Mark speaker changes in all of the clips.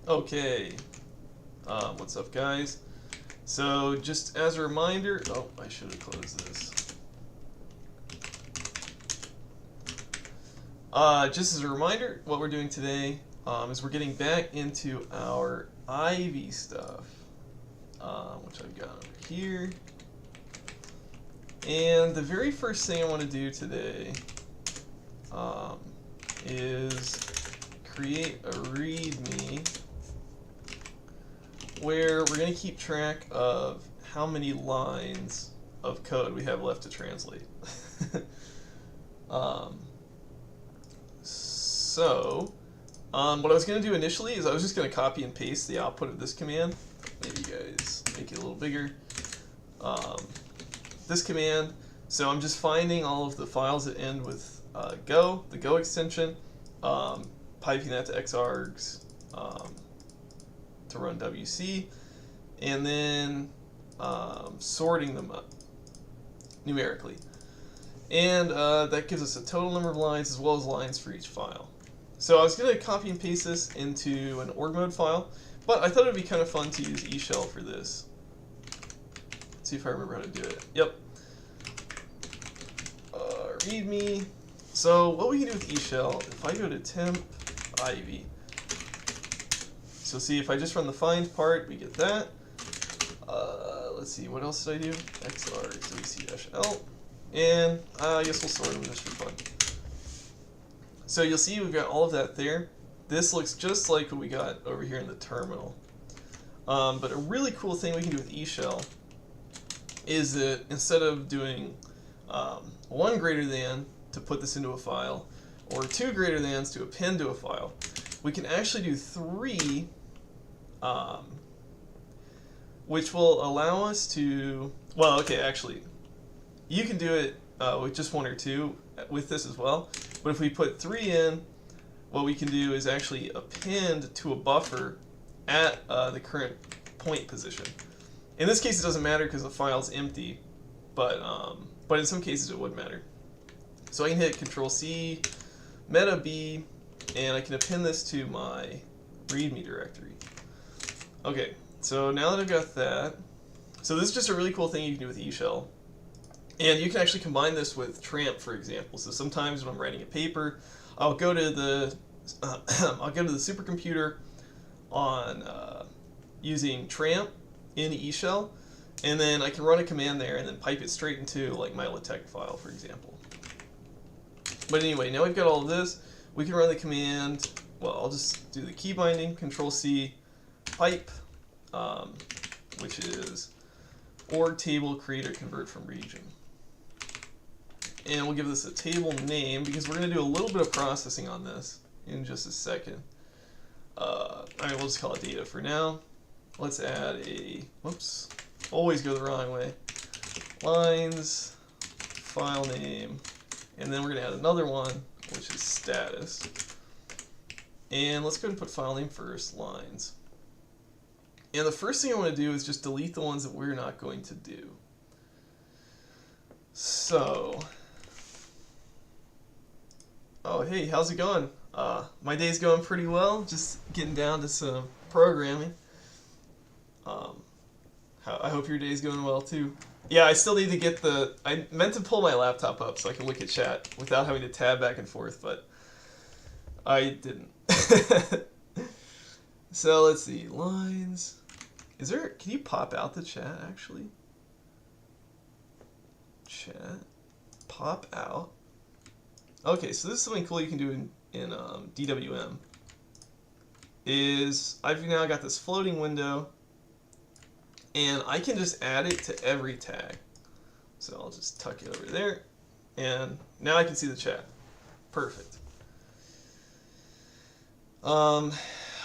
Speaker 1: Okay, what's up, guys? So, just as a reminder, oh, I should have closed this. Just as a reminder, what we're doing today is we're getting back into our Ivy stuff, which I've got over here. And the very first thing I want to do today is create a README where we're going to keep track of how many lines of code we have left to translate. What I was going to do initially is I was just going to copy and paste the output of this command. Maybe you guys make it a little bigger. This command, so I'm just finding all of the files that end with Go, the Go extension, piping that to xargs to run WC, and then sorting them up numerically. And that gives us a total number of lines as well as lines for each file. So I was going to copy and paste this into an org mode file, but I thought it would be kind of fun to use eShell for this. Let's see if I remember how to do it. Yep. README. So what we can do with eShell, if I go to temp Ivy, so see if I just run the find part, we get that. Let's see, what else did I do? xargs-wc-l, and I guess we'll sort them just for fun. So you'll see we've got all of that there. This looks just like what we got over here in the terminal. But a really cool thing we can do with eShell is that instead of doing 1 greater than to put this into a file, or 2 greater thans to append to a file, we can actually do 3, which will allow us to, well, okay, actually, you can do it with just 1 or 2 with this as well, but if we put 3 in, what we can do is actually append to a buffer at the current point position. In this case, it doesn't matter because the file's empty, but in some cases it would matter. So I can hit Control-C, Meta B, and I can append this to my README directory. Okay, so now that I've got that, so this is just a really cool thing you can do with eShell. And you can actually combine this with Tramp, for example. So sometimes when I'm writing a paper, I'll go to the supercomputer on using Tramp in eShell, and then I can run a command there and then pipe it straight into like my LaTeX file, for example. But anyway, now we've got all of this. We can run the command. Well, I'll just do the key binding, Control-C, pipe, which is org table create or convert from region. And we'll give this a table name because we're going to do a little bit of processing on this in just a second. Alright, we'll just call it data for now. Let's add a, whoops, always go the wrong way, lines, file name, and then we're going to add another one, which is status. And let's go ahead and put file name first, lines. And the first thing I want to do is just delete the ones that we're not going to do. So, oh hey, how's it going? My day's going pretty well, just getting down to some programming. I hope your day's going well too. Yeah, I still need to get I meant to pull my laptop up so I can look at chat without having to tab back and forth, but I didn't. So let's see, lines. Can you pop out the chat actually? Chat, pop out. Okay, so this is something cool you can do in DWM. I've now got this floating window, and I can just add it to every tag. So I'll just tuck it over there, and now I can see the chat. Perfect.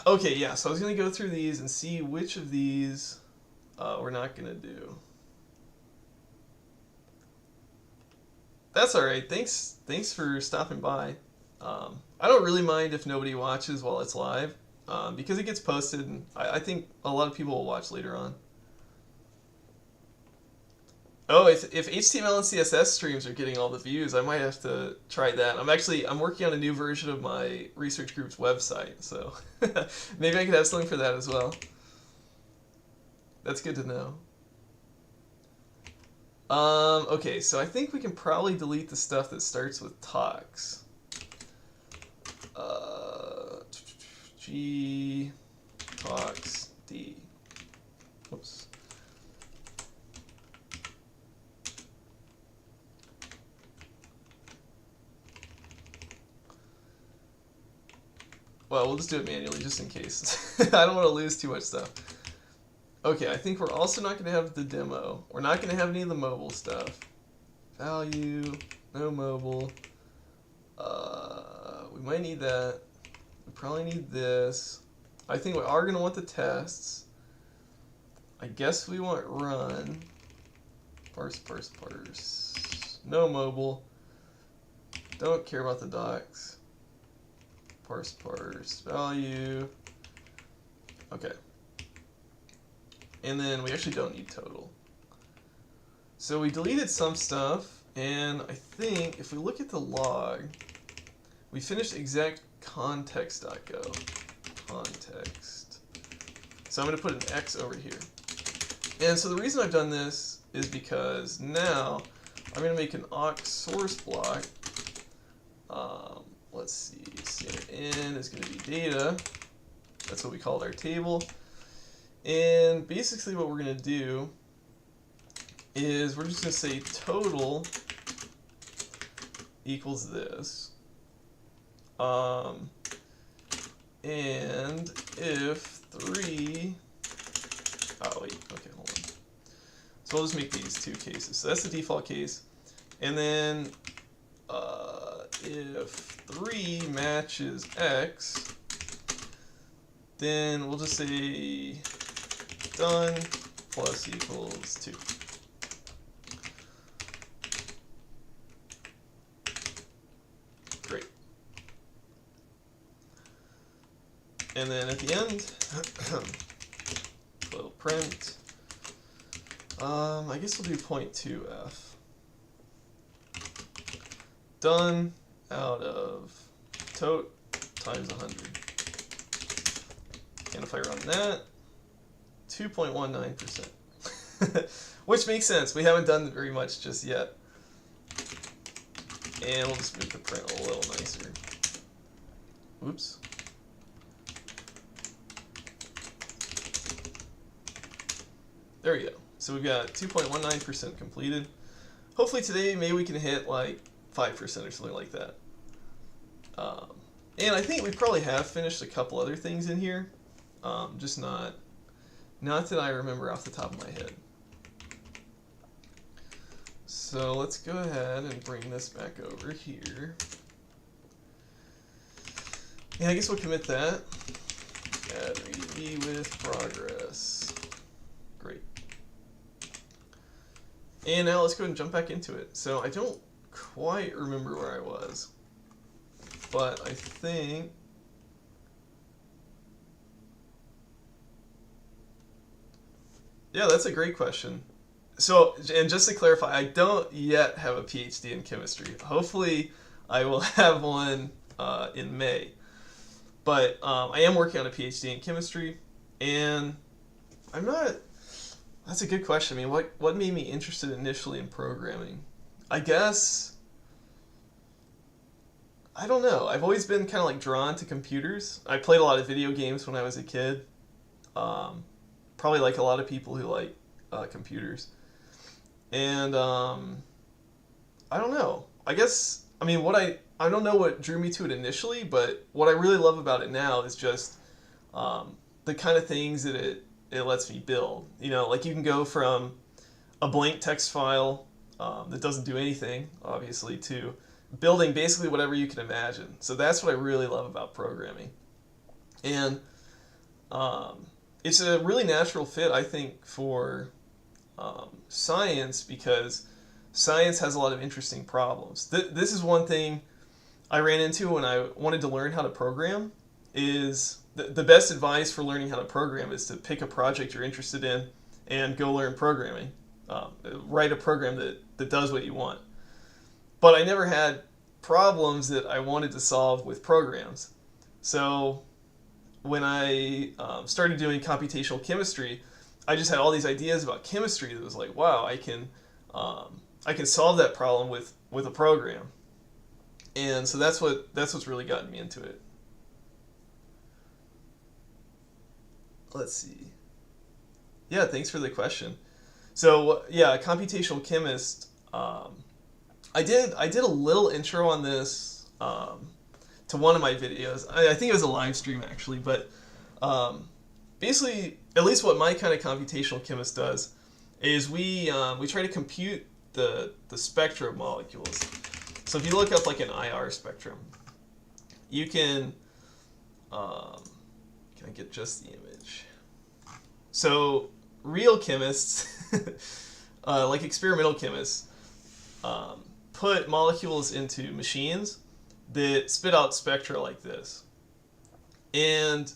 Speaker 1: Okay, yeah, so I was going to go through these and see which of these we're not going to do. That's alright, thanks for stopping by. I don't really mind if nobody watches while it's live, because it gets posted, and I think a lot of people will watch later on. Oh, if HTML and CSS streams are getting all the views, I might have to try that. I'm working on a new version of my research group's website, so maybe I could have something for that as well. That's good to know. Okay, so I think we can probably delete the stuff that starts with tox. G tox D. Whoops. Well, we'll just do it manually just in case. I don't want to lose too much stuff. Okay, I think we're also not going to have the demo. We're not going to have any of the mobile stuff. Value, no mobile. We might need that. We probably need this. I think we are going to want the tests. I guess we want run. Parse. No mobile. Don't care about the docs. Parse, value. Okay. And then we actually don't need total. So we deleted some stuff, and I think if we look at the log, we finished exec context.go. Context. So I'm going to put an X over here. And so the reason I've done this is because now I'm going to make an awk source block. Let's see, CNN is going to be data. That's what we called our table. And basically what we're going to do is we're just going to say total equals this. And if 3, oh wait, okay, hold on. So I'll just make these two cases. So that's the default case. And then if 3 matches X, then we'll just say done plus equals 2. Great. And then at the end, little print. I guess we'll do 0.2f. Done out of tote times 100. And if I run that, 2.19%. Which makes sense. We haven't done very much just yet. And we'll just make the print a little nicer. Oops. There we go. So we've got 2.19% completed. Hopefully today, maybe we can hit like 5% or something like that. And I think we probably have finished a couple other things in here. Just not that I remember off the top of my head. So let's go ahead and bring this back over here. Yeah, I guess we'll commit that. Add readme with progress. Great. And now let's go ahead and jump back into it. So I don't quite remember where I was, but I think yeah, that's a great question. So, and just to clarify, I don't yet have a PhD in chemistry. Hopefully, I will have one in May. But I am working on a PhD in chemistry, and I'm not. That's a good question. I mean, what made me interested initially in programming? I guess I don't know. I've always been kind of like drawn to computers. I played a lot of video games when I was a kid. Probably like a lot of people who like computers. And I don't know. I guess, I mean, I don't know what drew me to it initially, but what I really love about it now is just the kind of things that it lets me build. You know, like you can go from a blank text file that doesn't do anything, obviously, to building basically whatever you can imagine. So that's what I really love about programming. And it's a really natural fit, I think, for science, because science has a lot of interesting problems. This is one thing I ran into when I wanted to learn how to program, is the best advice for learning how to program is to pick a project you're interested in and go learn programming. write a program that does what you want. But I never had problems that I wanted to solve with programs. So when I started doing computational chemistry, I just had all these ideas about chemistry that was like, wow, I can solve that problem with a program. And so that's what's really gotten me into it. Let's see. Yeah, thanks for the question. So yeah, computational chemist. I did a little intro on this to one of my videos. I think it was a live stream actually, but basically, at least what my kind of computational chemist does is we try to compute the spectra of molecules. So if you look up like an IR spectrum, you can I get just the image? So real chemists, like experimental chemists, put molecules into machines that spit out spectra like this. And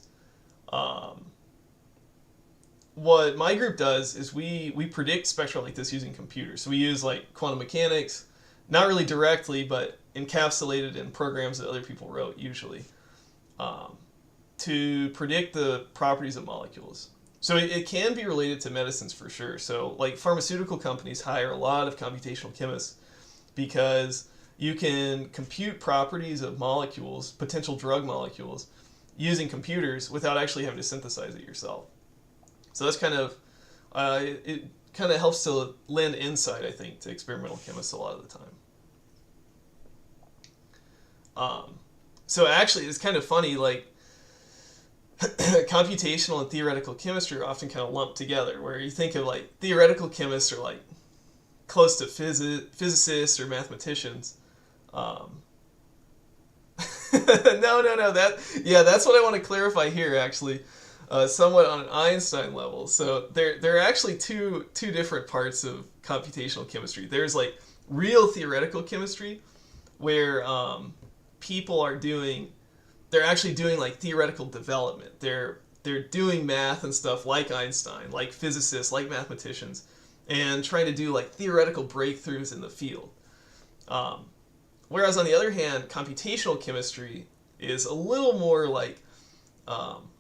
Speaker 1: what my group does is we predict spectra like this using computers. So we use like quantum mechanics, not really directly, but encapsulated in programs that other people wrote usually, to predict the properties of molecules. So it can be related to medicines for sure. So like pharmaceutical companies hire a lot of computational chemists because you can compute properties of molecules, potential drug molecules, using computers without actually having to synthesize it yourself. So that's kind of, it kind of helps to lend insight, I think, to experimental chemists a lot of the time. So actually, it's kind of funny, like, computational and theoretical chemistry are often kind of lumped together, where you think of, like, theoretical chemists are, like, close to physicists or mathematicians. No, that's what I want to clarify here, actually. Somewhat on an Einstein level. So there are actually two different parts of computational chemistry. There's like real theoretical chemistry, where people are they're actually doing like theoretical development. They're doing math and stuff like Einstein, like physicists, like mathematicians, and trying to do like theoretical breakthroughs in the field. Whereas on the other hand, computational chemistry is a little more like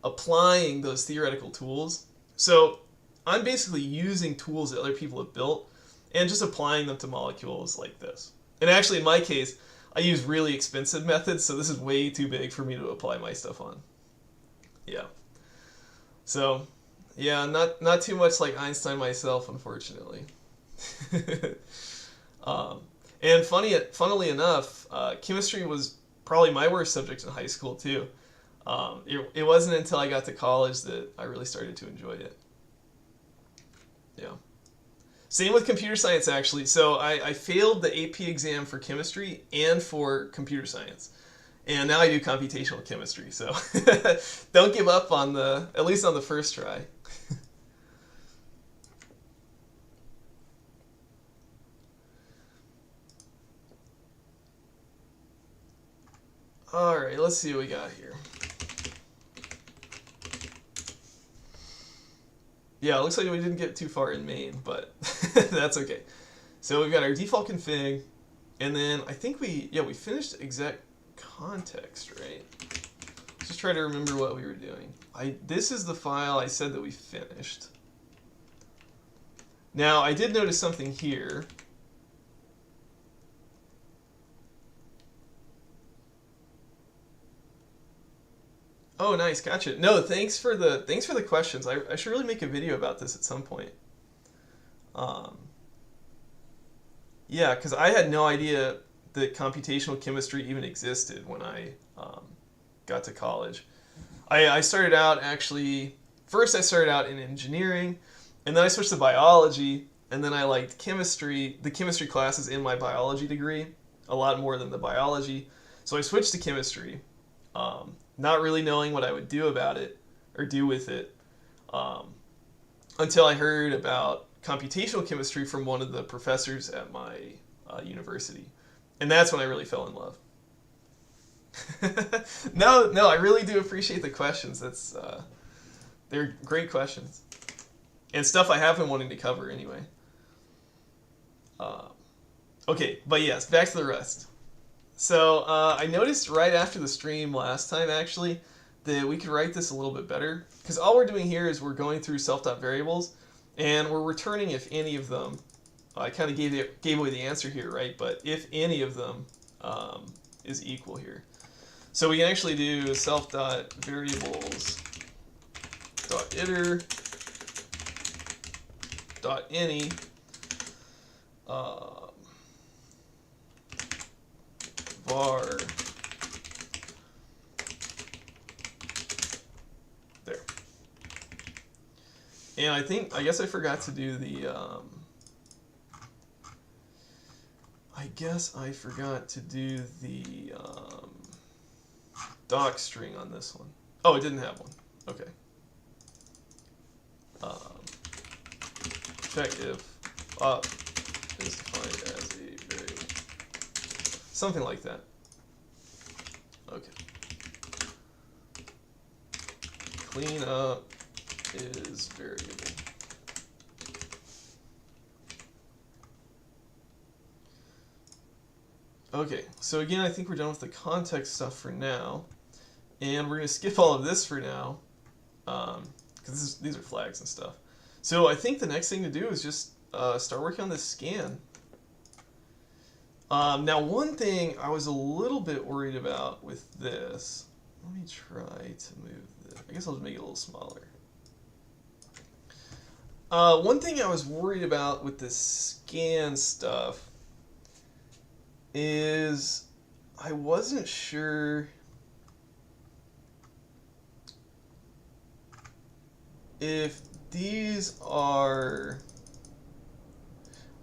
Speaker 1: applying those theoretical tools. So I'm basically using tools that other people have built and just applying them to molecules like this. And actually, in my case, I use really expensive methods, so this is way too big for me to apply my stuff on. Yeah. So, yeah, not too much like Einstein myself, unfortunately. And funnily enough, chemistry was probably my worst subject in high school too. It wasn't until I got to college that I really started to enjoy it. Yeah. Same with computer science, actually. So I failed the AP exam for chemistry and for computer science. And now I do computational chemistry. So don't give up on at least on the first try. All right, let's see what we got here. Yeah, it looks like we didn't get too far in main, but that's okay. So we've got our default config, and then I think we finished exec context, right? Let's just try to remember what we were doing. This is the file I said that we finished. Now, I did notice something here. Oh, nice, gotcha. No, thanks for the questions. I should really make a video about this at some point. Yeah, because I had no idea that computational chemistry even existed when I got to college. I started out first I started out in engineering, and then I switched to biology, and then I liked chemistry, the chemistry classes in my biology degree, a lot more than the biology. So I switched to chemistry. Not really knowing what I would do about it or do with it until I heard about computational chemistry from one of the professors at my university. And that's when I really fell in love. No, I really do appreciate the questions. They're great questions. And stuff I have been wanting to cover anyway. Okay, but yes, back to the rest. So I noticed right after the stream last time, actually, that we could write this a little bit better. Because all we're doing here is we're going through self.variables, and we're returning if any of them, I kind of gave away the answer here, right? But if any of them is equal here. So we can actually do self.variables.iter .any var there. And I guess I forgot to do the doc string on this one. Oh, it didn't have one. Okay. Check if up is defined as a variable. Something like that. Okay. Clean up is variable. Okay, so again, I think we're done with the context stuff for now. And we're going to skip all of this for now, because these are flags and stuff. So I think the next thing to do is just start working on this scan. Now, one thing I was a little bit worried about with this, let me try to move this. I guess I'll just make it a little smaller. One thing I was worried about with this scan stuff is I wasn't sure if these are...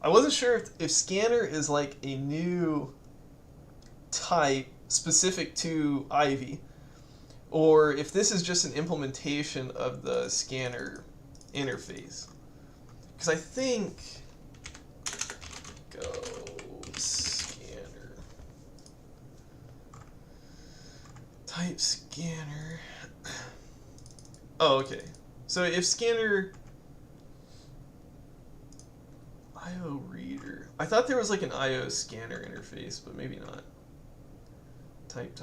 Speaker 1: I wasn't sure if scanner is like a new type specific to Ivy, or if this is just an implementation of the scanner interface. Because I think... Go scanner. Type scanner. Oh, okay. So if scanner... IO reader. I thought there was like an IO scanner interface, but maybe not. Type.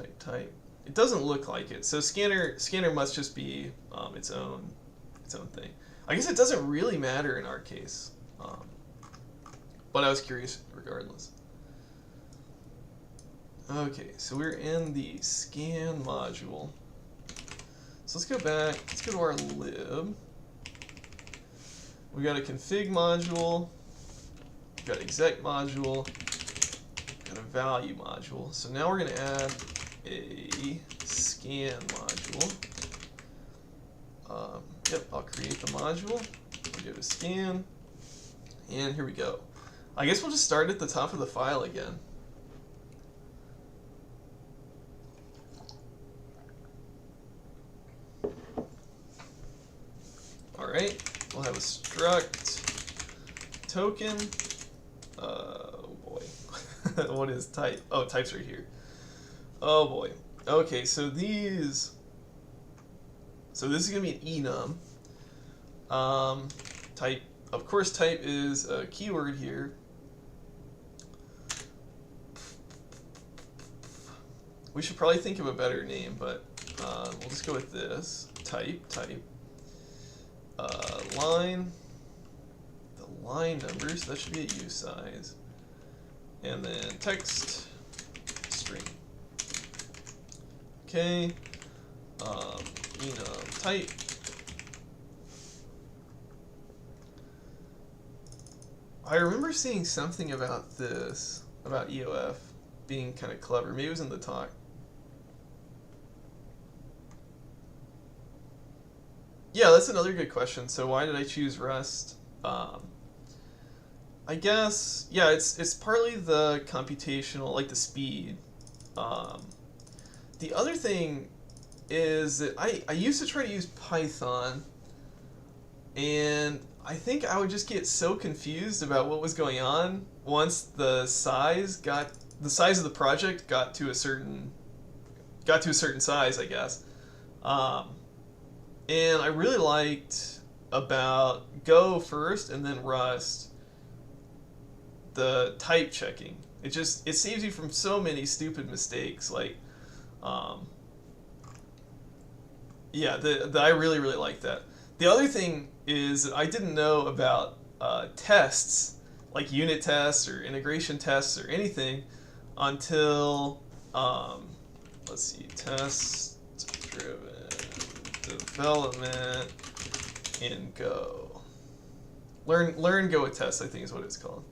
Speaker 1: It doesn't look like it. So scanner must just be its own thing. I guess it doesn't really matter in our case, but I was curious regardless. Okay, so we're in the scan module. So let's go back. Let's go to our lib. We got a config module. We've got exec module. Got a value module. So now we're going to add a scan module. Yep, I'll create the module. We'll go to scan. And here we go. I guess we'll just start at the top of the file again. Alright, we'll have a struct token. Oh boy. What is type? Oh, type's right here. Oh boy. Okay, so this is going to be an enum. Type, of course, type is a keyword here. We should probably think of a better name, but we'll just go with this. Type. Line. The line numbers, that should be a U size. And then text string. Okay. Enum type. I remember seeing something about this, about EOF being kind of clever. Maybe it was in the talk. Yeah, that's another good question. So why did I choose Rust? I guess, yeah, it's partly the computational, like the speed. The other thing is that I used to try to use Python, and I think I would just get so confused about what was going on once the size of the project got to a certain size, I guess. And I really liked about Go first and then Rust the type checking. It saves you from so many stupid mistakes. Like, yeah, I really really like that. The other thing is that I didn't know about tests, like unit tests or integration tests or anything, until let's see, test-driven development in Go. Learn Go with tests, I think is what it's called.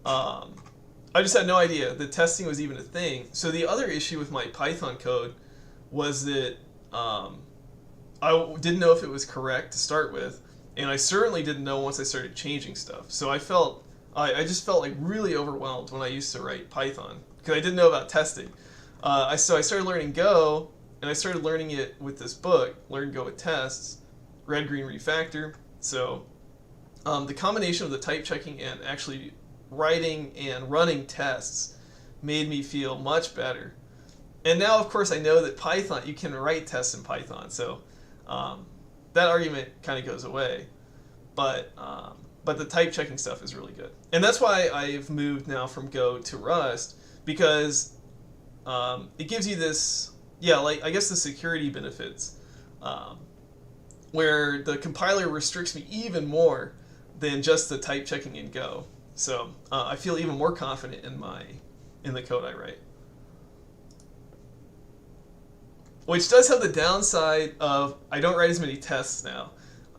Speaker 1: I just had no idea that testing was even a thing. So the other issue with my Python code was that I didn't know if it was correct to start with, and I certainly didn't know once I started changing stuff. So I just felt like really overwhelmed when I used to write Python because I didn't know about testing. So I started learning Go, and I started learning it with this book, Learn Go with Tests, Red Green Refactor. So the combination of the type checking and actually writing and running tests made me feel much better. And now, of course, I know that Python, you can write tests in Python, so that argument kind of goes away. But the type checking stuff is really good. And that's why I've moved now from Go to Rust, because it gives you this, yeah, like I guess the security benefits, where the compiler restricts me even more than just the type checking in Go. So I feel even more confident in the code I write. Which does have the downside of I don't write as many tests now.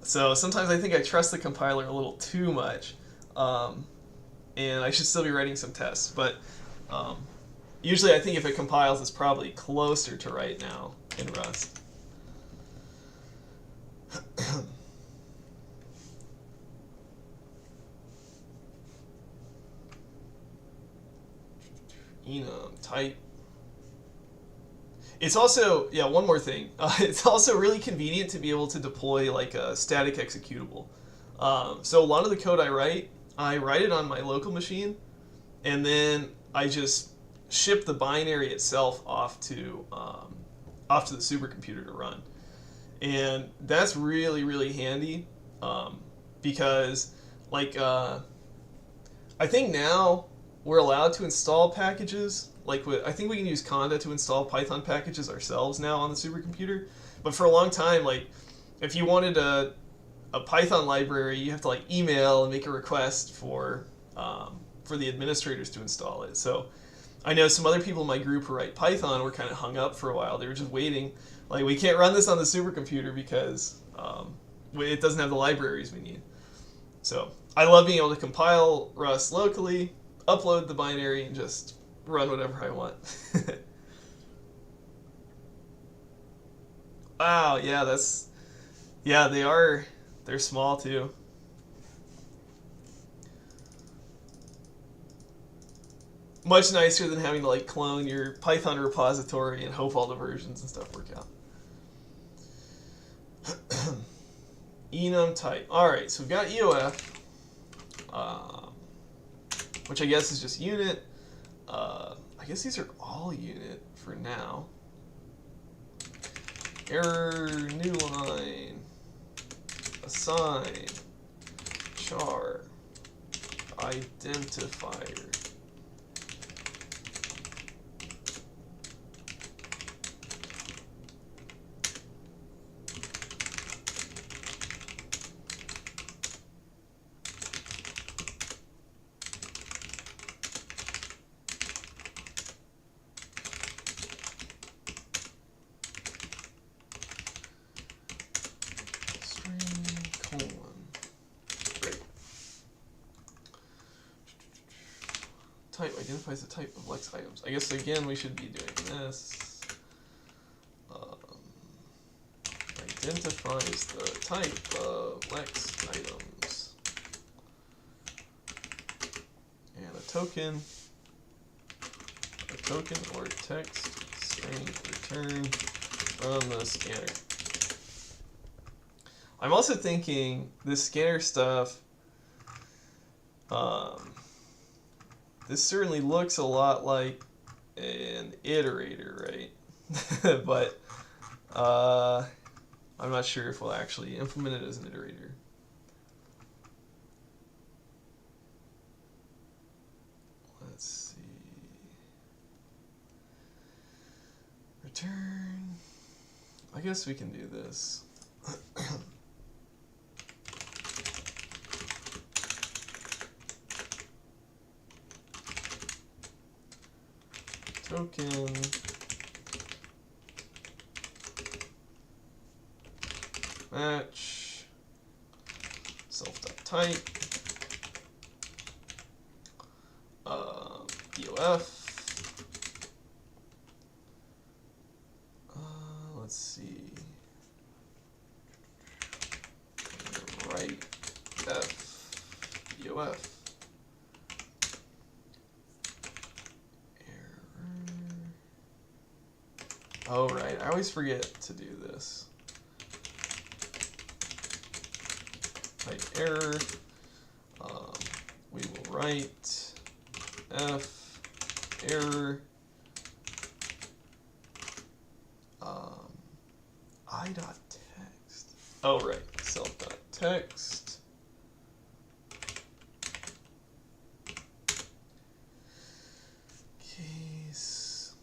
Speaker 1: So sometimes I think I trust the compiler a little too much, and I should still be writing some tests. But usually I think if it compiles, it's probably closer to right now in Rust. Enum type. It's also, yeah, one more thing. It's also really convenient to be able to deploy like a static executable. So a lot of the code I write it on my local machine, and then I just ship the binary itself off to the supercomputer to run. And that's really, really handy because, like, I think now we're allowed to install packages. Like, I think we can use Conda to install Python packages ourselves now on the supercomputer. But for a long time, like, if you wanted a Python library, you have to like email and make a request for the administrators to install it. So I know some other people in my group who write Python were kind of hung up for a while. They were just waiting. Like, we can't run this on the supercomputer because it doesn't have the libraries we need. So I love being able to compile Rust locally, upload the binary, and just run whatever I want. Wow, yeah, they're small too. Much nicer than having to like clone your Python repository and hope all the versions and stuff work out. Enum type. Alright, so we've got EOF, which I guess is just unit. I guess these are all unit for now. Error, new line, assign, char, identifier. Type identifies the type of Lex items. I guess again we should be doing this. Identifies the type of Lex items. And a token or text string return from the scanner. I'm also thinking this scanner stuff, this certainly looks a lot like an iterator, right? But I'm not sure if we'll actually implement it as an iterator. Return. I guess we can do this. Token. Match. Self.type. BOF. Let's see. Right F BOF. Oh, right. I always forget to do this. Type error. We will write F error I.text. Oh, right. Self.text. Case.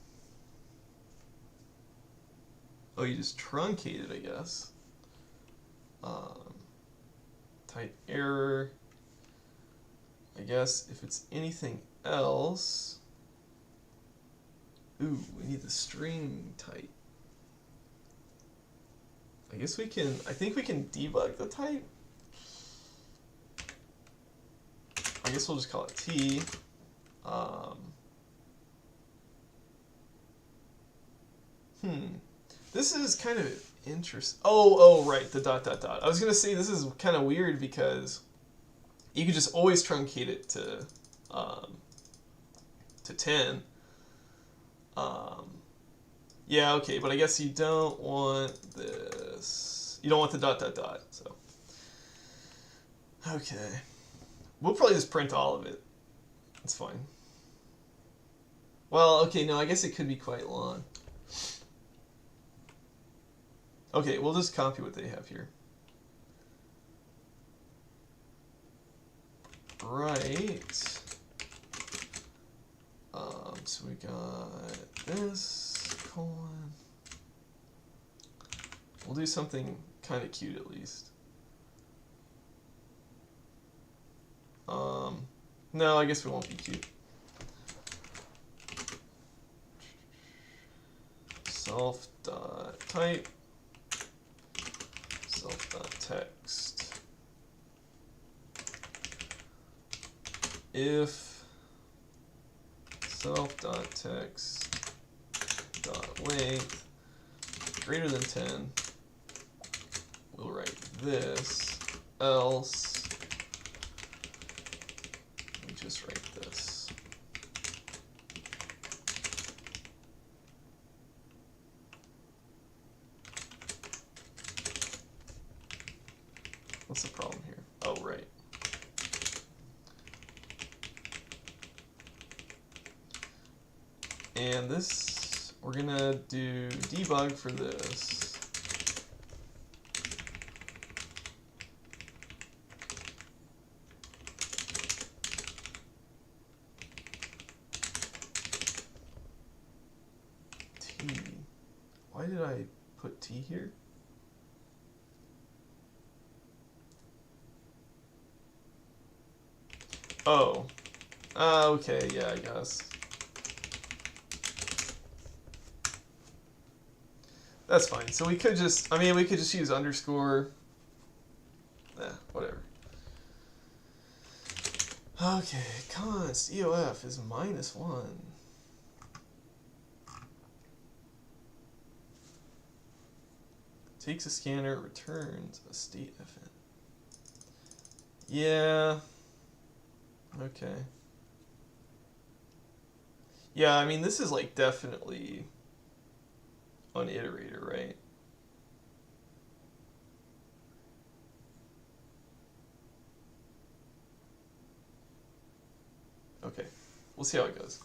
Speaker 1: Oh, you just truncate it, I guess. Type error. I guess if it's anything else. Ooh, we need the string type. I guess we can, I think we can debug the type. I guess we'll just call it T. This is kind of interesting. Oh, right, the ... I was going to say this is kind of weird because you could just always truncate it to 10. Yeah, okay, but I guess you don't want this. You don't want the ... So, okay. We'll probably just print all of it. It's fine. Well, okay, no, I guess it could be quite long. Okay, we'll just copy what they have here. Right. So we got this, colon. We'll do something kind of cute at least. No, I guess we won't be cute. Self.type. Self.text. If self.text.length greater than 10, we'll write this, else we just write this. What's the problem here? Oh, right. And this, we're gonna do debug for this. T. Why did I put T here? Oh. Okay, yeah, I guess. That's fine. So we could just, I mean, we could just use underscore. Whatever. Okay, const EOF is -1. Takes a scanner, returns a state FN. Yeah. Okay. Yeah, I mean, this is like definitely an iterator, right? Okay, we'll see how it goes.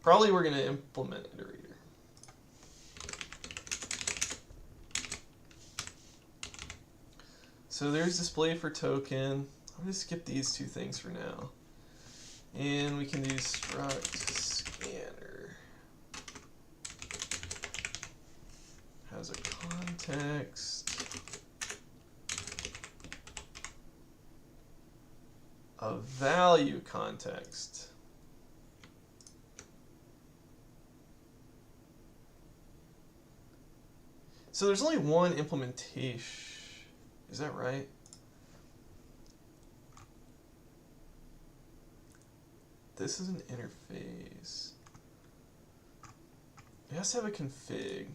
Speaker 1: Probably we're going to implement iterator. So there's display for token. I'm going to skip these two things for now. And we can do struct scanner. context of value context. So there's only one implementation. Is that right? This is an interface. It has to have a config.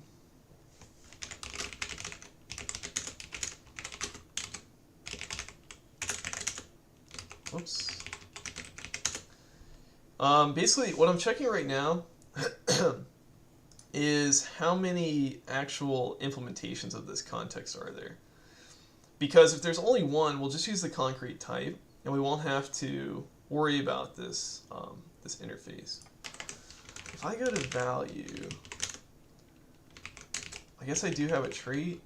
Speaker 1: Oops. Basically, what I'm checking right now is how many actual implementations of this context are there. Because if there's only one, we'll just use the concrete type, and we won't have to worry about this, this interface. If I go to value, I guess I do have a trait.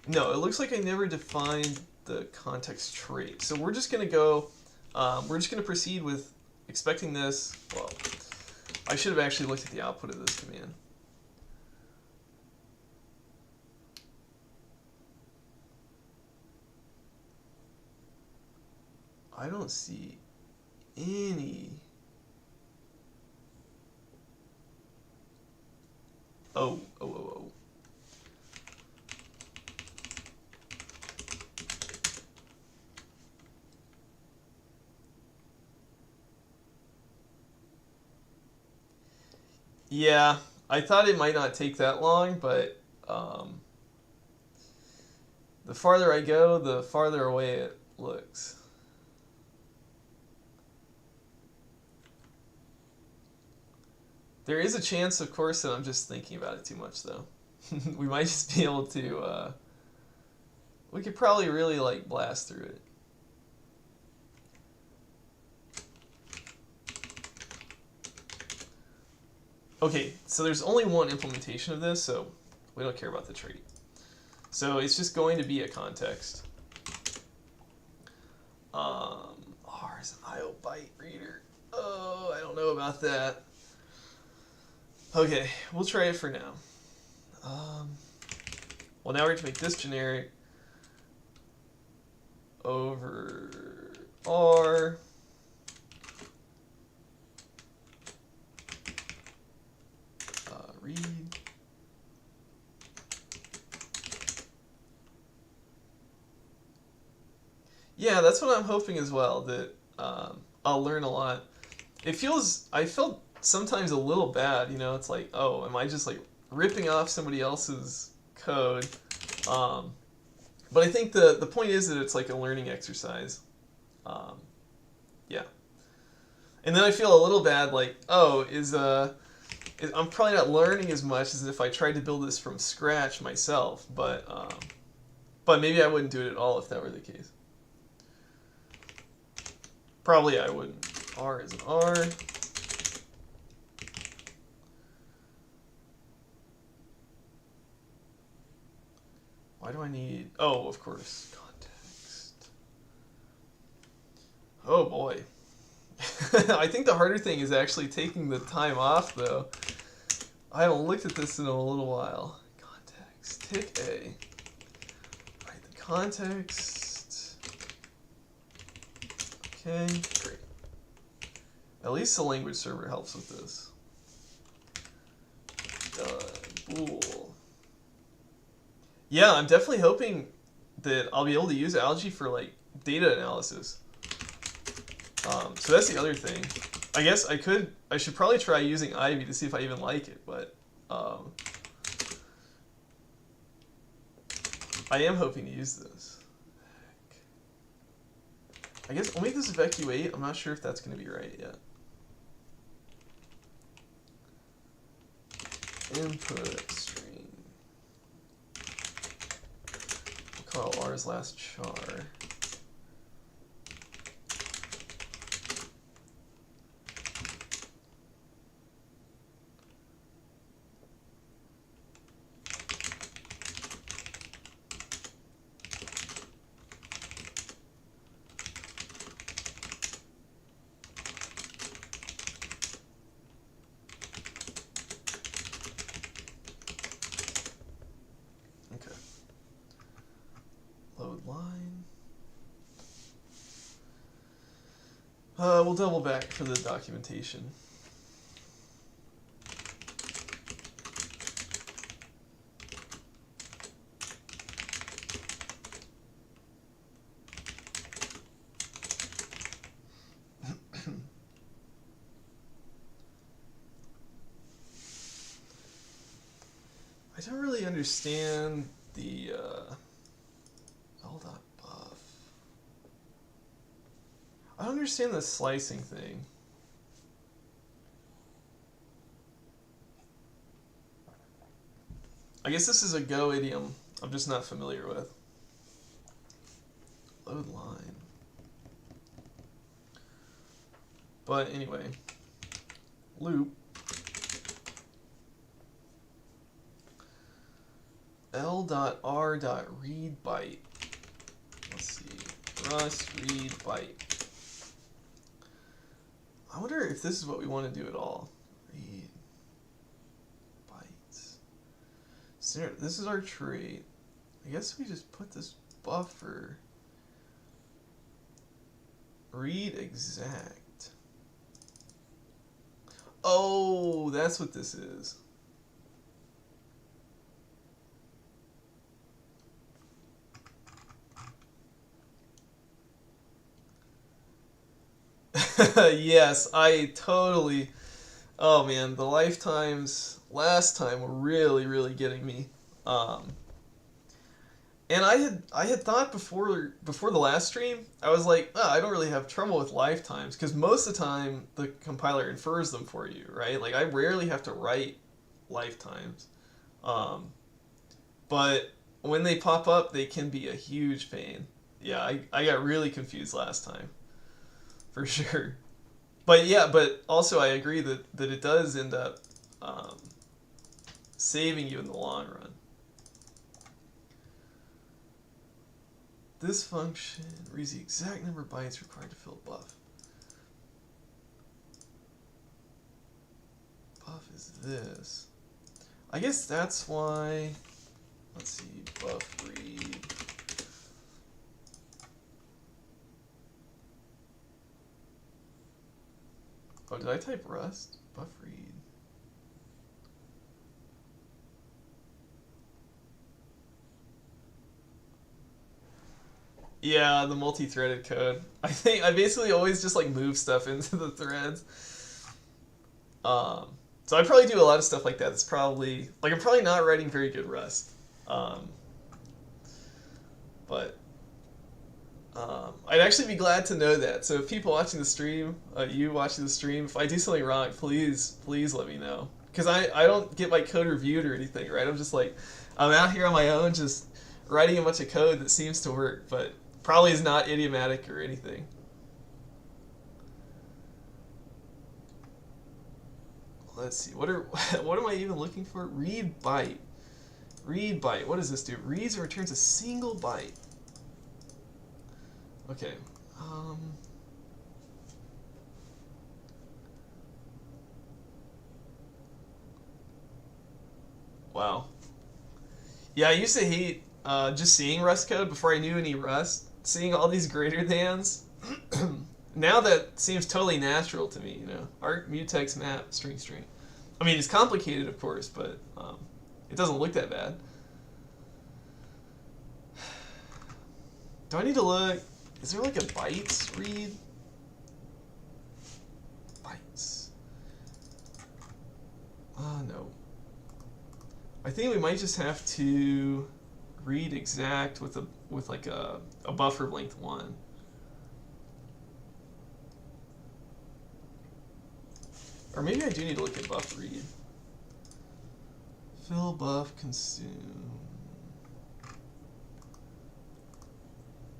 Speaker 1: No, it looks like I never defined the context trait. So we're just going to go, we're just going to proceed with expecting this. Well, I should have actually looked at the output of this command. I don't see any. Oh. Yeah, I thought it might not take that long, but the farther I go, the farther away it looks. There is a chance, of course, that I'm just thinking about it too much, though. We might just be able to, we could probably really, like, blast through it. Okay, so there's only one implementation of this, so we don't care about the trait. So it's just going to be a context. R is an IO byte reader. Oh, I don't know about that. Okay, we'll try it for now. Well, now we have to make this generic over R. Read. Yeah, that's what I'm hoping as well, that I'll learn a lot. I felt sometimes a little bad, you know, it's like, oh, am I just like ripping off somebody else's code? But I think the point is that it's like a learning exercise. Yeah. And then I feel a little bad, like, oh, I'm probably not learning as much as if I tried to build this from scratch myself, but maybe I wouldn't do it at all if that were the case. Probably I wouldn't. R is an R. Why do I need... Oh, of course. Context. Oh, boy. I think the harder thing is actually taking the time off, though. I haven't looked at this in a little while. Context. Tick A. Write the context. Okay, great. At least the language server helps with this. Bool. Yeah, I'm definitely hoping that I'll be able to use algae for like data analysis. So that's the other thing. I guess I should probably try using Ivy to see if I even like it, but I am hoping to use this. I guess I'll make this evacuate. I'm not sure if that's going to be right yet. Input string. We'll call R's last char. line. We'll double back for the documentation. I don't really understand the L.buff. I don't understand the slicing thing. I guess this is a Go idiom I'm just not familiar with. Load line. But anyway, loop L.R.read byte. Let's see. Rust read byte. I wonder if this is what we want to do at all. Read bytes. So this is our trait. I guess we just put this buffer. Read exact. Oh, that's what this is. Yes, I totally. Oh man, the lifetimes last time were really, really getting me. And I had thought before the last stream, I was like, oh, I don't really have trouble with lifetimes because most of the time the compiler infers them for you, right? Like I rarely have to write lifetimes, but when they pop up, they can be a huge pain. Yeah, I got really confused last time. For sure. But yeah, but also I agree that it does end up saving you in the long run. This function reads the exact number of bytes required to fill buff. Buff is this. I guess that's why, let's see, buff read. Oh, did I type Rust? Buff read. Yeah, the multi-threaded code. I think I basically always just like move stuff into the threads. So I probably do a lot of stuff like that. It's probably like I'm probably not writing very good Rust. But I'd actually be glad to know that. So if people watching the stream, you watching the stream, if I do something wrong, please let me know. Because I don't get my code reviewed or anything, right? I'm just like, I'm out here on my own just writing a bunch of code that seems to work, but probably is not idiomatic or anything. Let's see, what am I even looking for? Read byte. Read byte, what does this do? Reads and returns a single byte. Okay. Wow. Yeah, I used to hate just seeing Rust code before I knew any Rust. Seeing all these greater thans. Now that seems totally natural to me, you know. Arc, mutex, map, string. I mean, it's complicated, of course, but it doesn't look that bad. Do I need to look? Is there like a bytes read? Bytes. No. I think we might just have to read exact with like a buffer length 1. Or maybe I do need to look at buff read. Fill, buff, consume.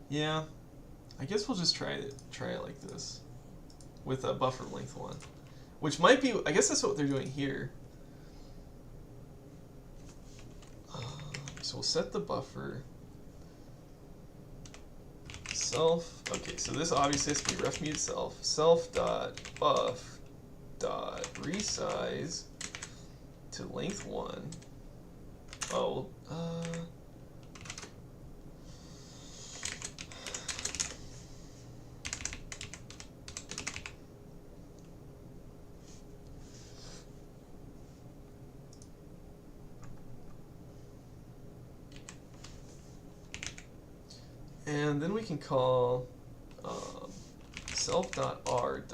Speaker 1: Yeah. I guess we'll just try it like this with a buffer length 1, which might be, I guess that's what they're doing here. So we'll set the buffer self. Okay, so this obviously has to be ref mute self. Self dot buff dot resize to length 1. Oh, And then we can call self.r.read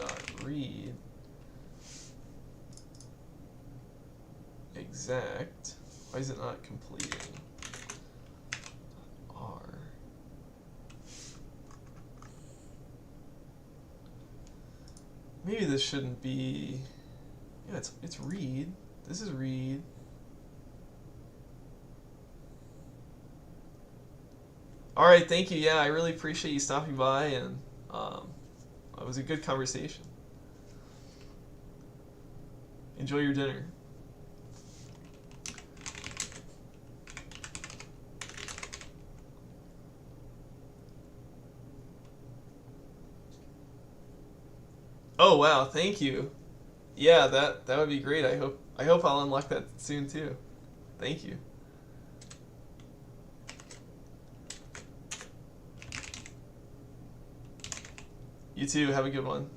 Speaker 1: exact. Why is it not completing? R. Maybe this shouldn't be. Yeah, it's read. This is read. All right, thank you. Yeah, I really appreciate you stopping by, and it was a good conversation. Enjoy your dinner. Oh wow, thank you. Yeah, that would be great. I hope I'll unlock that soon too. Thank you. You too. Have a good one.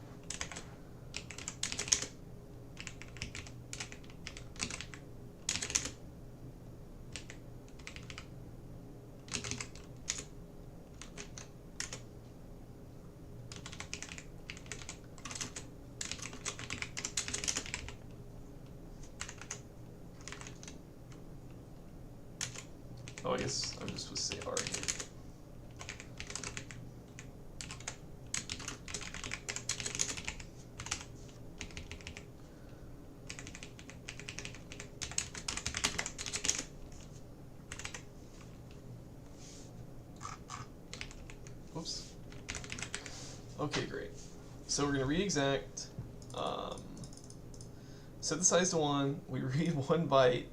Speaker 1: Oh, I guess I'm just supposed to say R here. Oops. Okay, great. So we're going to read exact, set the size to 1, we read 1 byte.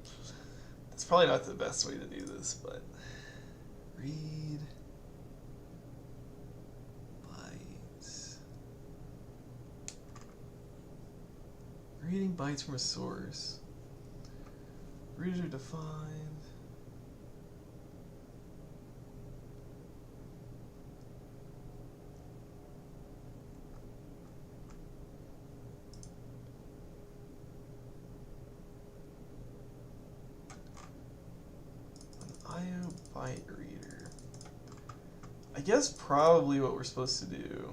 Speaker 1: It's probably not the best way to do this, but read bytes. Reading bytes from a source. Readers are defined. Byte reader. I guess probably what we're supposed to do.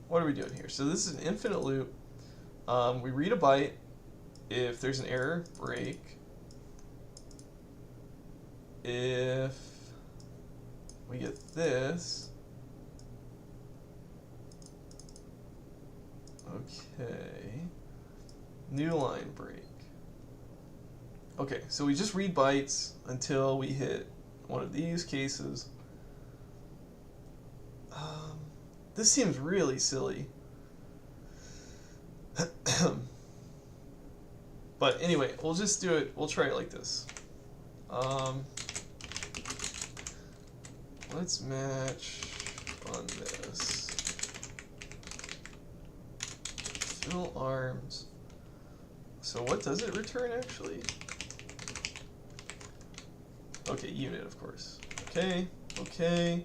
Speaker 1: What are we doing here? So this is an infinite loop. We read a byte. If there's an error, break. If we get this, okay, new line break. Okay, so we just read bytes until we hit one of these cases. This seems really silly. But anyway, we'll just do it, we'll try it like this. Let's match on this. Fill arms. So what does it return actually? Okay, unit, of course. Okay, okay.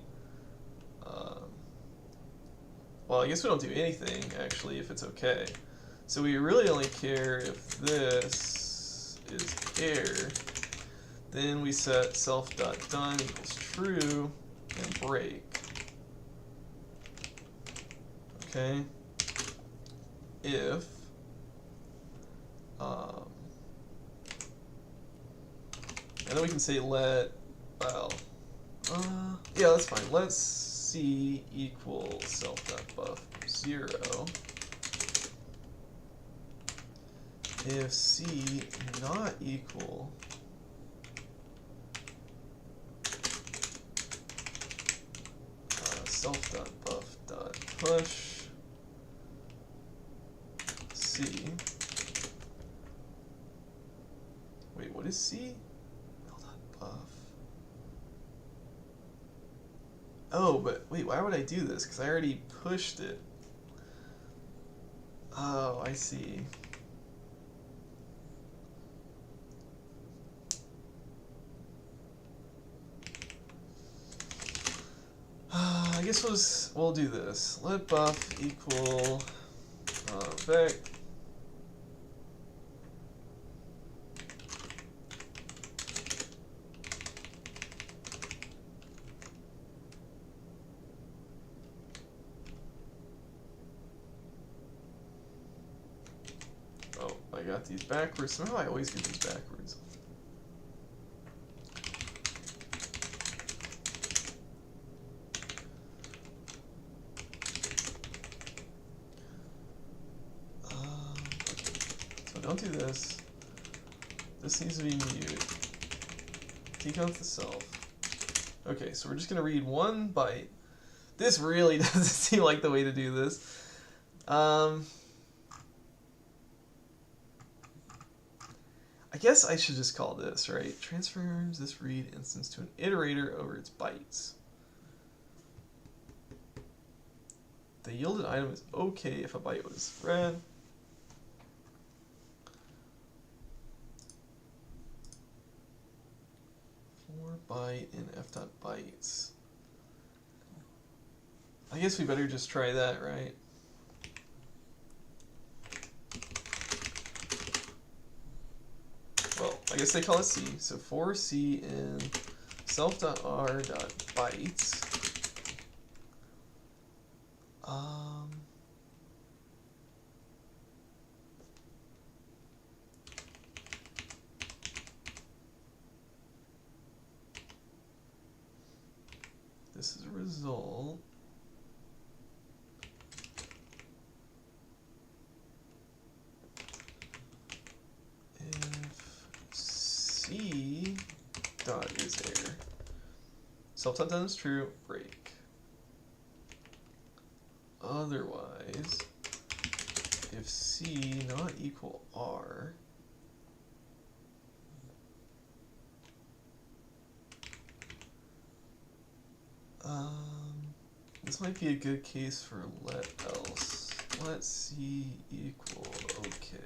Speaker 1: Well, I guess we don't do anything actually if it's okay. So we really only care if this is error. Then we set self.done equals true and break. Okay. If and then we can say let, well, yeah, that's fine. Let's C equals self.buff 0. If C not equal self.buff.push C. Wait, what is C? L.buff. Oh, but wait, why would I do this? Because I already pushed it. Oh, I see. I guess we'll do this. Let buff equal vec I got these backwards. Somehow I always get these backwards. Okay. So don't do this. This needs to be mute. Take out the self. Okay, so we're just gonna read one byte. This really doesn't seem like the way to do this. I guess I should just call this, right? Transforms this read instance to an iterator over its bytes. The yielded item is okay if a byte was read. Byte in f.bytes. I guess we better just try that, right? Well, I guess they call it C. So for C in self.r.bytes. This is a result. If C dot is error, self.done is true, break. Otherwise, if C not equal R, this might be a good case for let else. Let C equal okay.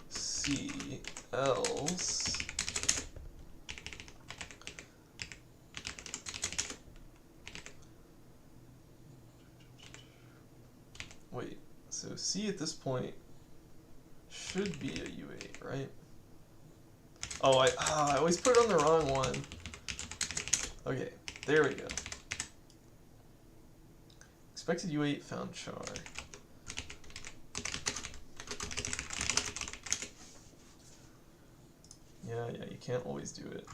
Speaker 1: C else wait, so C at this point should be a U8, right? Oh, I always put it on the wrong one. Okay, there we go. Expected U8 found char. Yeah, you can't always do it.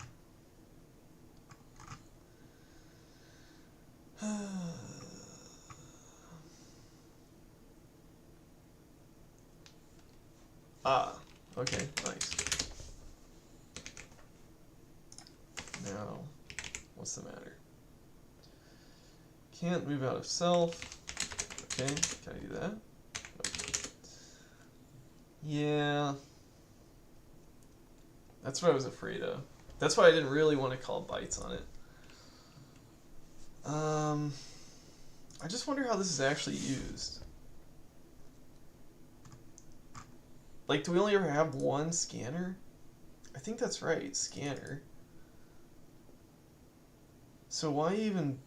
Speaker 1: Okay, nice. Now, what's the matter? Can't move out of self. Okay, can I do that? Okay. Yeah. That's what I was afraid of. That's why I didn't really want to call bytes on it. I just wonder how this is actually used. Like, do we only ever have one scanner? I think that's right, scanner. So why even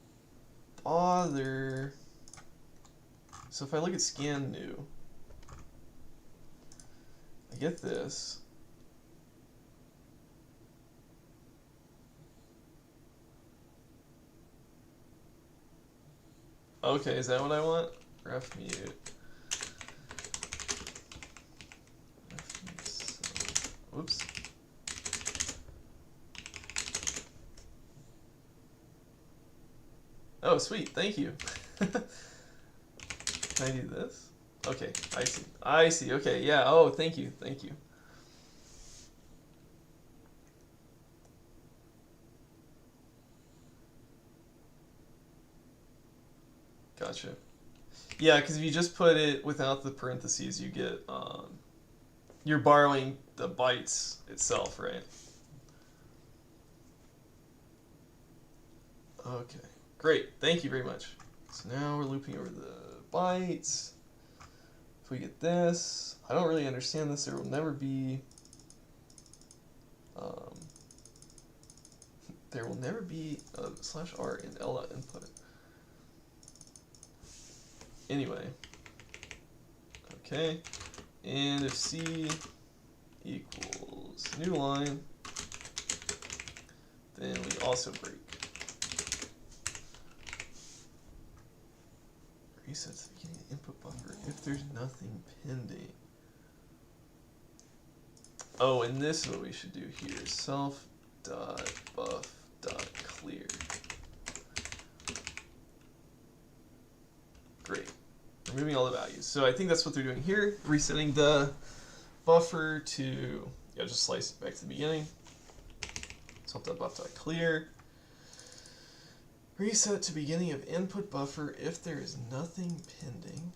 Speaker 1: bother? So if I look at scan new, I get this. Okay, is that what I want? Ref mute. Whoops. Oh, sweet. Thank you. Can I do this? Okay, I see. I see. Okay, yeah. Oh, thank you. Thank you. Gotcha. Yeah, because if you just put it without the parentheses, you get, you're borrowing the bytes itself, right? Okay, great. Thank you very much. So now we're looping over the bytes. If we get this, I don't really understand this. There will never be, there will never be a /r in L.input. Anyway, okay, and if C equals new line, then we also break. Resets the beginning input buffer if there's nothing pending. Oh, and this is what we should do here. Self.buff.clear. Great. Removing all the values. So I think that's what they're doing here. Resetting the buffer to, yeah, just slice it back to the beginning. Self.buff.clear. Reset to beginning of input buffer if there is nothing pending.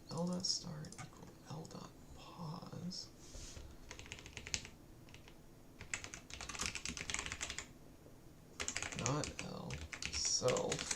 Speaker 1: If L.start equal L.pause. Not L, self.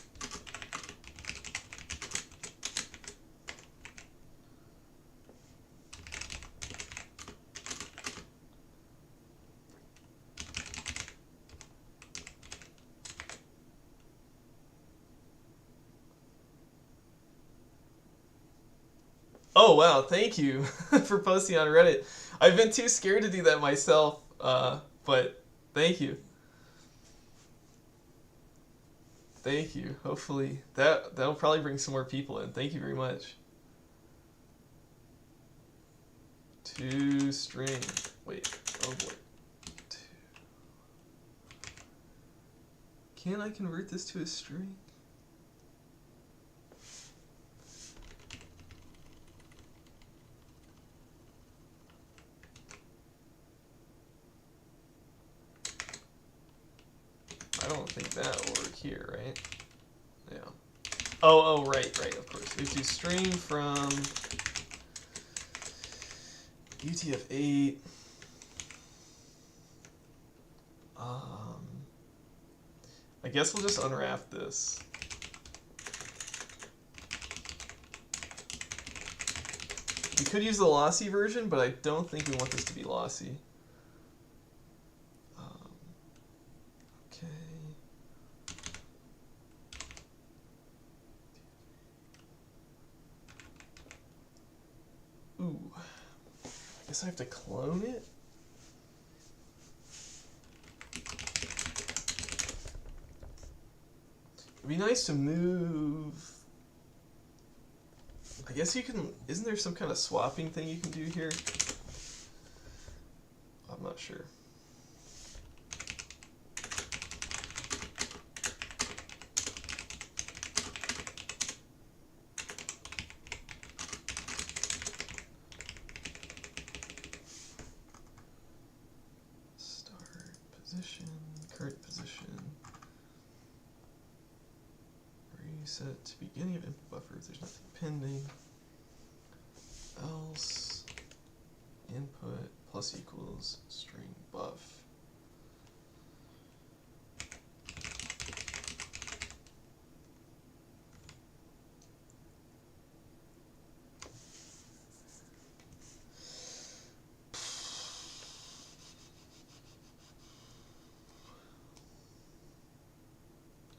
Speaker 1: Oh wow, thank you for posting on Reddit. I've been too scared to do that myself, but thank you. Thank you. Hopefully that'll probably bring some more people in. Thank you very much. To string. Wait. Oh boy. Can I convert this to a string? I don't think that will work here, right? Yeah. Oh, right, of course. We have to string from UTF-8. I guess we'll just unwrap this. We could use the lossy version, but I don't think we want this to be lossy. Okay. Ooh. I guess I have to clone it? It'd be nice to move. I guess you can. Isn't there some kind of swapping thing you can do here? I'm not sure. Start position, current position. Reset to beginning of input buffer if there's nothing pending. Else input plus equals string buff.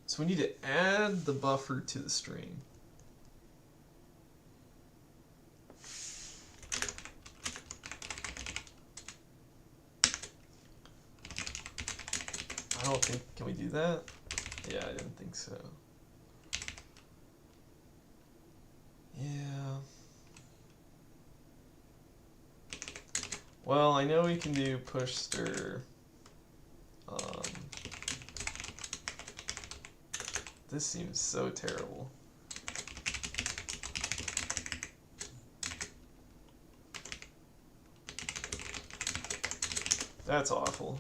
Speaker 1: So we need to add the buffer to the string. I don't think, can we do that? Yeah, I didn't think so. Yeah. Well, I know we can do push stir. This seems so terrible. That's awful.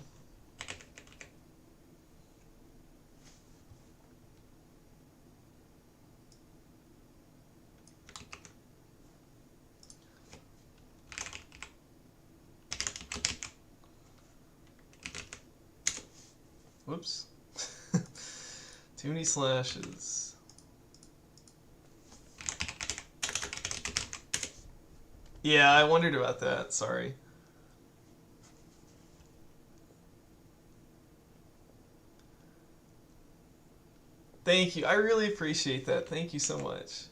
Speaker 1: Whoops. Too many slashes. Yeah, I wondered about that. Sorry. Thank you. I really appreciate that. Thank you so much.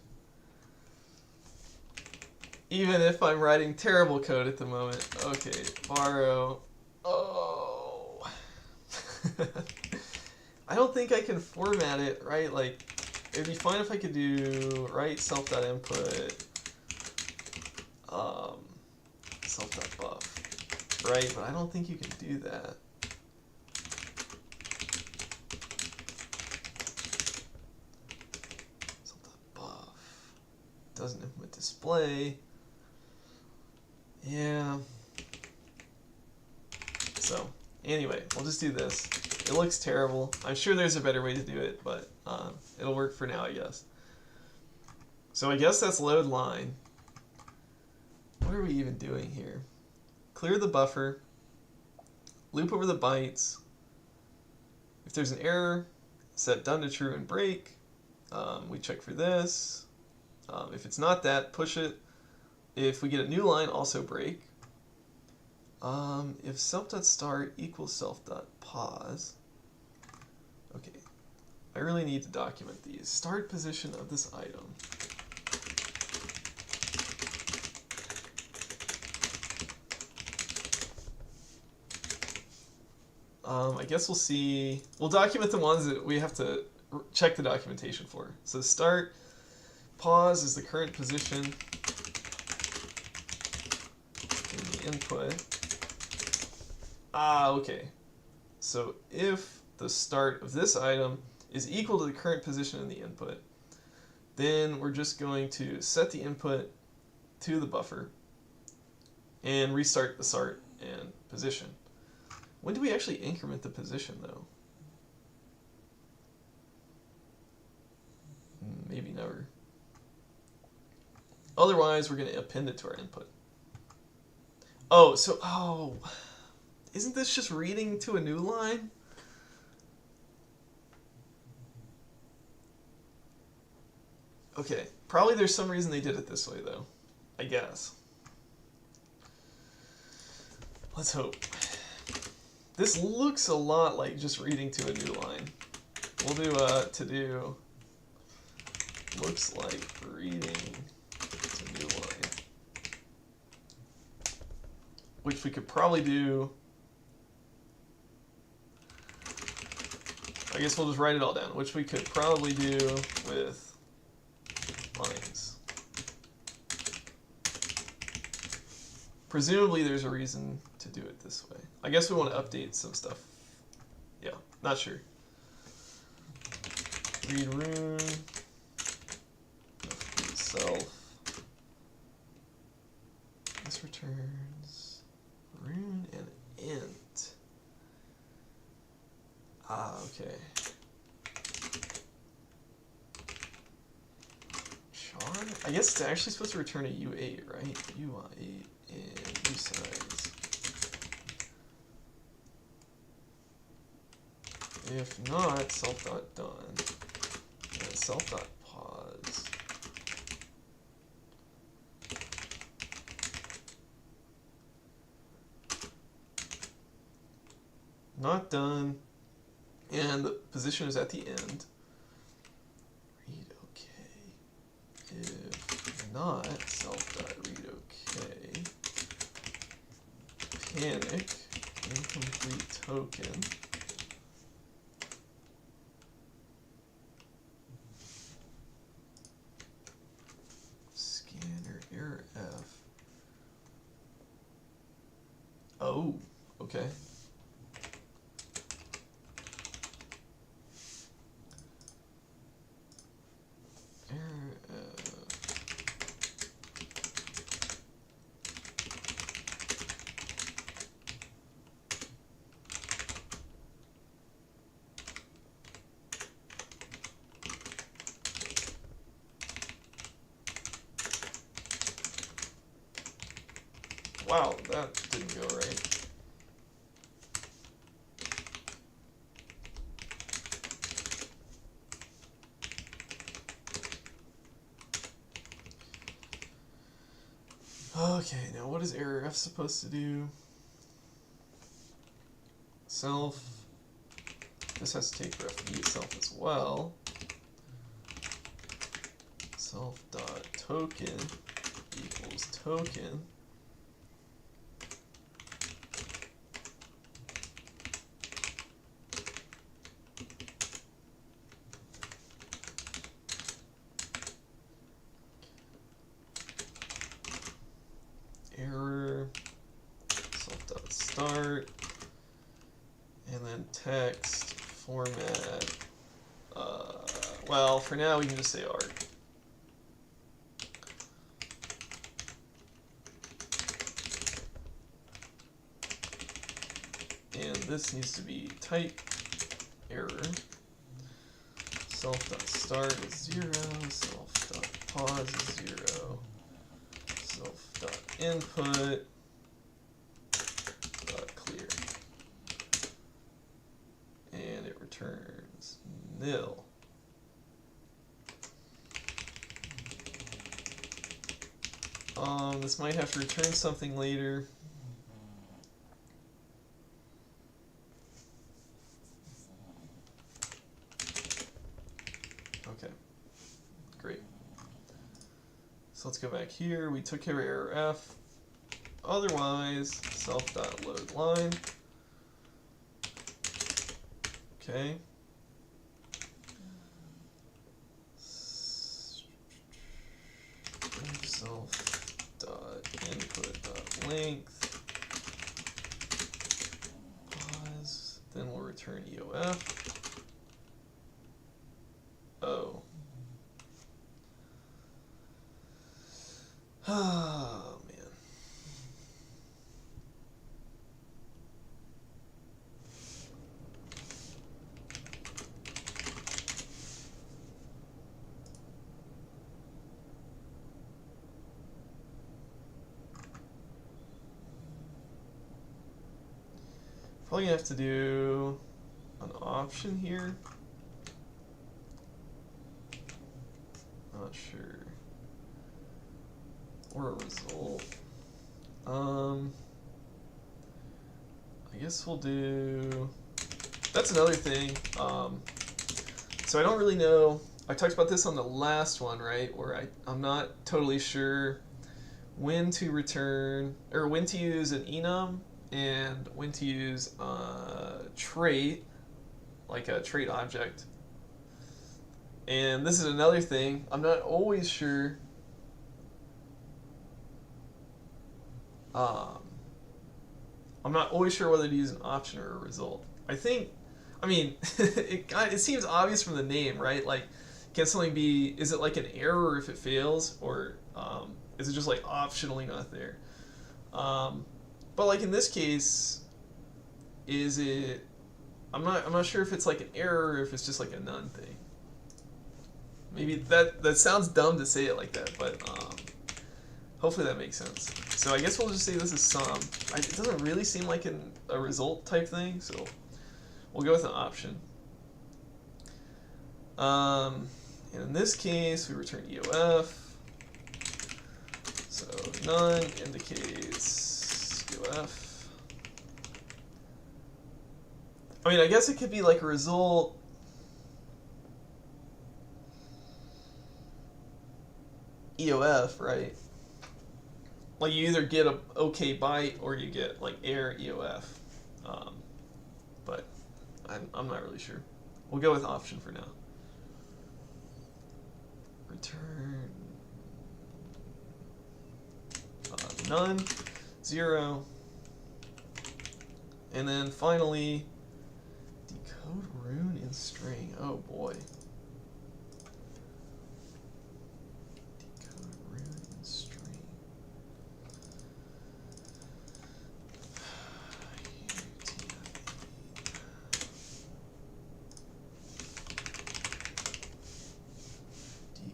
Speaker 1: Even if I'm writing terrible code at the moment. Okay, borrow. Oh. I don't think I can format it, right? Like, it'd be fine if I could do write self.input, self.buff. right? But I don't think you can do that. Self.buff doesn't implement display. Yeah. So anyway, we'll just do this. It looks terrible. I'm sure there's a better way to do it, but it'll work for now, I guess. So I guess that's load line. What are we even doing here? Clear the buffer. Loop over the bytes. If there's an error, set done to true and break. We check for this. If it's not that, push it. If we get a new line, also break. If self.start equals self.pause. Okay, I really need to document these. Start position of this item. I guess we'll document the ones that we have to check the documentation for. So start, pause is the current position in the input. Okay. So if the start of this item is equal to the current position in the input, then we're just going to set the input to the buffer and restart the start and position. When do we actually increment the position, though? Maybe never. Otherwise, we're going to append it to our input. Oh, isn't this just reading to a new line? Okay, probably there's some reason they did it this way, though, I guess. Let's hope. This looks a lot like just reading to a new line. We'll do to do looks like reading to new line, which we could probably do. I guess we'll just write it all down, which we could probably do with lines. Presumably there's a reason to do it this way. I guess we want to update some stuff. Yeah, not sure. Read rune. Read self. This returns rune and int. Okay. Char? I guess it's actually supposed to return a U8, right? UI8 and usize. If not, self.done and self.pause. Not done, and the position is at the end. Read OK. If not, self.read OK. Panic, incomplete token. Error F. Oh, okay. Error F. Wow, that didn't go right. Okay, now what is error F supposed to do? Self. This has to take ref v itself as well. Self.token equals token. Error self.start text format. Well, for now we can just say arg. And this needs to be type error. Self.start is 0, self.pause is 0, self.input clear. And it returns nil. This might have to return something later. Okay, great. So let's go back here. We took care of error F. Otherwise, self.load line. Okay. Self.input.length. Pause. Then we'll return EOF. Oh. Oh, man. Probably gonna have to do an option here. Not sure. Or a result. I guess we'll do. That's another thing. So I don't really know. I talked about this on the last one, right? Where I'm not totally sure when to return or when to use an enum and when to use a trait, like a trait object. And this is another thing. I'm not always sure. I'm not always sure whether to use an option or a result. I mean, it seems obvious from the name, right? Like, can something be, is it like an error if it fails, or is it just like optionally not there? But like in this case, is it, I'm not sure if it's like an error or if it's just like a none thing. Maybe that sounds dumb to say it like that, but hopefully that makes sense. So I guess we'll just say this is sum. It doesn't really seem like a result type thing, so we'll go with an option. And in this case, we return EOF. So none indicates EOF. I mean, I guess it could be like a result. EOF, right? Like you either get a OK byte or you get like error EOF. But I'm not really sure. We'll go with option for now. Return none, 0, and then finally decode rune in string. Oh boy. Decode rune in string.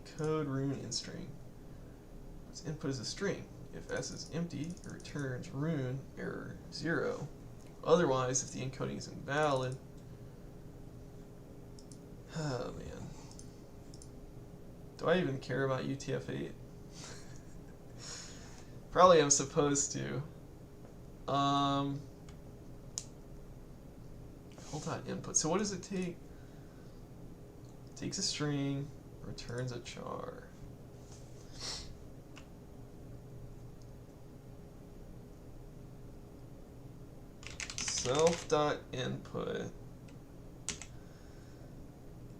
Speaker 1: Decode rune in string. Its input is a string. If S is empty, it returns rune error 0. Otherwise, if the encoding is invalid, oh man, do I even care about UTF-8? Probably I'm supposed to. Hold on, input. So what does it take? It takes a string, returns a char. Self.input.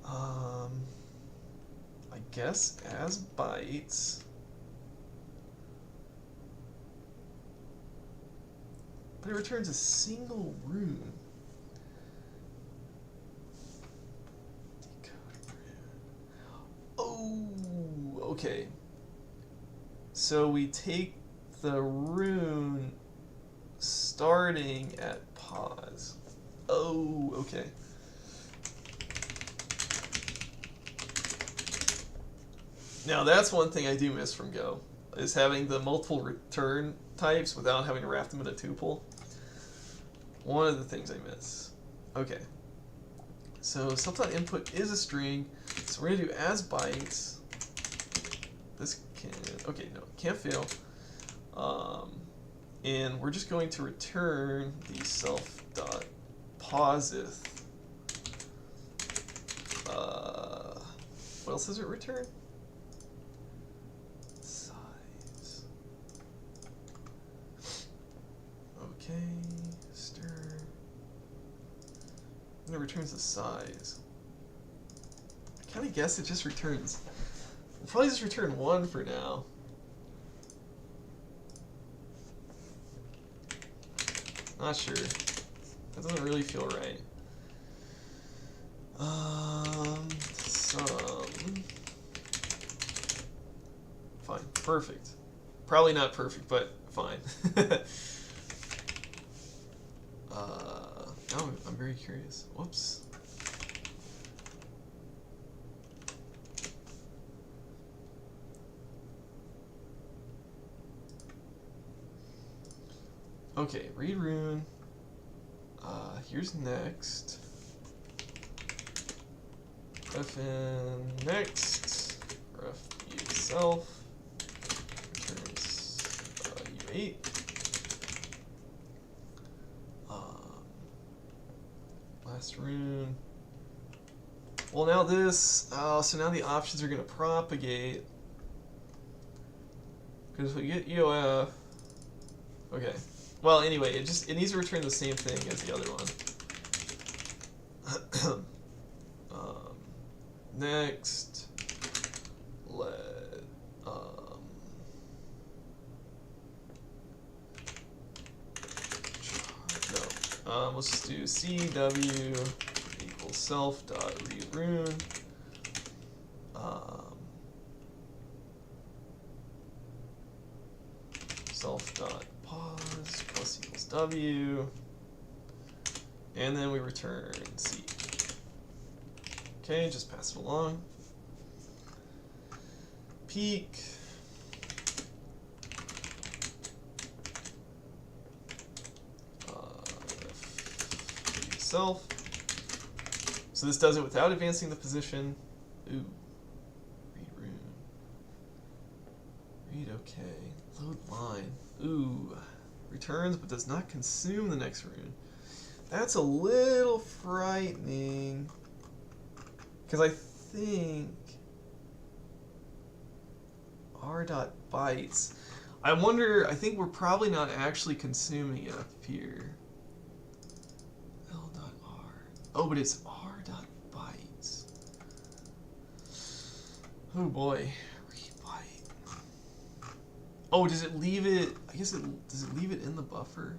Speaker 1: I guess as bytes. But it returns a single rune. okay. So we take the rune starting at pause. Oh, okay. Now that's one thing I do miss from Go, is having the multiple return types without having to wrap them in a tuple. One of the things I miss. Okay. So self.input is a string, so we're gonna do as bytes. This can, okay, no, can't fail. And we're just going to return the self.poseth. What else does it return? Size. Okay, stir. And it returns the size. I kind of guess it just returns. We'll probably just return 1 for now. Not sure. That doesn't really feel right. Fine. Perfect. Probably not perfect, but fine. Now I'm very curious. Whoops. Okay, read rune. Here's next. Fn next. Ref use self. Returns u8. Last rune. Well, now this. So now the options are going to propagate. Because we get EOF. Okay. Well, anyway, it needs to return the same thing as the other one. Next, let's just do CW equals self dot read rune. Self dot pause plus equals W, and then we return C. Okay, just pass it along. Peak. Self. So this does it without advancing the position. Ooh. Read rune. Read okay. Load line. Ooh. Returns but does not consume the next rune. That's a little frightening. Because I think r.bytes. I wonder, I think we're probably not actually consuming it up here. L.r. Oh, but it's r.bytes. Oh boy. Read byte. Oh, does it leave it, I guess does it leave it in the buffer?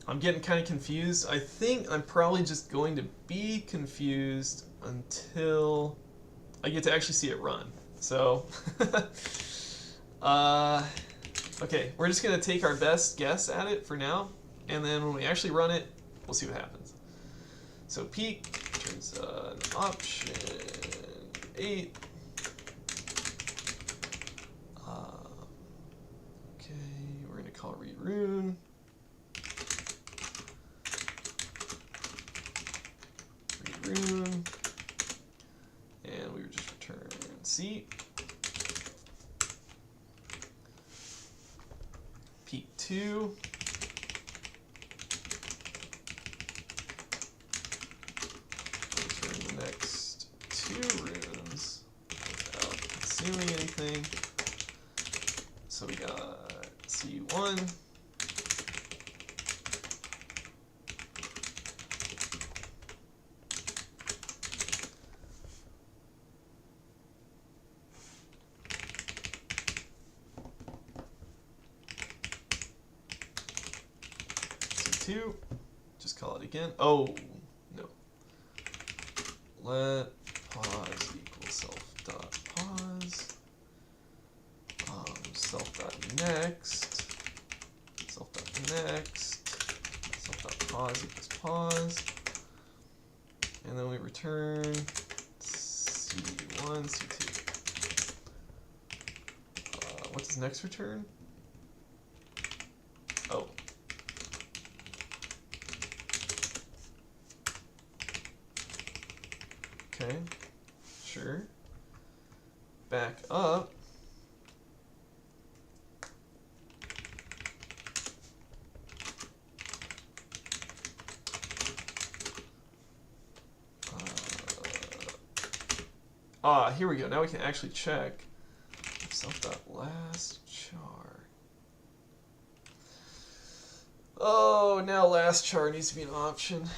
Speaker 1: I'm getting kind of confused. I think I'm probably just going to be confused until I get to actually see it run. So, okay, we're just going to take our best guess at it for now, and then when we actually run it, we'll see what happens. So peak turns an option 8. Okay, we're going to call read rune. Rune, and we would just return C. Peak 2. Return the next 2 runes without consuming anything. So we got C1. C2. Just call it again. Oh, no. Let pause equals self.pause, self.next, self.next, self.pause equals pause, and then we return C1, C2. What does next return? Oh. Okay, sure. Back up. Here we go. Now we can actually check self.last char. Oh, now last char needs to be an option.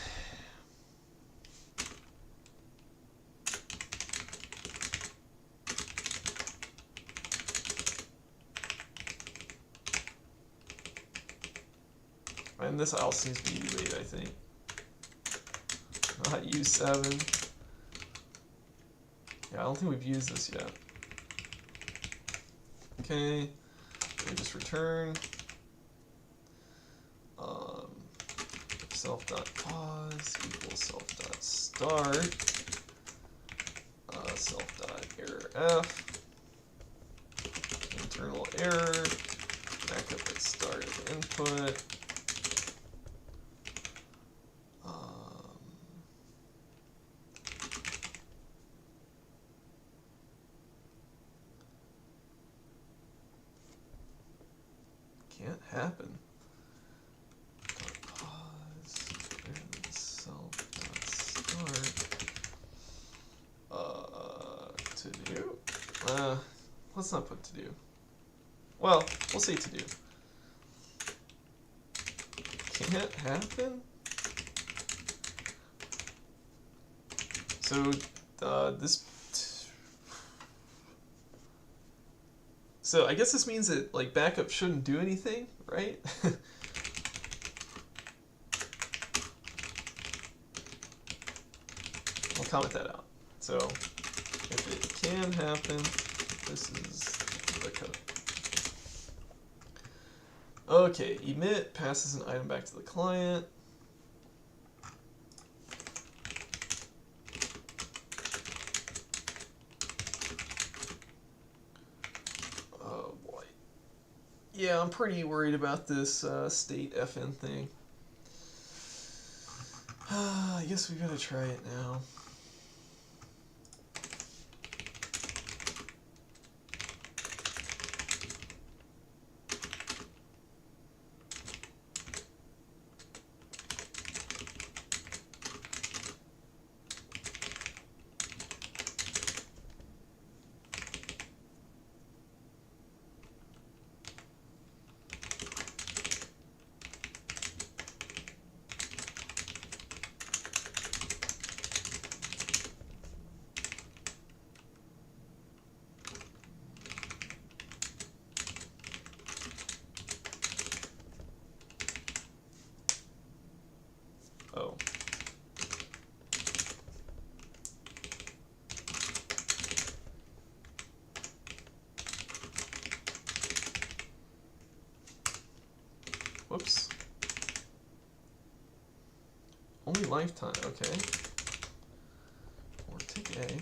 Speaker 1: And this also needs to be U8, I think. Not U7. Yeah, I don't think we've used this yet. Okay, we just return self.pause equals self.start, self.errorf, internal error, back up at start of input. Can't happen. Pause, self.start. To do. Let's not put to do. Well, we'll say to do. Can't happen? So, So I guess this means that like backup shouldn't do anything, right? I'll comment that out. So if it can happen, this is the code. Okay, emit passes an item back to the client. Yeah, I'm pretty worried about this state FN thing. I guess we gotta try it now. Oh. Whoops. Only lifetime, okay. Or tick A.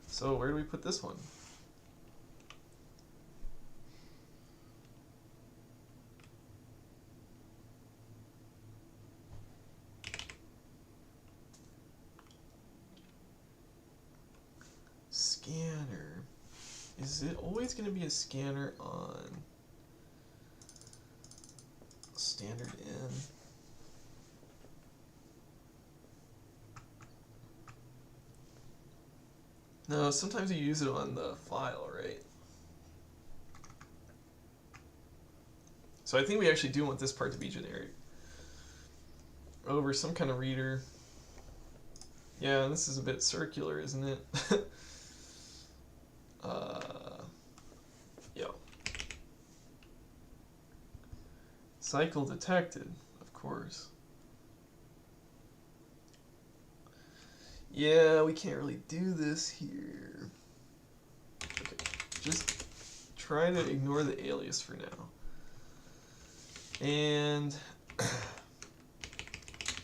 Speaker 1: So where do we put this one? Scanner. Is it always going to be a scanner on standard in? No, sometimes you use it on the file, right? So I think we actually do want this part to be generic. Over some kind of reader. Yeah, this is a bit circular, isn't it? Yeah. Cycle detected, of course. Yeah, we can't really do this here. Okay, just try to ignore the alias for now. And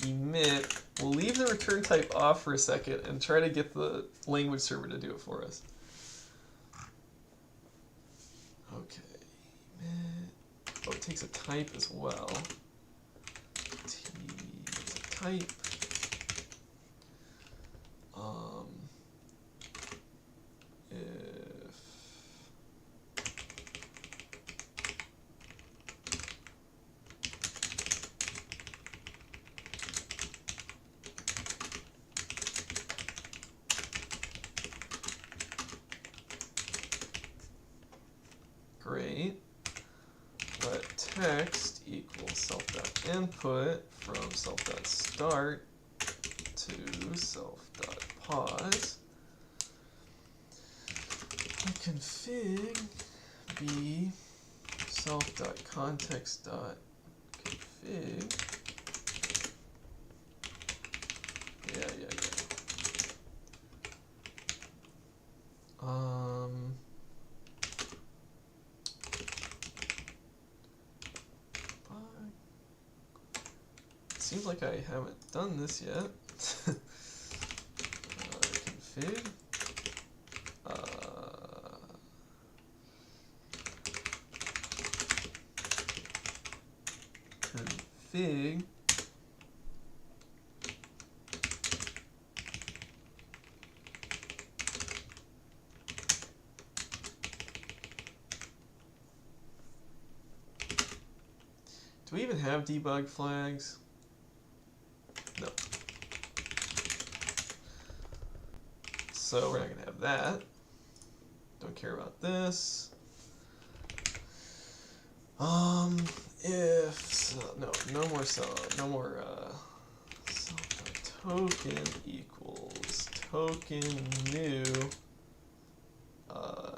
Speaker 1: emit, we'll leave the return type off for a second and try to get the language server to do it for us. Okay, emit. Oh, it takes a type as well. T is a type. If great, let text equals self.input from self.start to self.pause. Config be self.context.config. Yeah. Seems like I haven't done this yet. Config. Config. Do we even have debug flags? No. So we're not going to have that. Don't care about this. No more self.token equals token new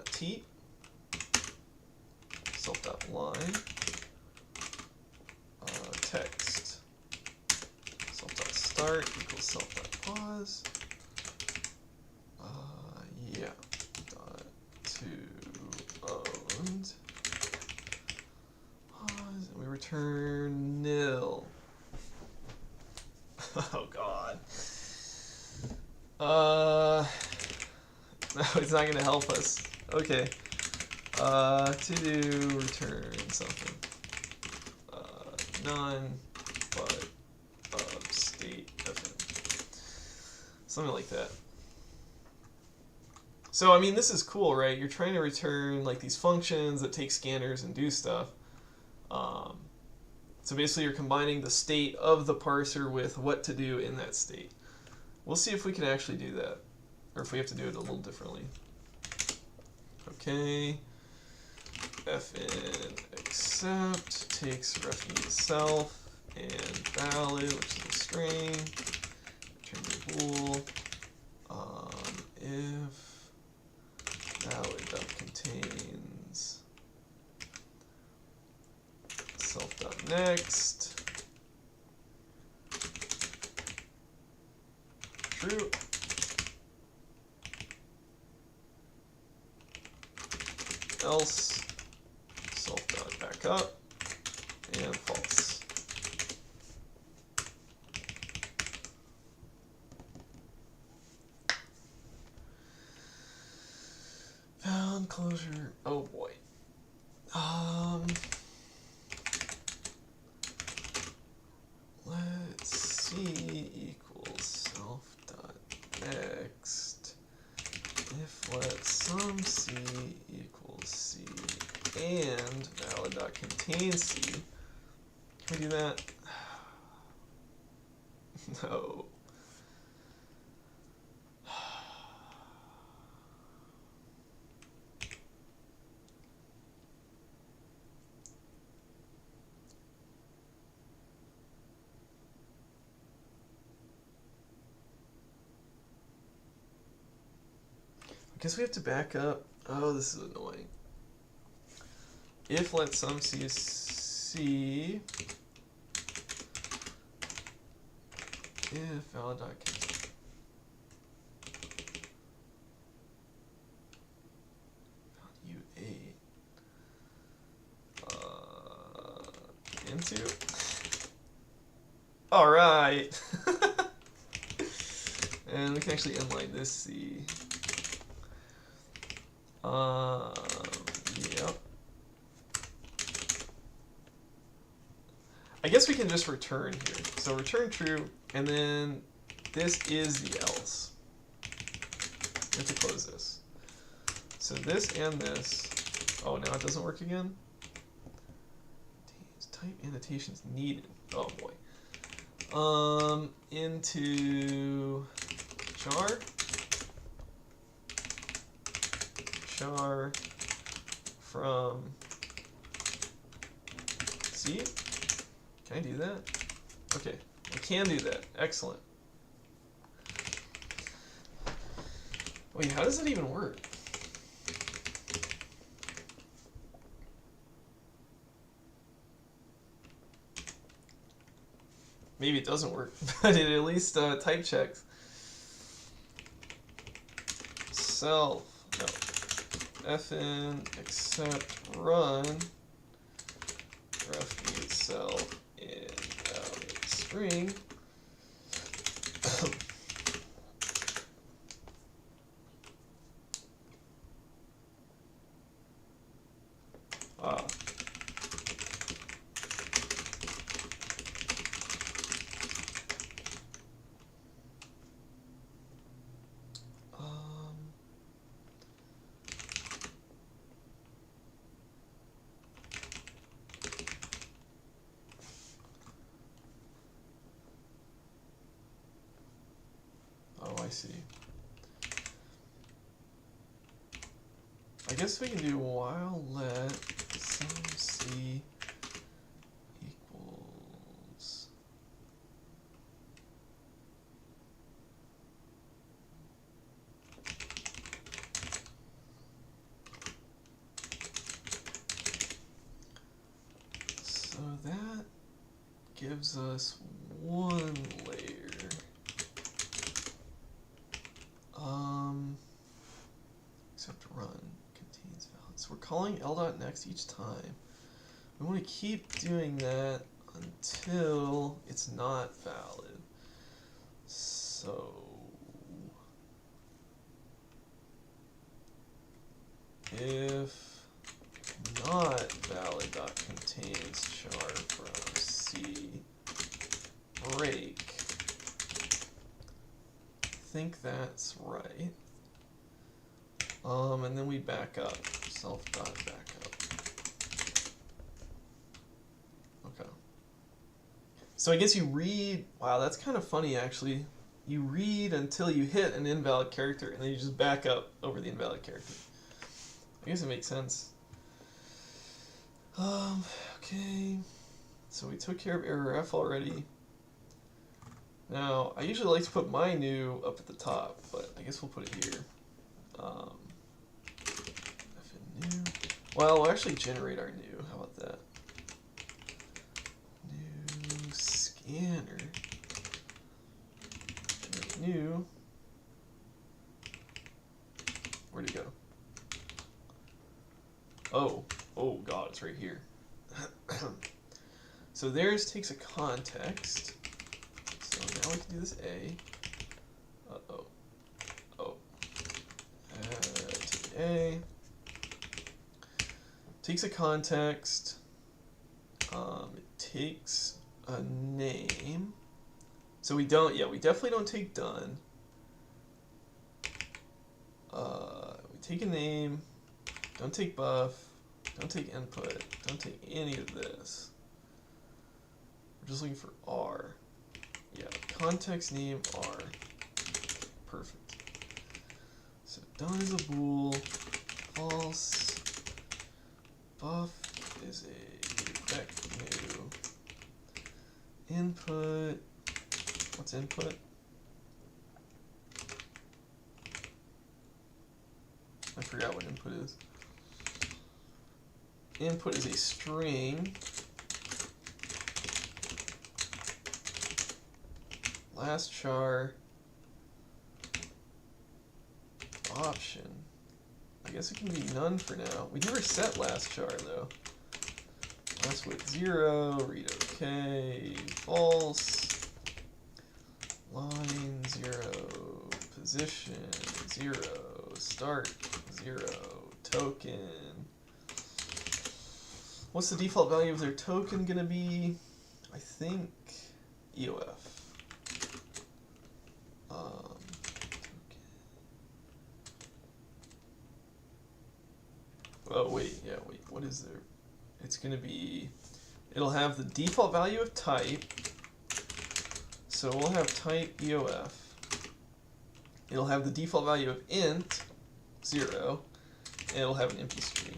Speaker 1: t self.line text self.start equals self.pause. Yeah. To owned. Pause, and we return nil. Oh god. No, it's not gonna help us. Okay. To do return something. None but of state fn. Something like that. So, I mean, this is cool, right? You're trying to return like these functions that take scanners and do stuff. So basically, you're combining the state of the parser with what to do in that state. We'll see if we can actually do that, or if we have to do it a little differently. Okay. Fn accept takes reference itself and valid, which is a string. Return the bool. If valid contains self.next true. Else self.backup and false. Found closure. Oh boy. Let's see equals self.next if let sum c equals c and valid.contain c. Can we do that? No. I guess we have to back up. Oh, this is annoying. If let sum c is c, if valid.contain. 2. All right. And we can actually inline this C. Yep. I guess we can just return here. So return true, and then this is the else. We have to close this. So this and this. Oh, now it doesn't work again? Type annotations needed. Oh boy. Into char. Char from C. Can I do that? Okay, I can do that. Excellent. Wait, how does it even work? Maybe it doesn't work, but it at least type checks. Self, no. Fn accept run. Ref itself invalid string. I see. I guess we can do while let sum C equals so that gives us one layer. Except run contains valid. So we're calling l.next each time. We want to keep doing that until it's not valid. So if not valid dot contains char from C break. I think that's right. And then we back up. Self.backup. Okay. So I guess you read, wow, that's kind of funny actually. You read until you hit an invalid character and then you just back up over the invalid character. I guess it makes sense. Okay. So we took care of error F already. Now, I usually like to put my new up at the top, but I guess we'll put it here. New. Well, we'll actually generate our new. How about that? New scanner. Generate new. Where'd it go? Oh God, it's right here. So theirs takes a context. So now we can do this A. Take A. Takes a context. It takes a name. So we don't, we definitely don't take done. We take a name. Don't take buff. Don't take input. Don't take any of this. We're just looking for R. Yeah, context name R. Perfect. So done is a bool. False. Buff is a rec new. Input. What's input? I forgot what input is. Input is a string. Last char. Option. I guess it can be none for now. We never set last char though. That's with 0, read OK, false, line 0, position 0, start 0, token. What's the default value of their token going to be? I think EOF. Oh, wait, yeah, wait, what is there? It's going to be, it'll have the default value of type, so we'll have type EOF. It'll have the default value of int, 0, and it'll have an empty string.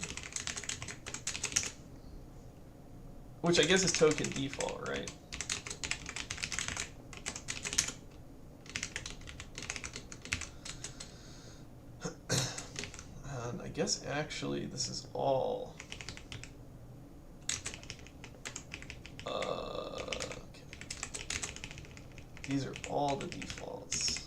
Speaker 1: Which I guess is token default, right? And I guess actually this is all. Okay. These are all the defaults.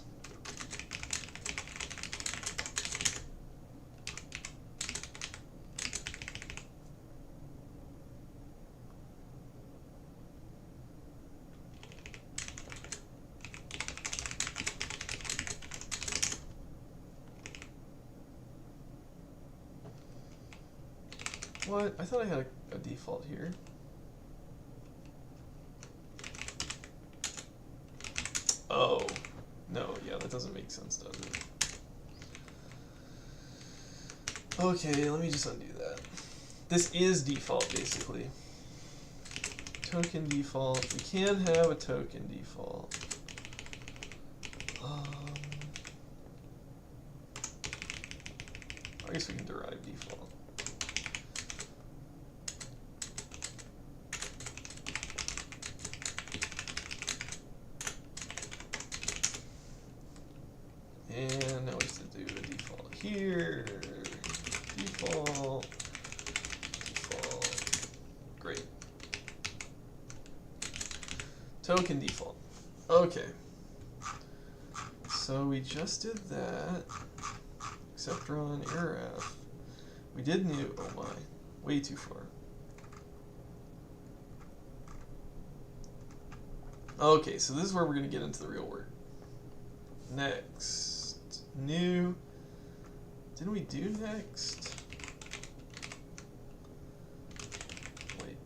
Speaker 1: What? I thought I had a default here. Oh. No, yeah, that doesn't make sense, does it? Okay, let me just undo that. This is default, basically. Token default. We can have a token default. I guess we can derive default. And now we have to do a default here. Default. Default. Great. Token default. Okay. So we just did that. Except run errorf. We did new. Oh my. Way too far. Okay, so this is where we're going to get into the real work. Next. New. Didn't we do next? Wait.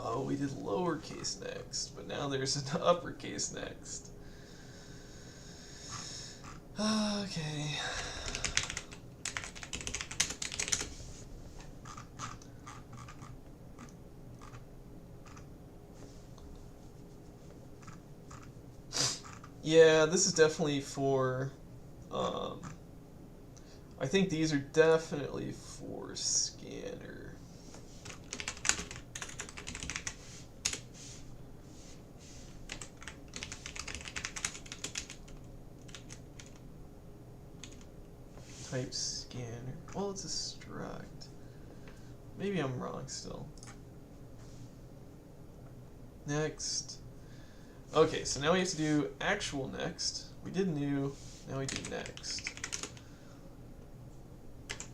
Speaker 1: Oh, we did lowercase next, but now there's an uppercase next. Okay. Yeah, this is definitely for, I think these are definitely for scanner. Type scanner. Well, it's a struct. Maybe I'm wrong still. Next. Okay, so now we have to do actual next. We did new, now we do next.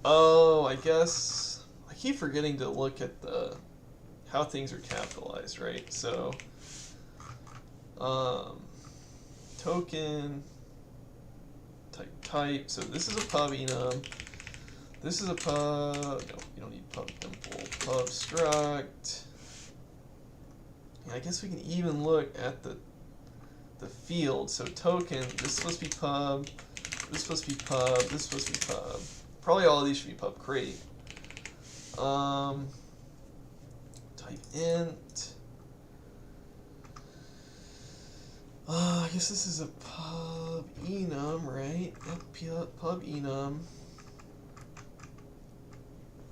Speaker 1: Oh, I guess I keep forgetting to look at the how things are capitalized, right? So token type. So this is a pub enum. This is a pub. No, you don't need pub temple. Pub struct. I guess we can even look at the field. So token, this is supposed to be pub, this is supposed to be pub, this is supposed to be pub. Probably all of these should be pub crate. Type int. I guess this is a pub enum, right? Pub enum.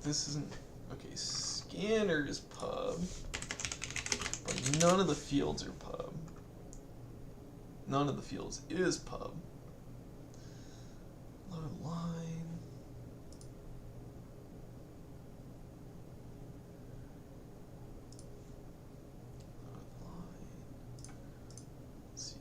Speaker 1: This isn't, okay, scanner is pub. But none of the fields are pub. None of the fields is pub. Load line. Load line. Let's see.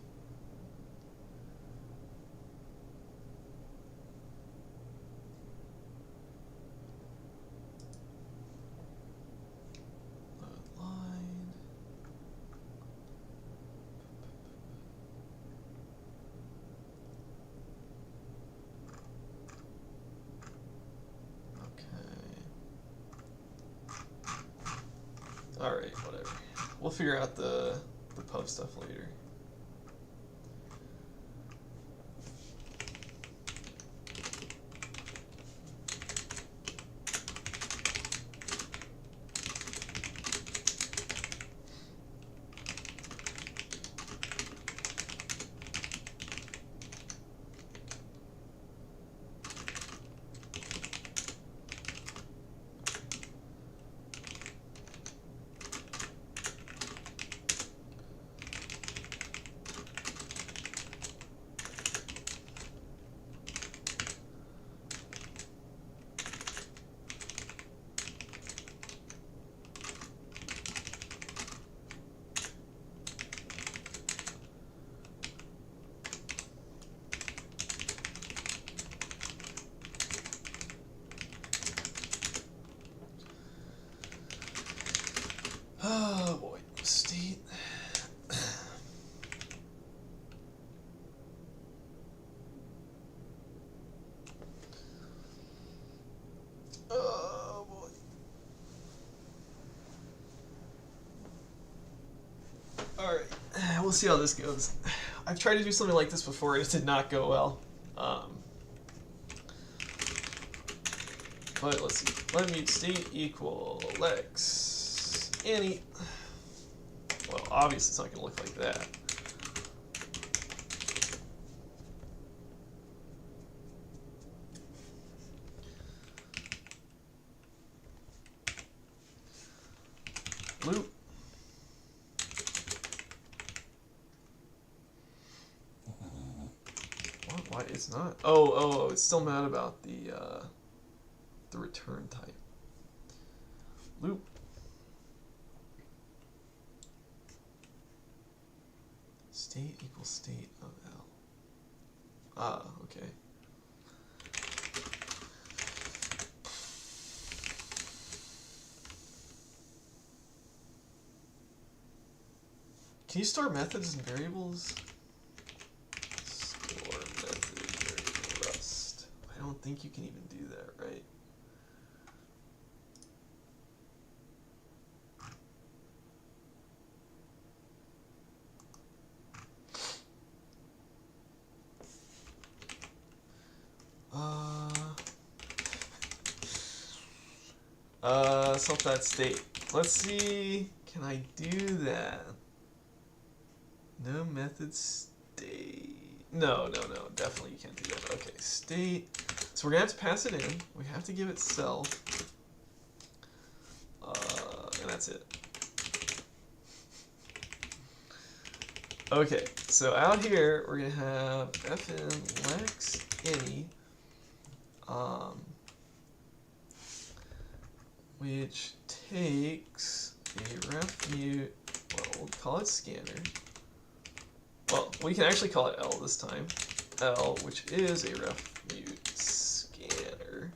Speaker 1: Alright, whatever. We'll figure out the pub stuff later. Oh boy, state. Oh boy. Alright, we'll see how this goes. I've tried to do something like this before and it did not go well. But let's see. Let mute state equal Lex any. Well, obviously it's not going to look like that. Loop. What? Why it's not? Oh, it's still mad about the return type. Loop. State equals state of L. Ah, okay. Can you store methods and variables? Store method variable rust. I don't think you can even do that, right? Self.state. Let's see, can I do that? No method state. No, definitely you can't do that. Okay, state. So we're gonna have to pass it in. We have to give it self. And that's it. Okay, so out here we're gonna have fn lex any, which takes a ref mute. Well, we'll call it scanner. Well, we can actually call it L this time. L, which is a ref mute scanner,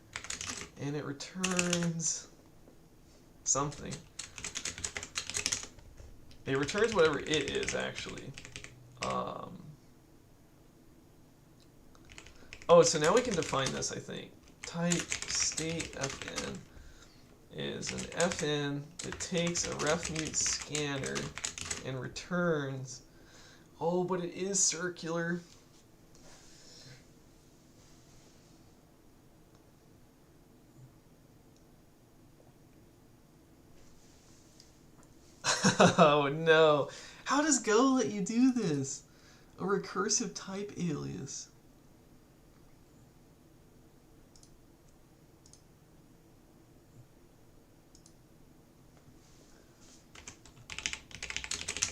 Speaker 1: and it returns something. It returns whatever it is, actually. Oh, so now we can define this, I think. Type state fn is an fn that takes a ref mute scanner and returns. Oh, but it is circular. Oh no. How does Go let you do this? A recursive type alias.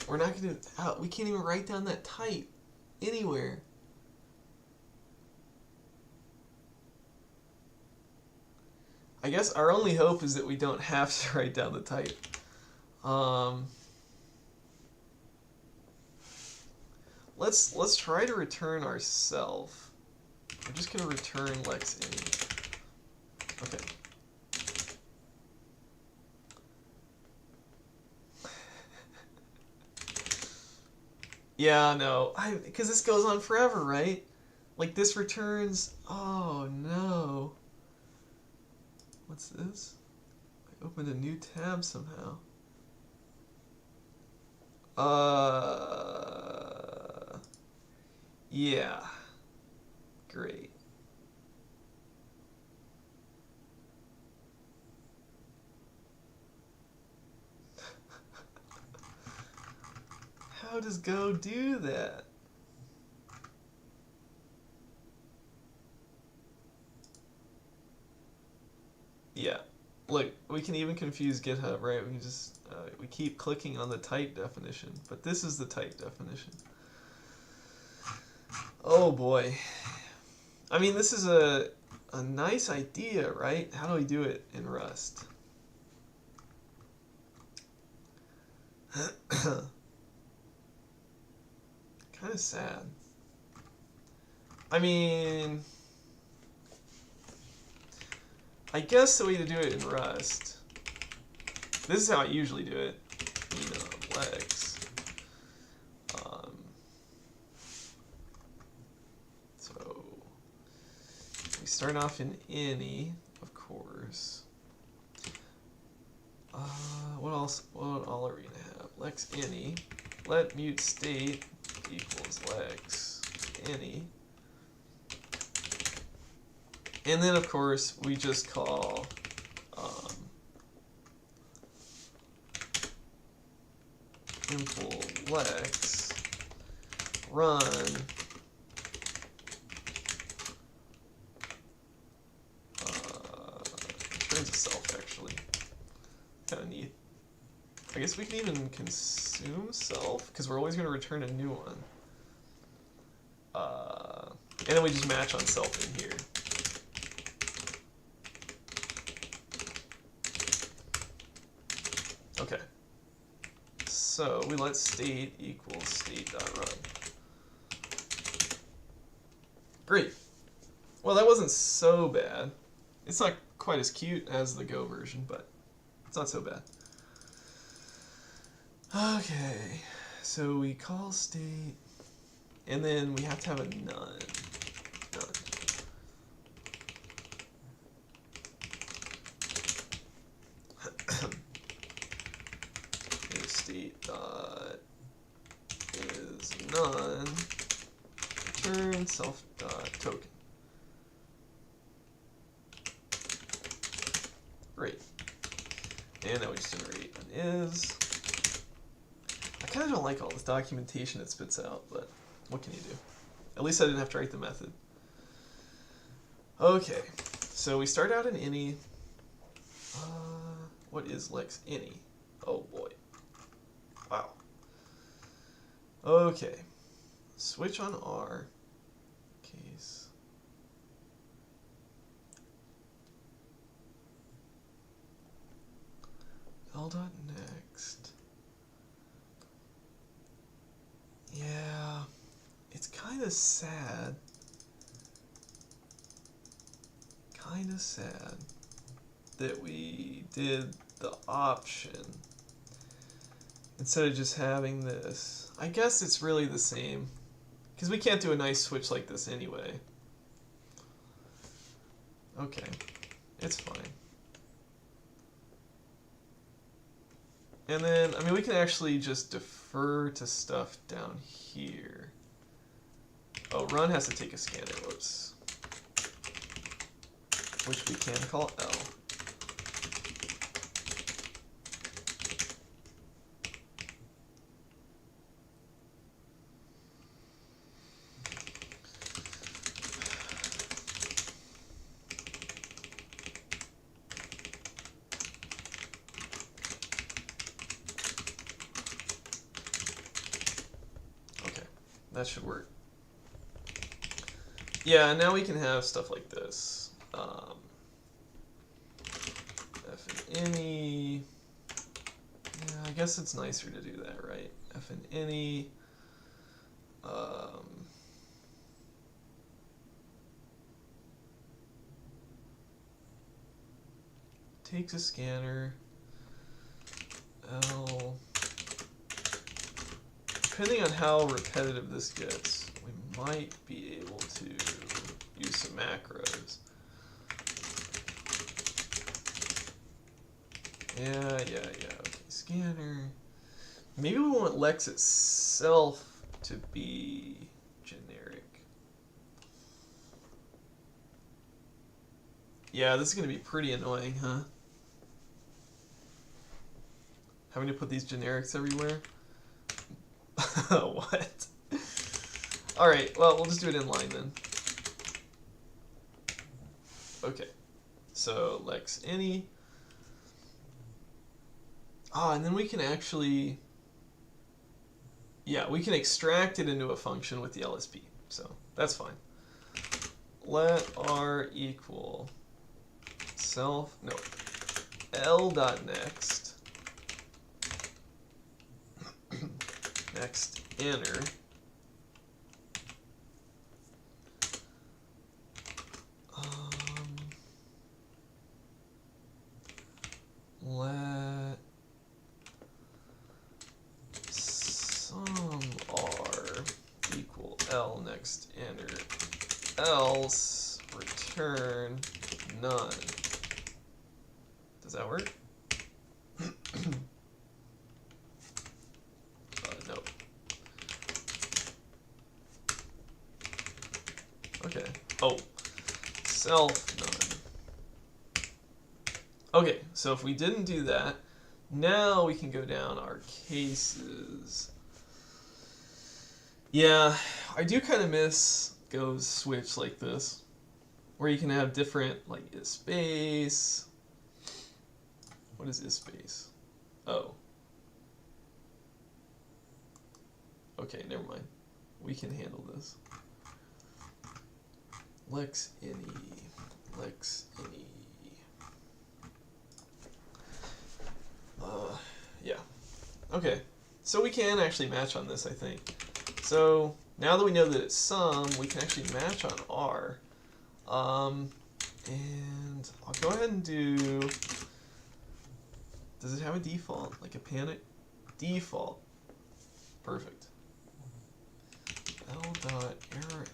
Speaker 1: We're not going to, we can't even write down that type anywhere. I guess our only hope is that we don't have to write down the type. Let's try to return ourself. I'm just going to return Lex any. Okay. Yeah, no, because this goes on forever, right? Like this returns, oh no. What's this? I opened a new tab somehow. Yeah. Great. How does Go do that? Yeah. Look, we can even confuse GitHub, right? We can just, we keep clicking on the type definition, but this is the type definition. Oh boy. I mean, this is a nice idea, right? How do we do it in Rust? Kind of sad. I mean, I guess the way to do it in Rust, this is how I usually do it. Lex. So we start off in any, of course. What else? What all are we gonna have? Lex any. Let mute state equals Lex any. And then, of course, we just call impl Lex run returns itself, actually. Kind of neat. I guess we can even consume self, because we're always going to return a new one. And then we just match on self in here. Okay. So we let state equals state.run. Great. Well, that wasn't so bad. It's not quite as cute as the Go version, but it's not so bad. Okay, so we call state, and then we have to have a none. State dot is none. Return self dot token. Great. And now we just generate an is. I kind of don't like all this documentation it spits out, but what can you do? At least I didn't have to write the method. Okay, so we start out in any. What is Lex any? Oh boy. Wow. Okay. Switch on R. Case. L.next. Yeah. It's kind of sad. Kind of sad that we did the option instead of just having this. I guess it's really the same, because we can't do a nice switch like this anyway. Okay, it's fine. And then, I mean, we can actually just defer to stuff down here. Oh, run has to take a scanner, whoops. Which we can call L. That should work. Yeah, now we can have stuff like this. F and any. Yeah, I guess it's nicer to do that, right? F and any. Takes a scanner. L. Depending on how repetitive this gets, we might be able to use some macros. Yeah, okay. Scanner. maybe we want Lex itself to be generic. Yeah, this is going to be pretty annoying, huh? Having to put these generics everywhere. What? Alright, well, we'll just do it in line then. Okay. So, Lex any. Ah, and then we can actually... Yeah, we can extract it into a function with the LSP. So, that's fine. Let R equal self... No. L.next. Next inner. Let sum R equal L next inner, else return none. Does that work? No. Okay. Oh, self none. Okay, so if we didn't do that, now we can go down our cases. Yeah, I do kind of miss Go's switch like this, where you can have different, like, is space. What is space? Oh. Okay, never mind. We can handle this. Lex any. Lex any. Yeah. Okay. So we can actually match on this, I think. So now that we know that it's sum, we can actually match on R. And I'll go ahead and do... Does it have a default? Like a panic? Default. Perfect. L.errorf.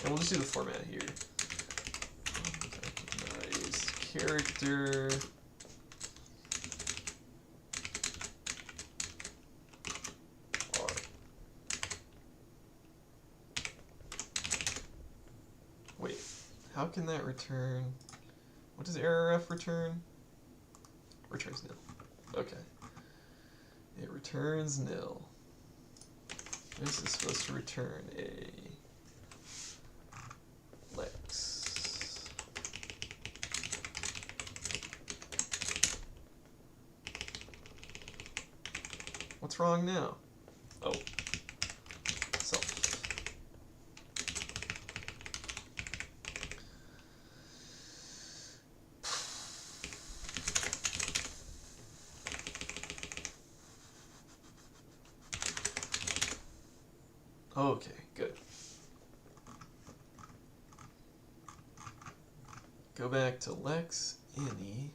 Speaker 1: And we'll just do the format here. Recognize character. R. Wait, how can that return? What does errorf return? Returns nil. Okay. It returns nil. This is supposed to return a Lex. What's wrong now? Oh. Self. Okay, good. Go back to Lex any.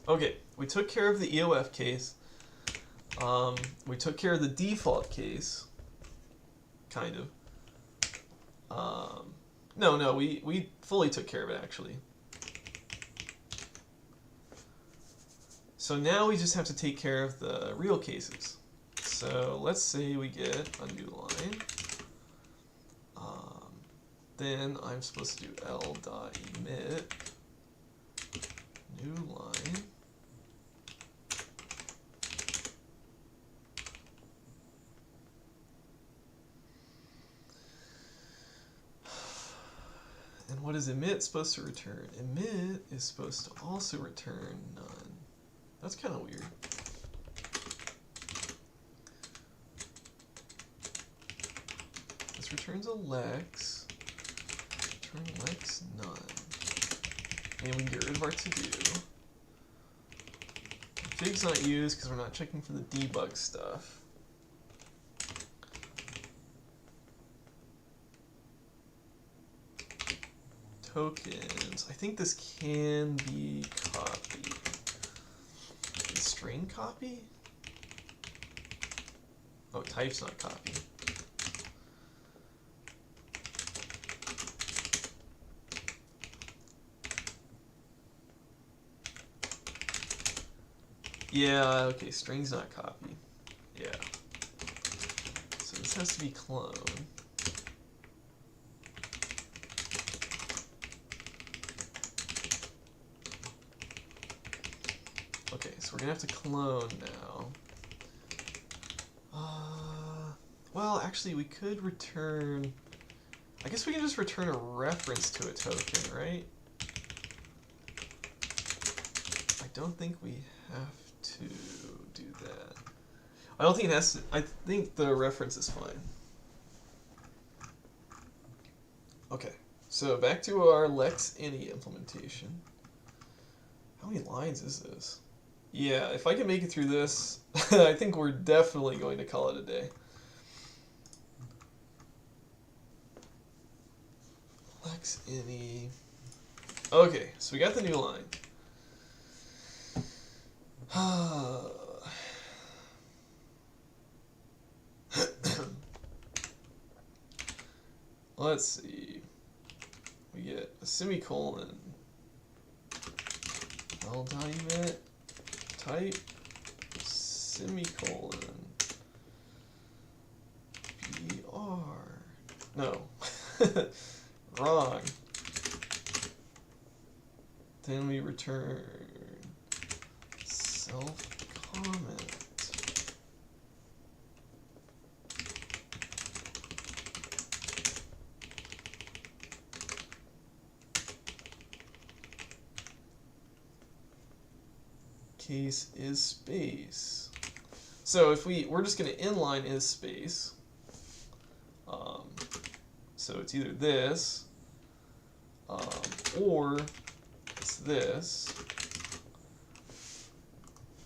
Speaker 1: Okay, we took care of the EOF case. We took care of the default case, kind of. No, we fully took care of it, actually. So now we just have to take care of the real cases. So let's say we get a new line. Then I'm supposed to do L.emit new line. And what is emit supposed to return? Emit is supposed to also return none. That's kind of weird. This returns a Lex. Return Lex none. And we can get rid of our to-do. Config's not used because we're not checking for the debug stuff. Tokens. I think this can be copied. String copy? Oh, type's not copy. Yeah, okay, string's not copy. Yeah. So this has to be clone. Okay, so we're gonna have to clone now. Well, actually, we could return... I guess we can just return a reference to a token, right? I don't think we have to do that. I don't think it has to... I think the reference is fine. Okay, so back to our Lexing implementation. How many lines is this? Yeah, if I can make it through this, I think we're definitely going to call it a day. Lexing. Okay, so we got the new line. Let's see. We get a semicolon. L document type semicolon BR. No. Wrong. Then we return self-comment. Case is space. So if we're just going to inline is space. So it's either this or it's this.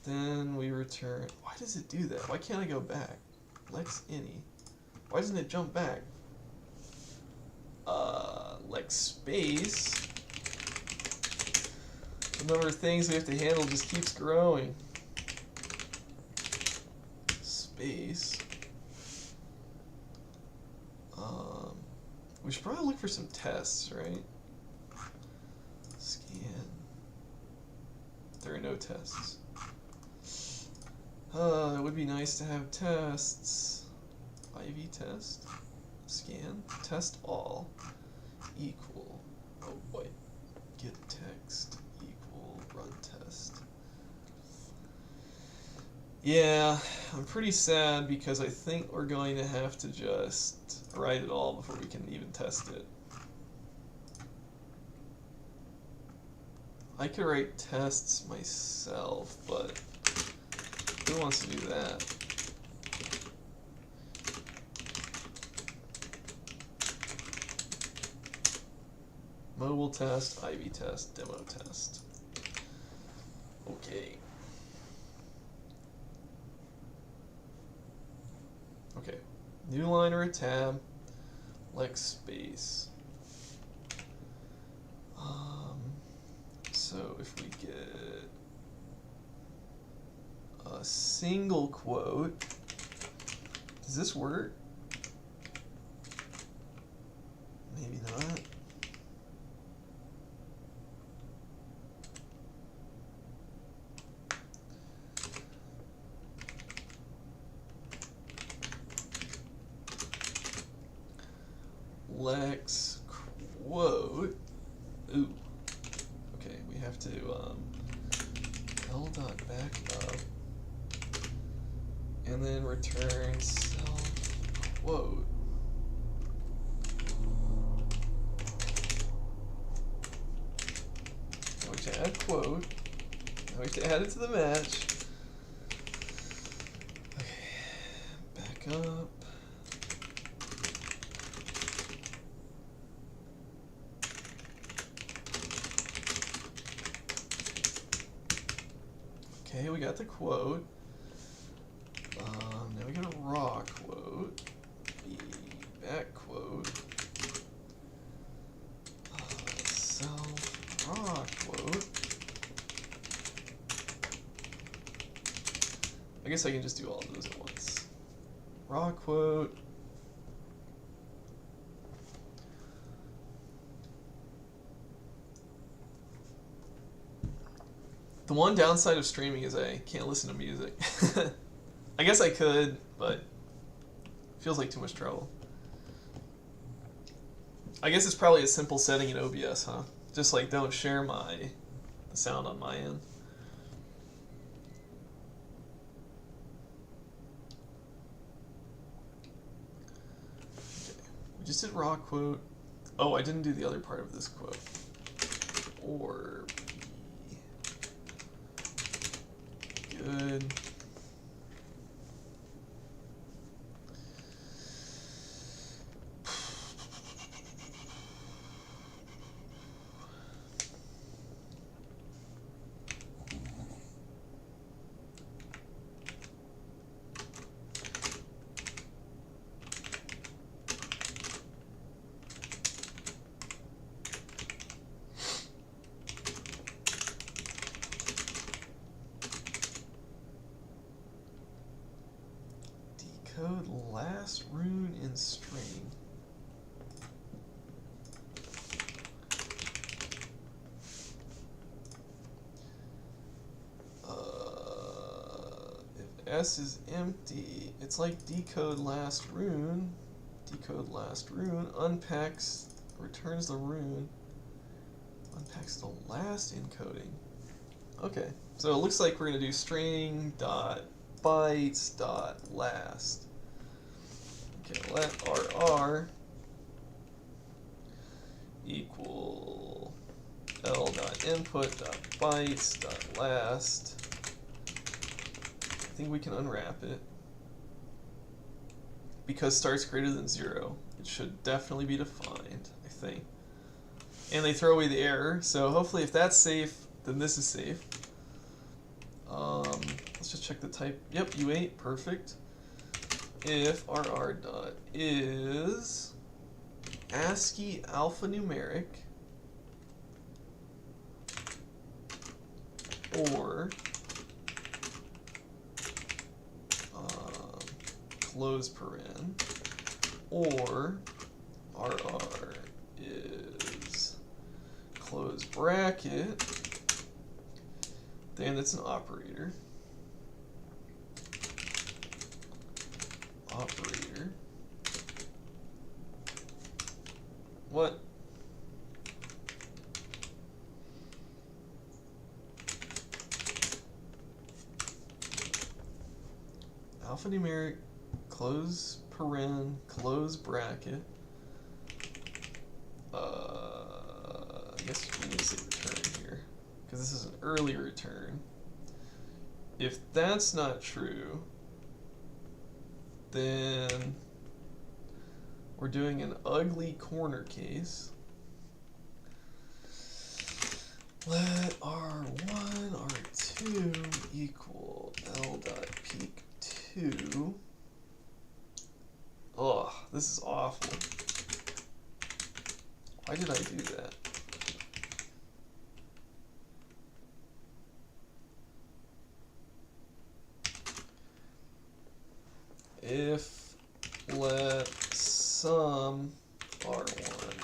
Speaker 1: Then we return. Why does it do that? Why can't I go back? Lexing. Why doesn't it jump back? Lex space. The number of things we have to handle just keeps growing. Space. We should probably look for some tests, right? Scan. There are no tests. It would be nice to have tests. IV test. Scan. Test all. Equal. Oh boy. Get text. Equal. Run test. Yeah, I'm pretty sad because I think we're going to have to just write it all before we can even test it. I could write tests myself, but who wants to do that? Mobile test, IV test, demo test. Okay. Okay. New line or a tab. Lex space. So if we get a single quote, does this work? Maybe not. Lex quote. Ooh. Okay, we have to L dot back up and then return self quote. Now we have to add quote. Now we have to add it to the match. Okay, back up. Okay, we got the quote. Now we got a raw quote. Back quote. Self raw quote. I guess I can just do all of those at once. Raw quote. The one downside of streaming is I can't listen to music. I guess I could, but it feels like too much trouble. I guess it's probably a simple setting in OBS, huh? Just like don't share the sound on my end. Okay. We just did raw quote. Oh, I didn't do the other part of this quote. Or be good. Decode last rune in string. If S is empty, it's like decode last rune. Decode last rune unpacks, returns the rune, unpacks the last encoding. Okay, so it looks like we're going to do string dot bytes dot last. Okay, let RR equal L dot input dot bytes dot last. I think we can unwrap it. Because starts greater than 0, it should definitely be defined, I think. And they throw away the error, so hopefully if that's safe, then this is safe. Let's just check the type. Yep, U8, perfect. If RR dot is ASCII alphanumeric or close paren, or RR is close bracket, then it's an operator. Operator. What? Alphanumeric, close paren, close bracket. I guess we need to say return here, because this is an early return. If that's not true, then we're doing an ugly corner case. Let R1, R2 equal L dot peak 2. Ugh, this is awful. Why did I do that? If let sum R1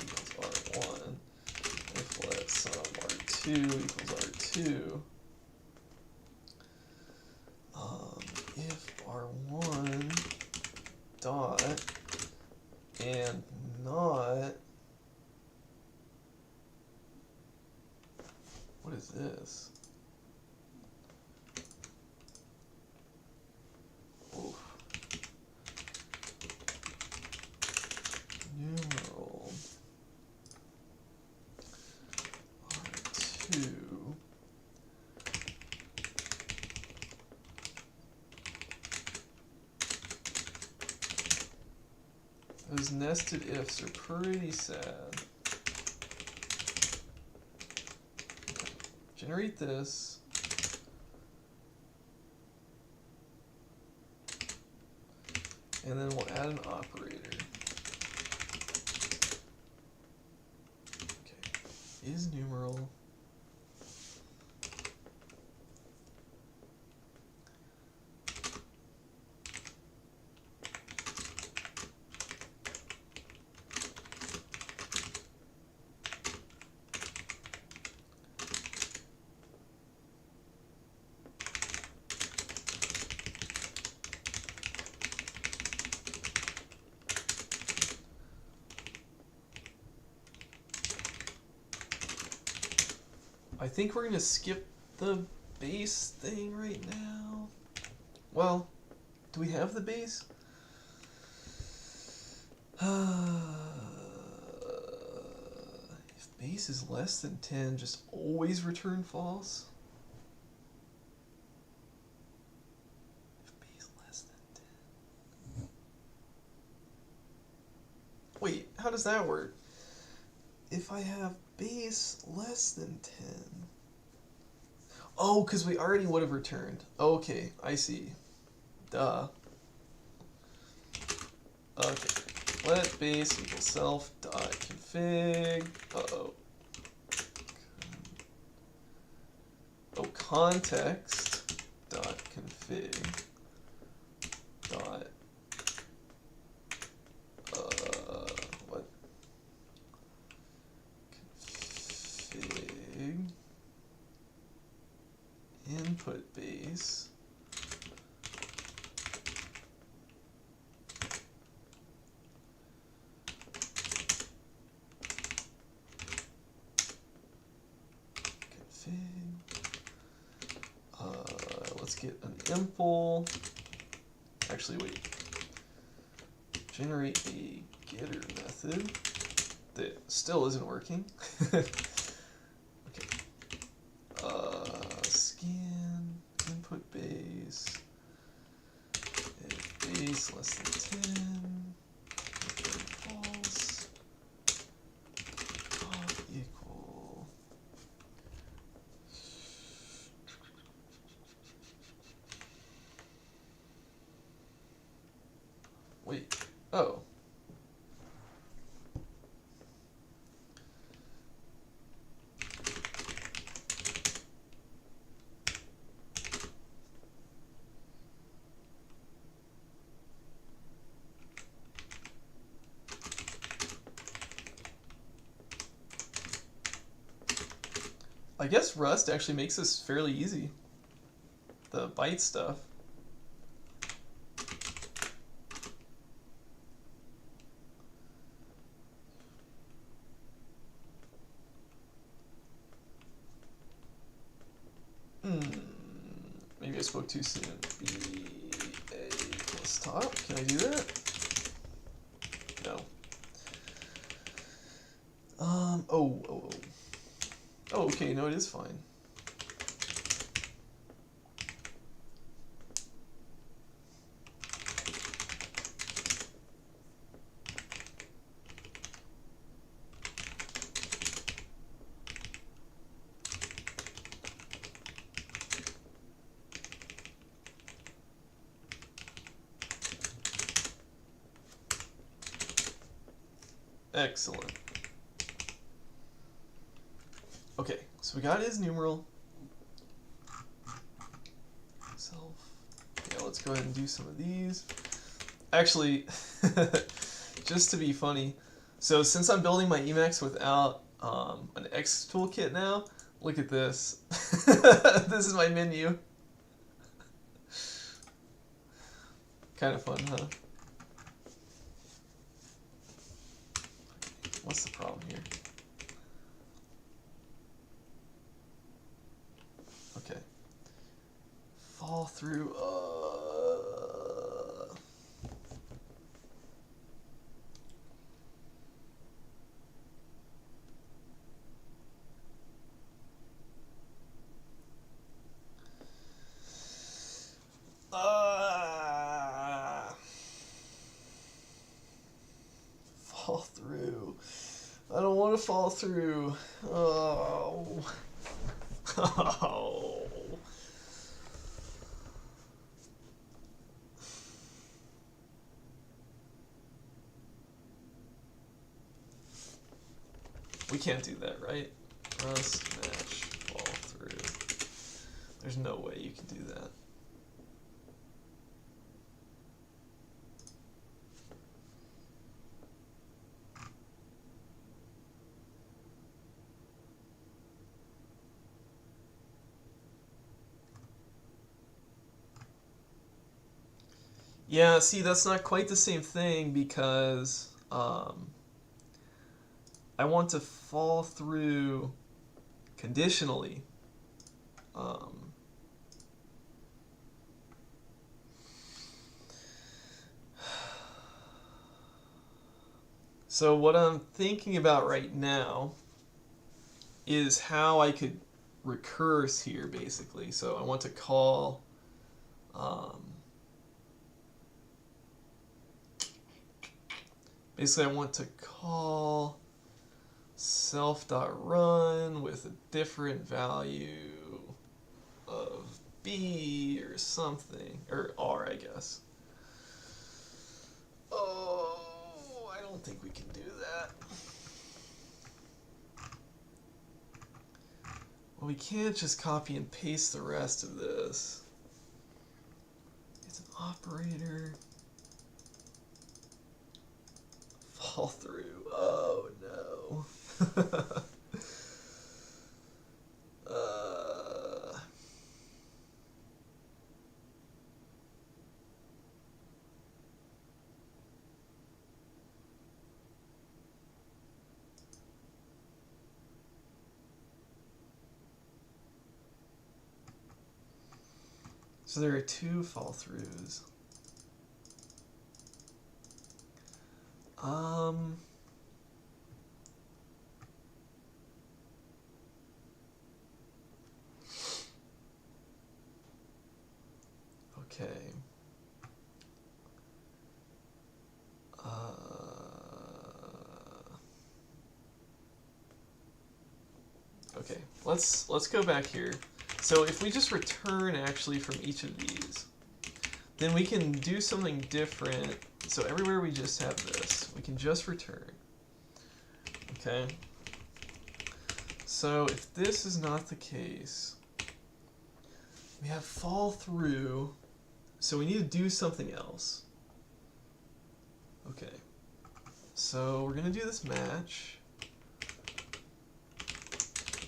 Speaker 1: equals R1, if let sum R2 equals R2, if R1 dot and not, what is this? Oof. Numeral R2 those nested ifs are pretty sad. Okay. Generate this. And then we'll add an operator. Is numeral I think we're gonna skip the base thing right now. Well, do we have the base? If base is less than 10, just always return false. If base less than 10. Wait, how does that work? If I have base less than 10. Oh, because we already would have returned. Okay, I see. Duh. Okay. Let base equal self dot config. Uh-oh. Oh, context dot config dot what? Config input base. Let's get an impl. Actually, wait. Generate a getter method that still isn't working. Okay. Scan input base. If base less than 10, return false. Equal. Wait. Oh. I guess Rust actually makes this fairly easy. The byte stuff. Maybe I spoke too soon. BA plus top. Can I do that? No. Oh, okay, no, it is fine. Excellent. Okay, so we got his numeral. Self. Yeah, let's go ahead and do some of these. Actually, just to be funny, so since I'm building my Emacs without an X toolkit now, look at this. This is my menu. Kind of fun, huh? What's the problem here? Okay. Fall through. Fall through. I don't want to fall through. Oh. Oh. We can't do that, right? Rust match fall through. There's no way you can do that. Yeah, see, that's not quite the same thing because I want to fall through conditionally. So what I'm thinking about right now is how I could recurse here, basically. So I want to call basically I want to call self.run with a different value of b or something, or r, I guess. Oh, I don't think we can do that. Well, we can't just copy and paste the rest of this. It's an operator. Fall through. Oh no. So there are two fall throughs. Okay. Okay, let's go back here. So if we just return actually from each of these, then we can do something different. So everywhere we just have this, we can just return. Okay. So if this is not the case, we have fall through, so we need to do something else. Okay. So we're going to do this match.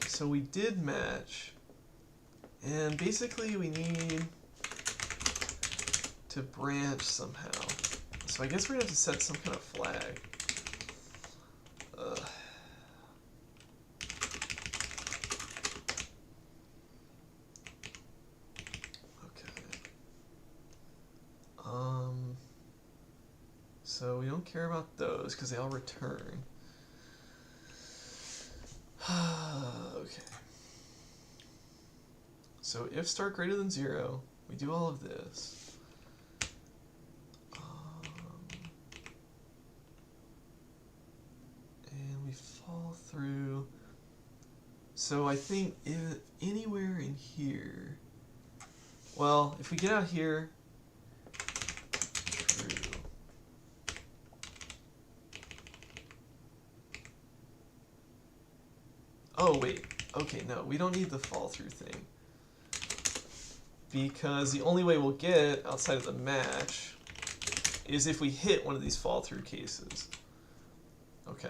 Speaker 1: So we did match, and basically we need to branch somehow. So I guess we're going to have to set some kind of flag. So we don't care about those because they all return. Okay. So if start greater than 0, we do all of this. And we fall through. So I think if anywhere in here, well, if we get out here, oh, wait. Okay, no, we don't need the fall through thing. Because the only way we'll get outside of the match is if we hit one of these fall through cases. Okay.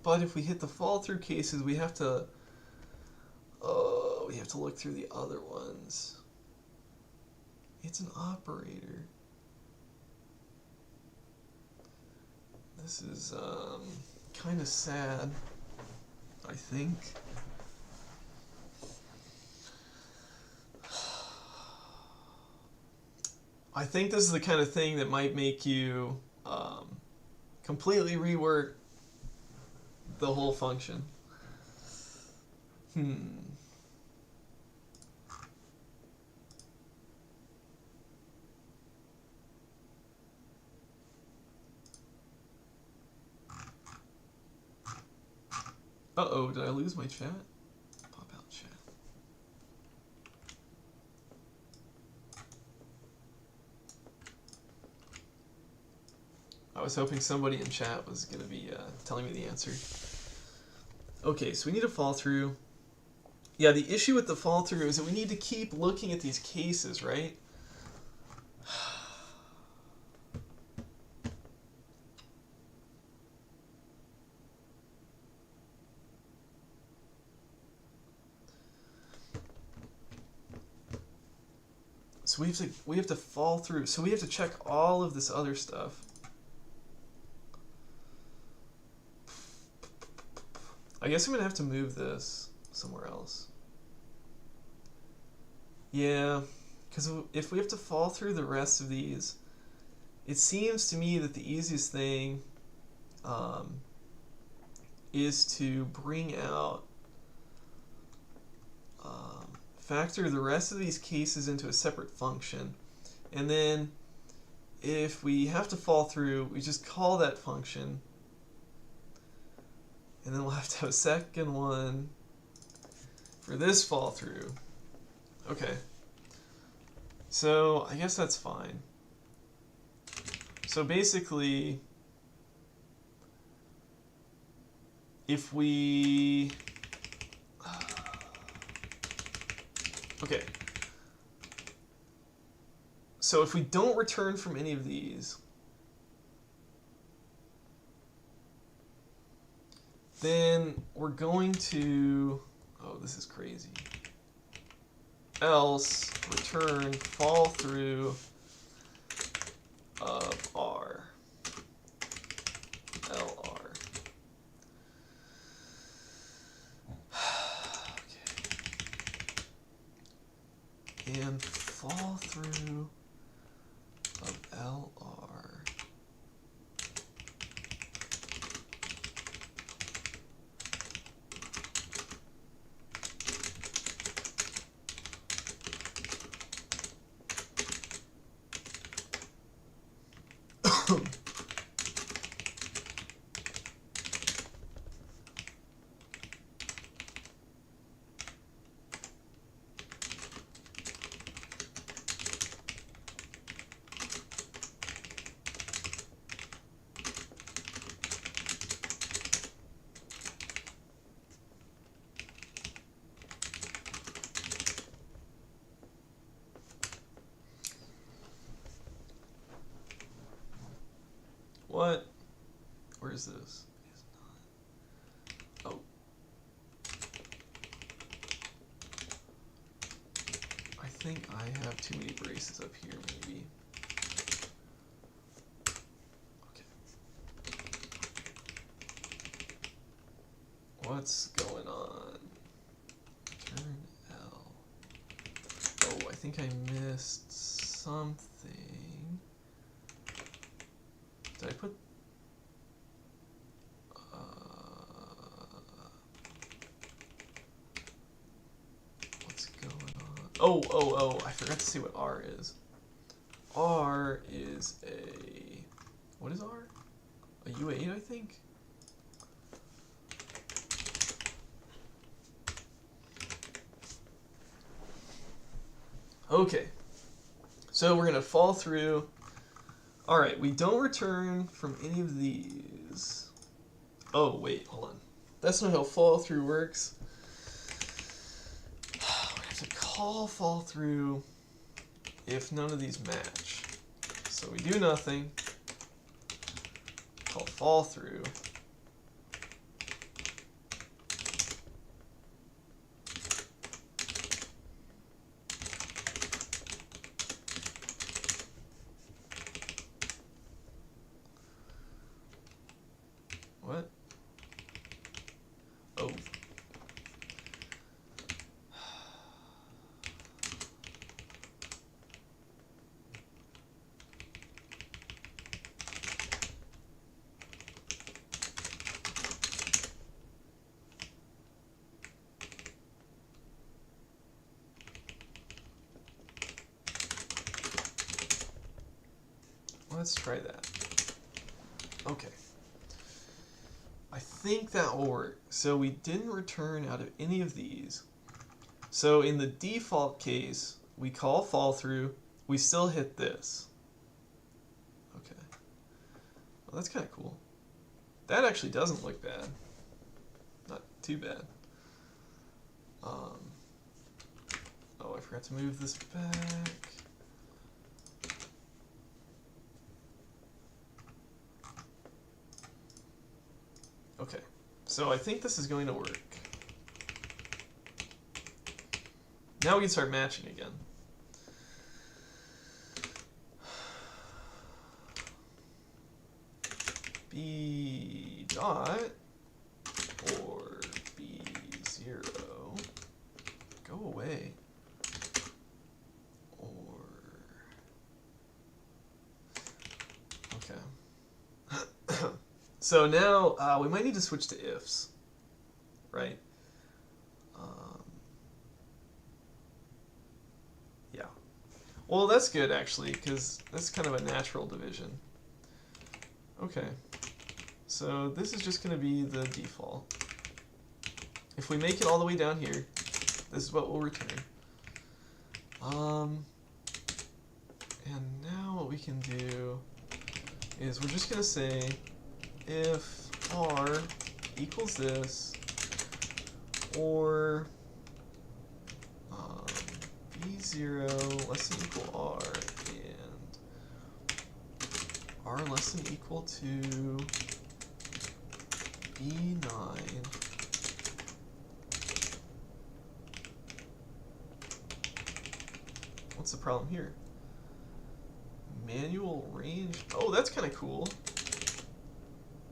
Speaker 1: But if we hit the fall through cases, we have to look through the other ones. It's an operator. This is kind of sad, I think. I think this is the kind of thing that might make you completely rework the whole function. Uh-oh, did I lose my chat? Pop out chat. I was hoping somebody in chat was going to be telling me the answer. Okay, so we need a fall through. Yeah, the issue with the fall through is that we need to keep looking at these cases, right? So we have to fall through. So we have to check all of this other stuff. I guess I'm going to have to move this somewhere else. Yeah, because if we have to fall through the rest of these, it seems to me that the easiest thing is to bring out, factor the rest of these cases into a separate function, and then if we have to fall through, we just call that function, and then we'll have to have a second one for this fall through. Okay, so I guess that's fine. So basically, if we... Okay. So if we don't return from any of these, then we're going to... Oh, this is crazy. Else return fall through of R. LR. Okay. And fall through of LR. What? Where is this? Oh. I think I have too many braces up here, maybe. Okay. What's going on? Turn L. Oh, I think I missed something. Did I put... what's going on? Oh, I forgot to see what R is. R is a... What is R? A U8, I think? Okay. So we're going to fall through... Alright, we don't return from any of these. Oh, wait, hold on. That's not how fall through works. We have to call fall through if none of these match. So we do nothing. Call fall through. What? Oh. Let's try that. Okay. I think that will work. So we didn't return out of any of these. So in the default case, we call fall through, we still hit this. Okay. Well, that's kind of cool. That actually doesn't look bad. Not too bad. Oh, I forgot to move this back. Okay, so I think this is going to work. Now we can start matching again. B dot or So now we might need to switch to ifs, right? Yeah. Well, that's good actually, because that's kind of a natural division. Okay. So this is just going to be the default. If we make it all the way down here, this is what we'll return. And now what we can do is we're just going to say if r equals this, or b0 less than equal r, and r less than equal to b9, what's the problem here? Manual range. Oh, that's kind of cool.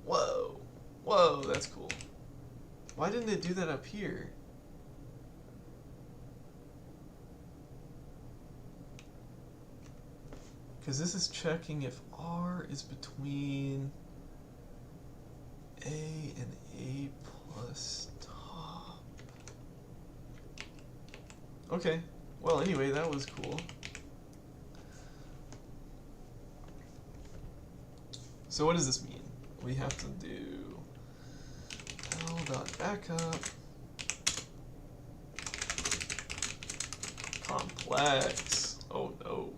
Speaker 1: Whoa. Whoa, that's cool. Why didn't it do that up here? Because this is checking if R is between A and A plus top. Okay. Well, anyway, that was cool. So what does this mean? We have to do l.backup complex. Oh no.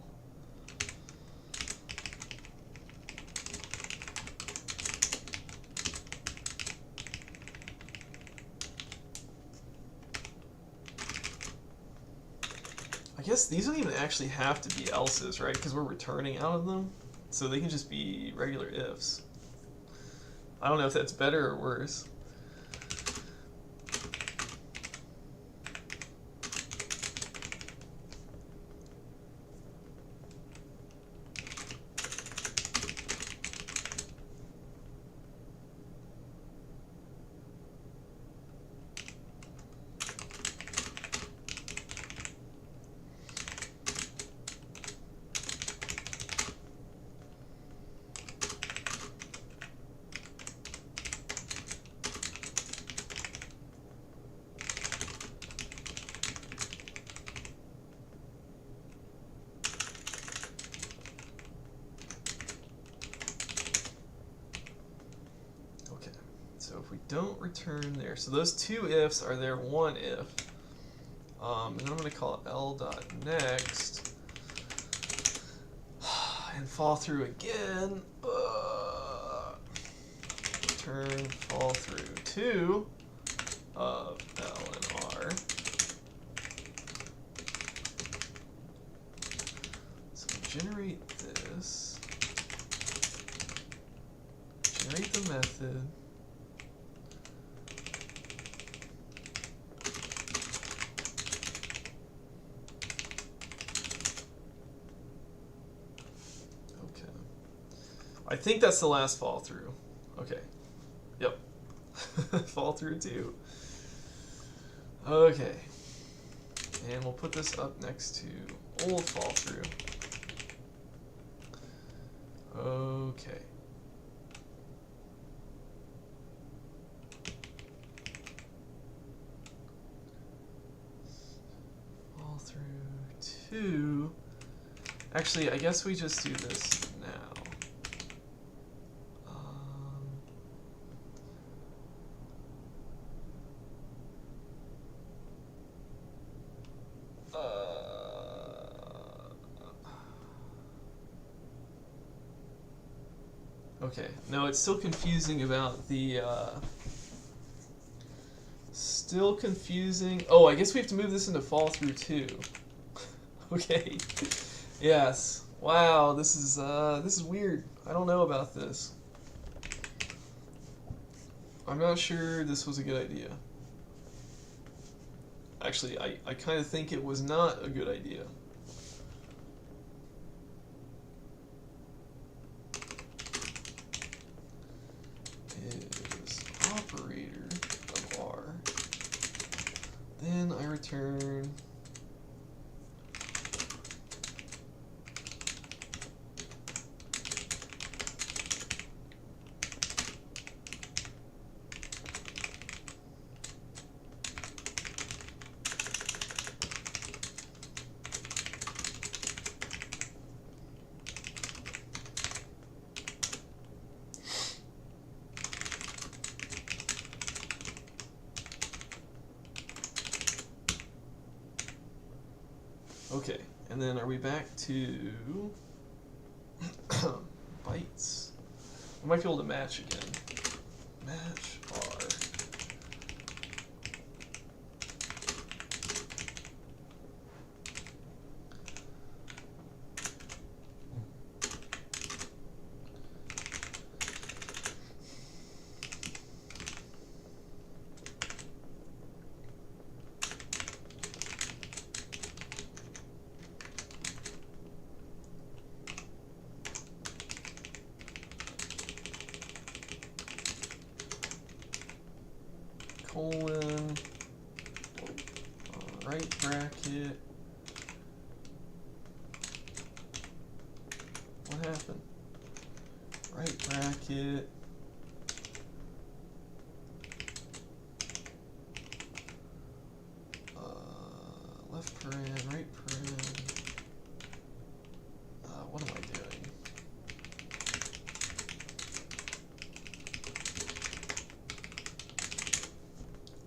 Speaker 1: I guess these don't even actually have to be else's, right? Because we're returning out of them. So they can just be regular ifs. I don't know if that's better or worse. So if we don't return there, so those two ifs are their one if, and then I'm going to call it l.next, and fall through again, return fall through 2 of L and R. So generate this, generate the method, I think that's the last fall through. Okay. Yep. Fall through 2. Okay. And we'll put this up next to old fall through. Okay. Fall through 2. Actually, I guess we just do this now. Okay, no, it's still confusing about the, still confusing. Oh, I guess we have to move this into fall through 2. Okay. Yes. Wow, this is weird. I don't know about this. I'm not sure this was a good idea. Actually, I kind of think it was not a good idea. Is operator of R. Then I return Okay, and then are we back to bytes? I might be able to match again. Match R. Colon, right bracket. What happened? Right bracket. Left paren, right paren. What am I doing?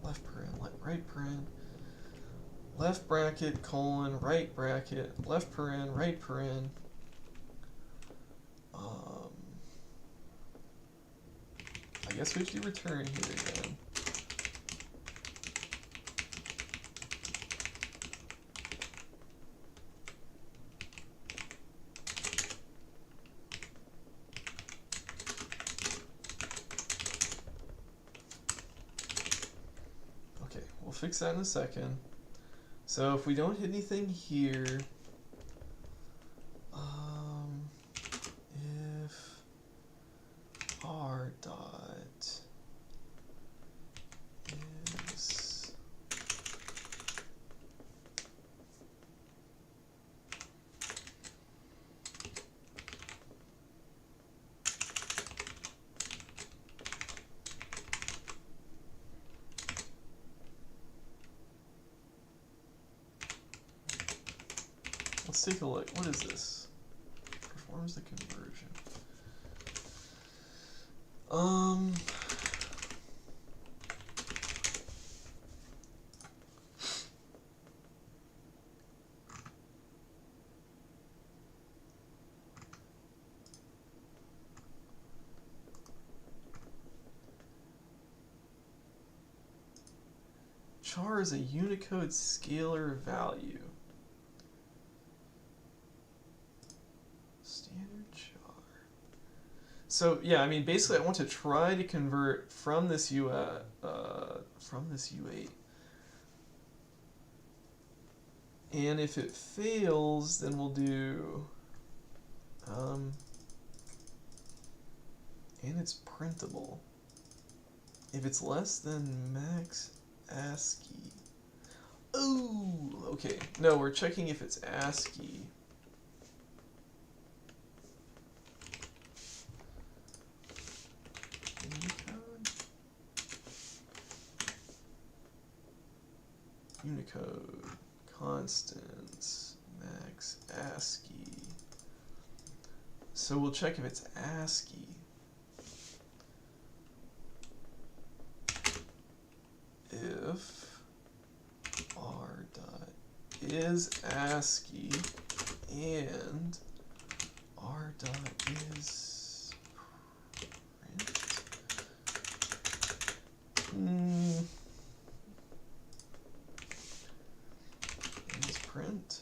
Speaker 1: Left paren, right paren. Left bracket, colon, right bracket, left paren, right paren. I guess we have to return here again. Okay, we'll fix that in a second. So if we don't hit anything here, if R dot is let's take a look. What is this? Performs the conversion. Char is a Unicode scalar value. Standard char. So yeah, I mean basically I want to try to convert from this U8. And if it fails, then we'll do and it's printable. If it's less than max ASCII. Oh, okay. No, we're checking if it's ASCII. Unicode, constants, max ASCII. So we'll check if it's ASCII. If R dot is ASCII and R dot is print. Is print.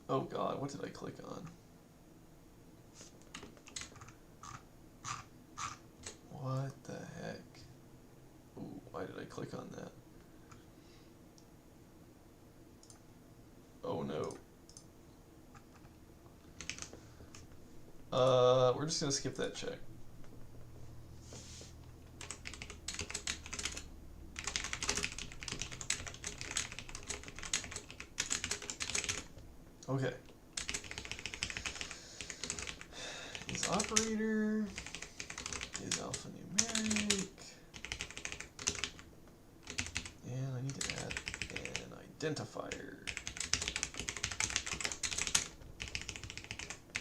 Speaker 1: Oh god, what did I click on? What the heck? Ooh, why did I click on that? Oh no. We're just gonna skip that check. Okay. Is operator, is alphanumeric, and I need to add an identifier.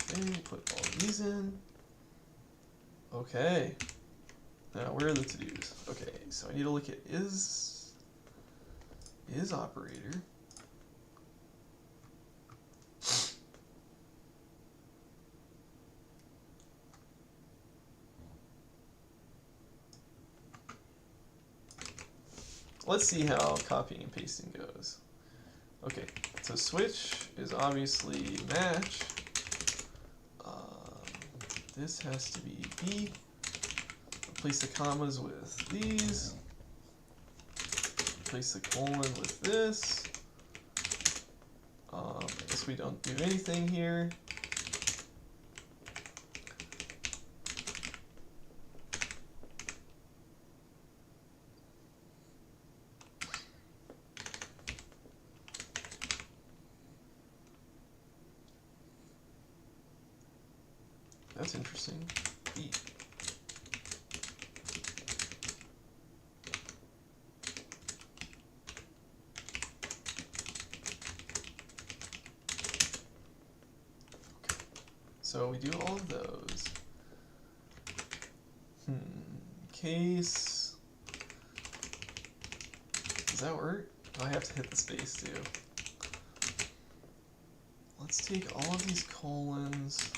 Speaker 1: Okay, put all these in. Okay. Now where are the to-dos? Okay, so I need to look at is operator. Let's see how copying and pasting goes. Okay, so switch is obviously match. This has to be B. Replace the commas with these. Replace the colon with this. I guess we don't do anything here. That's interesting. E. Okay. So we do all of those. Case. Does that work? Oh, I have to hit the space too. Let's take all of these colons.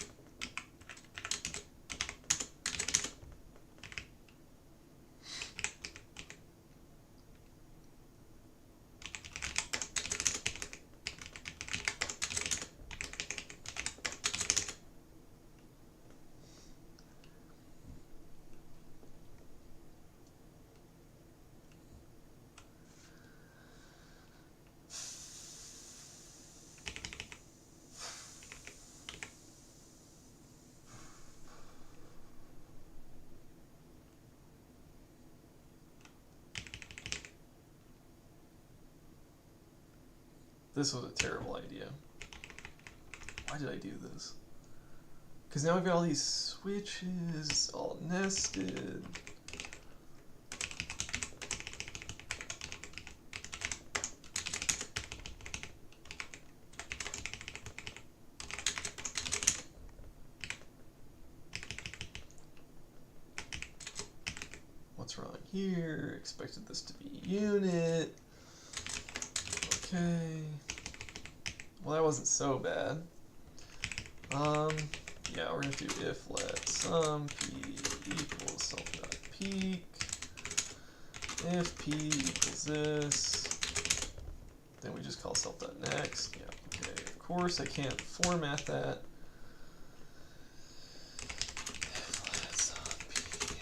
Speaker 1: This was a terrible idea. Why did I do this? Because now I've got all these switches all nested. What's wrong here? Expected this to be unit. Okay. Well, that wasn't so bad. Yeah, we're gonna do if let sum p equals self.peak. If p equals this, then we just call self.next. Yeah, okay. Of course, I can't format that. If let sum p.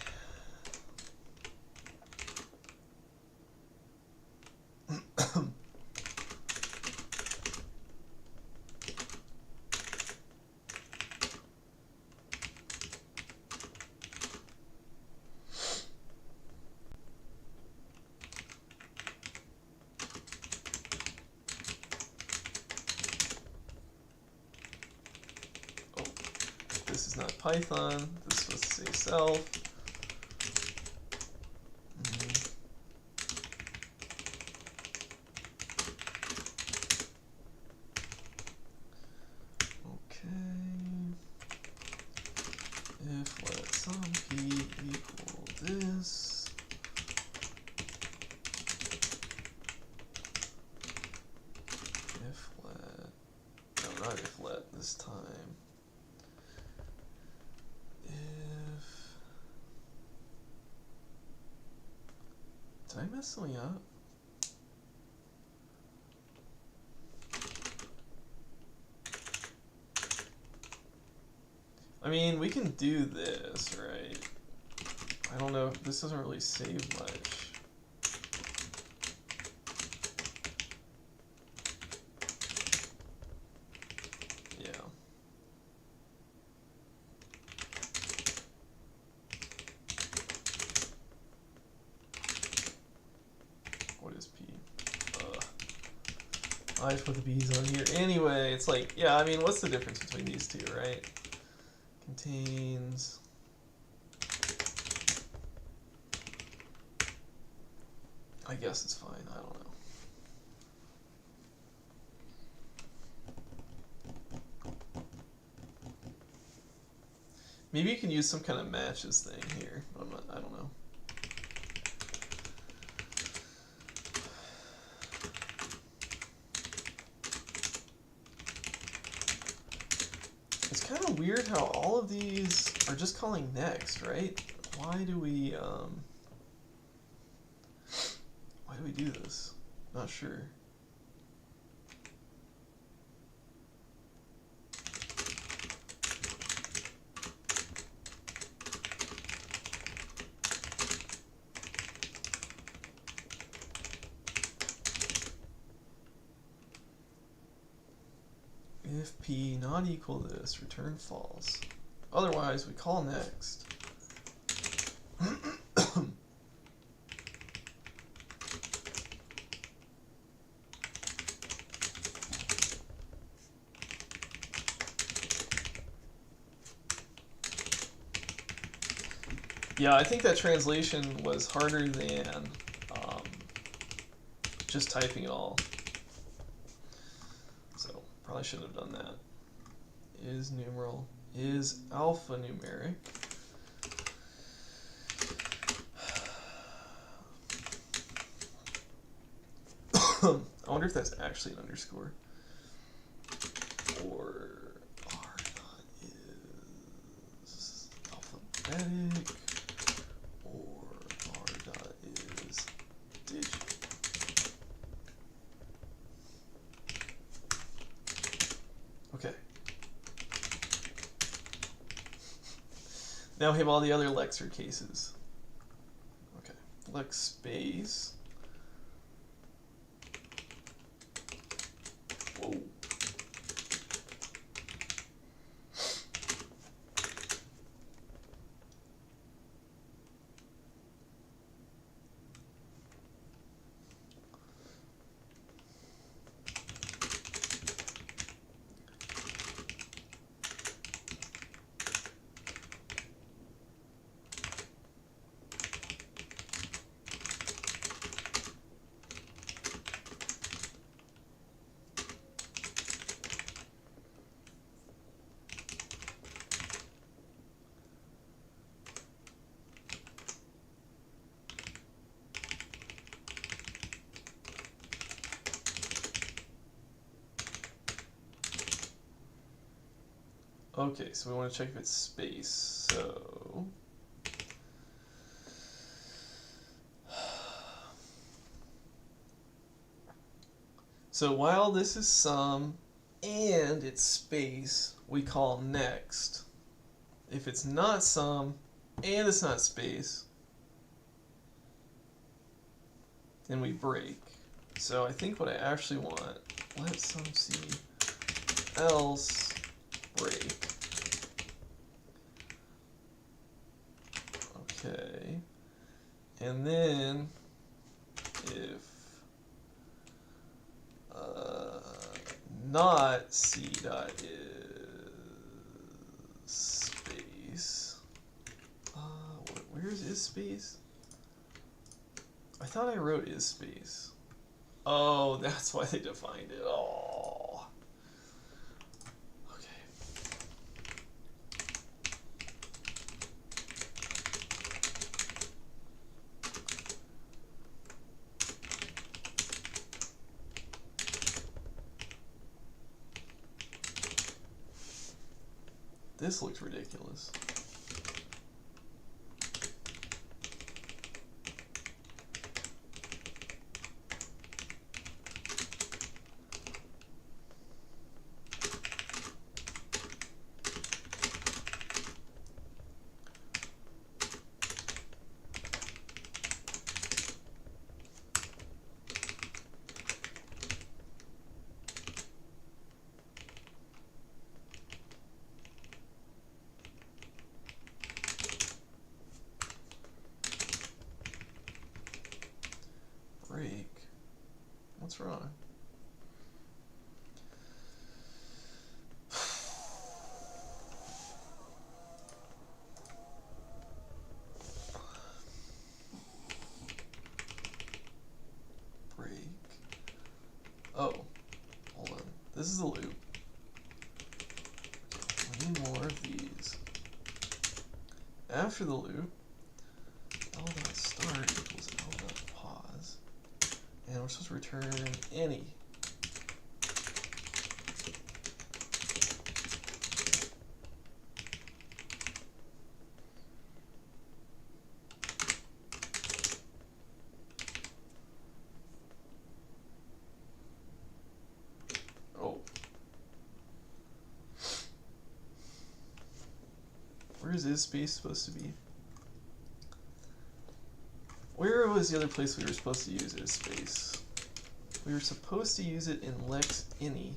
Speaker 1: This is not Python. This is supposed to say self. Okay. If let sum p equal this. If let, no, not if let this time. Did I mess something up? I mean, we can do this, right? I don't know, this doesn't really save much. Yeah. What is P? I just put the B's on here. Anyway, it's like, yeah, I mean, what's the difference between these two, right? Contains. I guess it's fine, I don't know. Maybe you can use some kind of matches thing here. I don't know. It's kind of weird how all of these are just calling next, right? Why do we do this? Not sure. If p not equal to this, return false. Otherwise, we call next. Yeah, I think that translation was harder than just typing it all. So probably shouldn't have done that. Is numeral, is alphanumeric. I wonder if that's actually an underscore. Or R dot is alphabetic. Or R dot is digit. Okay. Now we have all the other Lexer cases. Okay. Lex space. Whoa. Okay, so we want to check if it's space. So while this is sum and it's space, we call next. If it's not sum and it's not space, then we break. So I think what I actually want, let sum c else break. Okay. And then if not c dot is space, where's is space? I thought I wrote is space. Oh, that's why they defined it. Oh. Okay. This looks ridiculous. Break. What's wrong? Break. Oh, hold on. This is a loop. Okay, we need more of these. after the loop, L.start equals L.pause, and we're supposed to return any. Where is space supposed to be? Where was the other place we were supposed to use is space? We were supposed to use it in Lexing.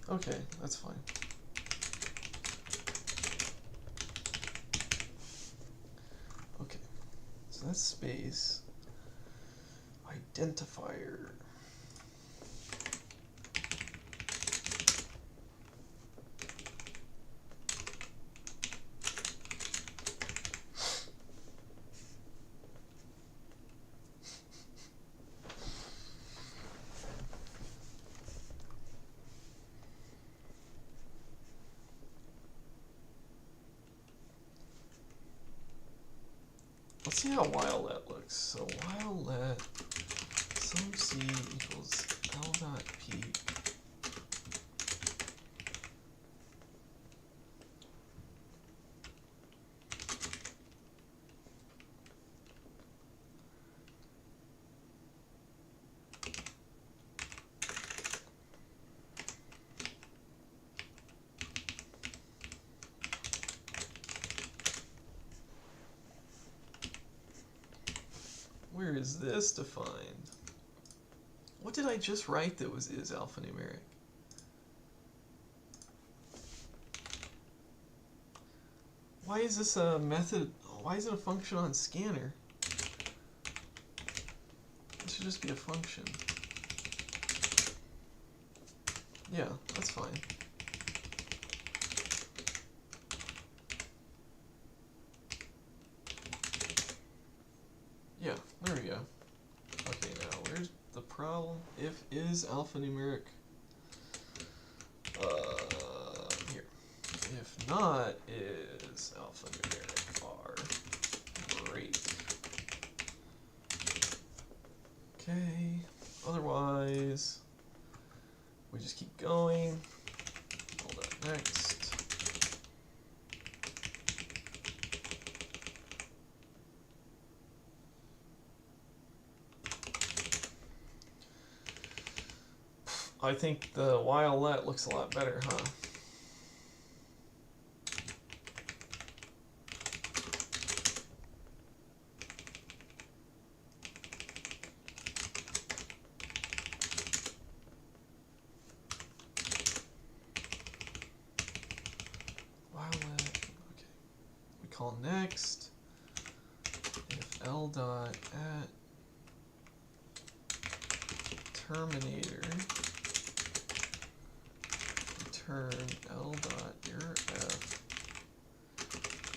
Speaker 1: Okay, that's fine. Okay, so that's space. Identifier. Let's see how while let looks. So while let sum c equals L dot p. Where is this defined? What did I just write that was is alphanumeric? Why is this a method? Why is it a function on scanner? It should just be a function. Yeah, that's fine. Yeah, there we go. Okay, now where's the problem? If is alphanumeric, here. If not is alphanumeric R. Great. Okay, otherwise, we just keep going. Hold on, next. I think the while let looks a lot better, huh? While let, okay. We call next if L dot at terminator return L dot error f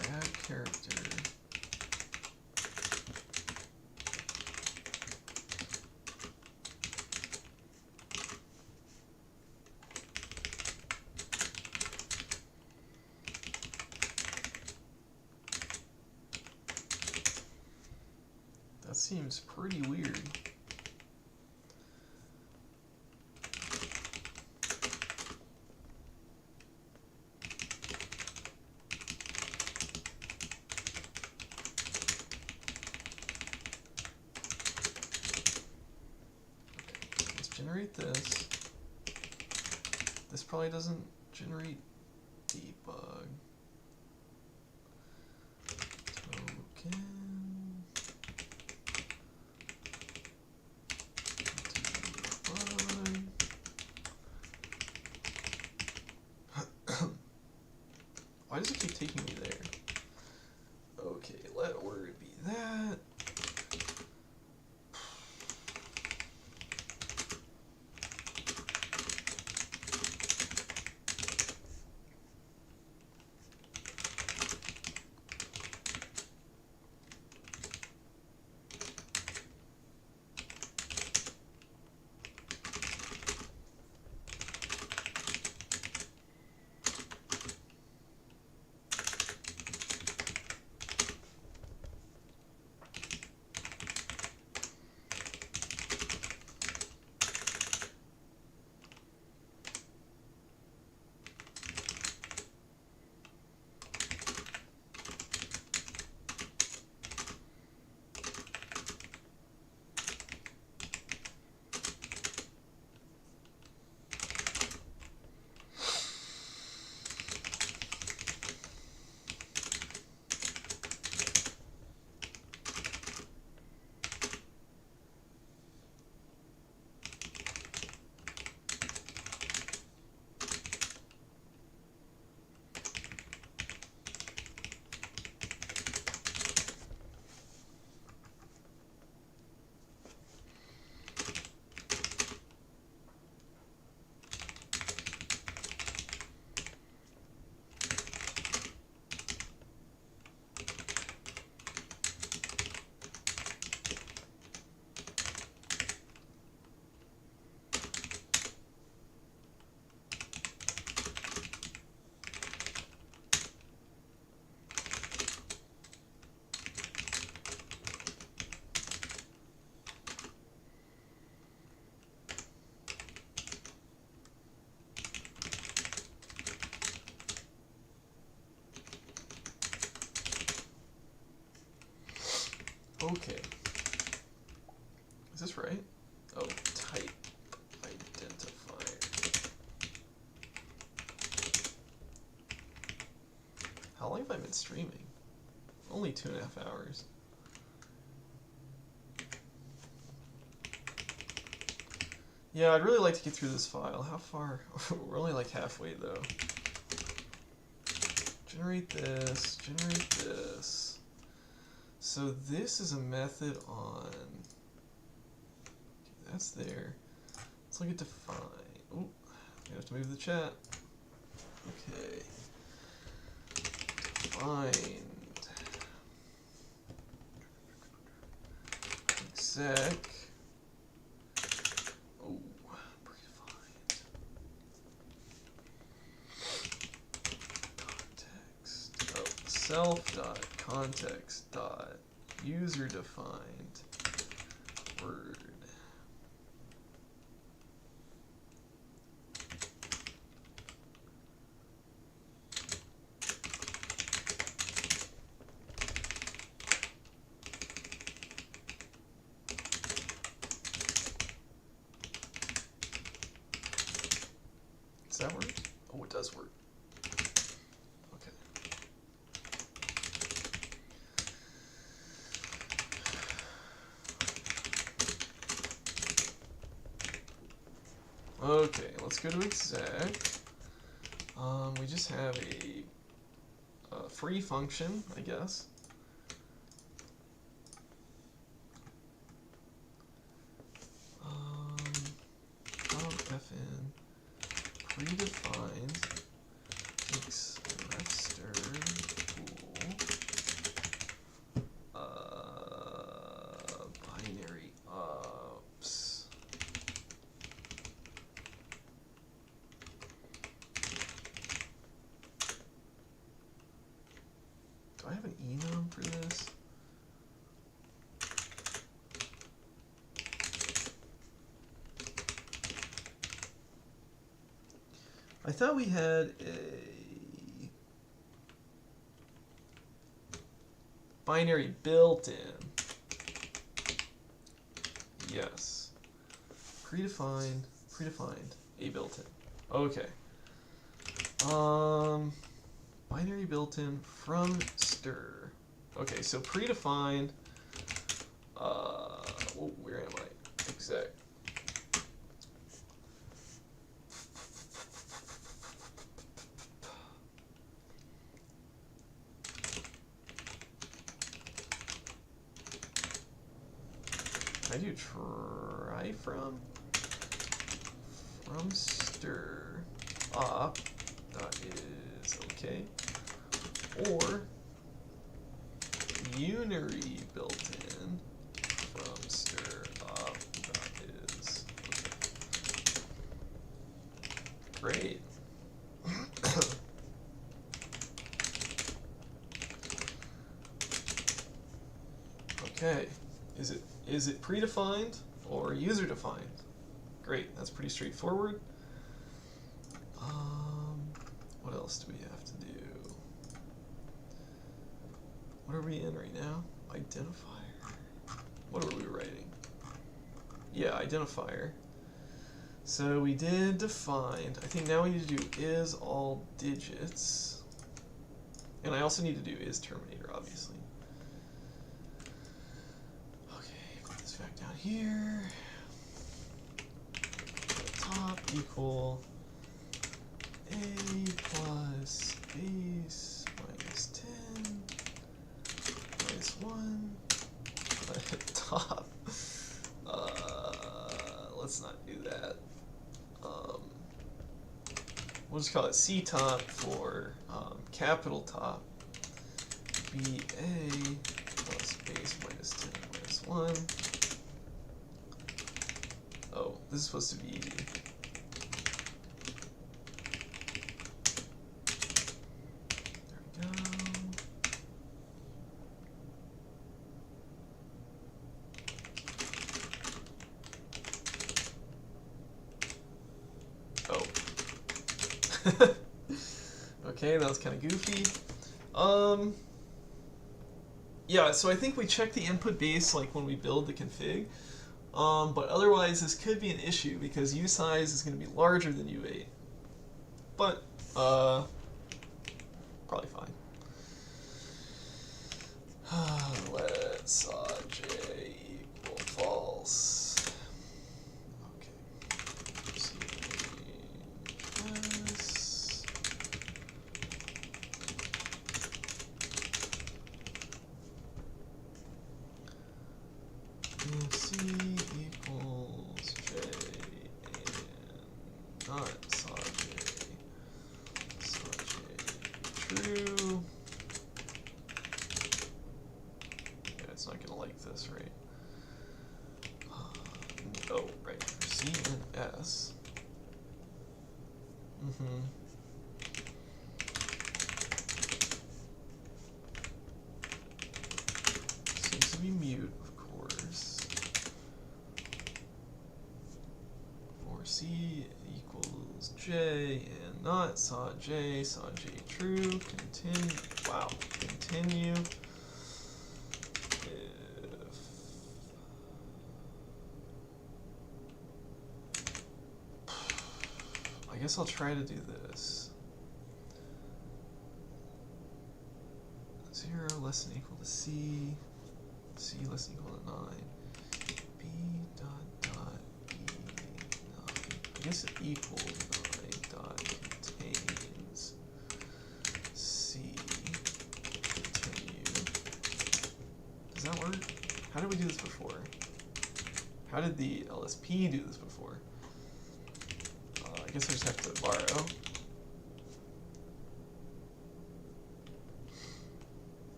Speaker 1: bad character that seems pretty weird. Generate this. This probably doesn't generate debug. Token. Debug. Why does it keep taking me there? Okay, let word be that. Okay. Is this right? Oh, type identifier. How long have I been streaming? Only 2.5 hours. Yeah, I'd really like to get through this file. How far? We're only like halfway though. Generate this, generate this. So this is a method on, okay, that's there. Let's look at define. Oh, we have to move the chat. Okay. Find exec. Oh, predefined. Context. Oh, self.context dot user defined word. Does that work? Oh, it does work. Okay. Okay, let's go to exec. We just have a free function, I guess. Fn predefined expressor pool binary ups. Do I have an enum for this? I thought we had a binary built-in. Yes. Predefined, a built-in. Okay. Binary built-in from stir. Okay, so predefined. Oh, where am I? Exec. I do try from stir op dot is okay, or unary built in from stir op dot is okay. Great. Okay, is it predefined or user defined? Great, that's pretty straightforward. What else do we have to do? What are we in right now? Identifier. What are we writing? Yeah, identifier. So we did defined. I think now we need to do is all digits. And I also need to do is terminator, obviously. Put this back down here. Top equal a plus base minus 10 minus 1 top. Let's not do that. We'll just call it C top for capital top. BA plus base minus 10 minus 1. Oh, this is supposed to be okay, that was kind of goofy. Yeah, so I think we check the input base like when we build the config, but otherwise this could be an issue because usize is going to be larger than u8. But probably fine. Let's j equal false. Okay. If c equals j and not saw j true. Yeah, it's not gonna like this, right? Oh, right. For c and s. Seems to be mute, of course. For c equals j and not saw j true. Continue. Wow. Continue. I guess I'll try to do this. 0 less than equal to c, c less than equal to 9, b dot b 9. I guess it equals 9 dot contains c continue. Does that work? How did we do this before? How did the LSP do this before? I guess I just have to borrow.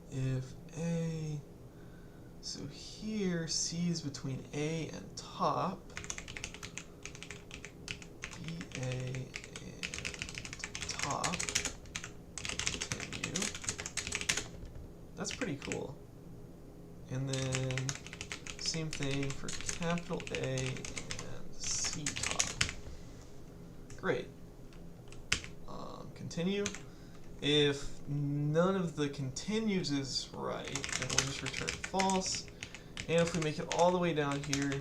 Speaker 1: If A, so here C is between A and top, BA and top, continue. That's pretty cool. And then same thing for capital A and C top. Great. Continue. If none of the continues is right, then we'll just return false. And if we make it all the way down here,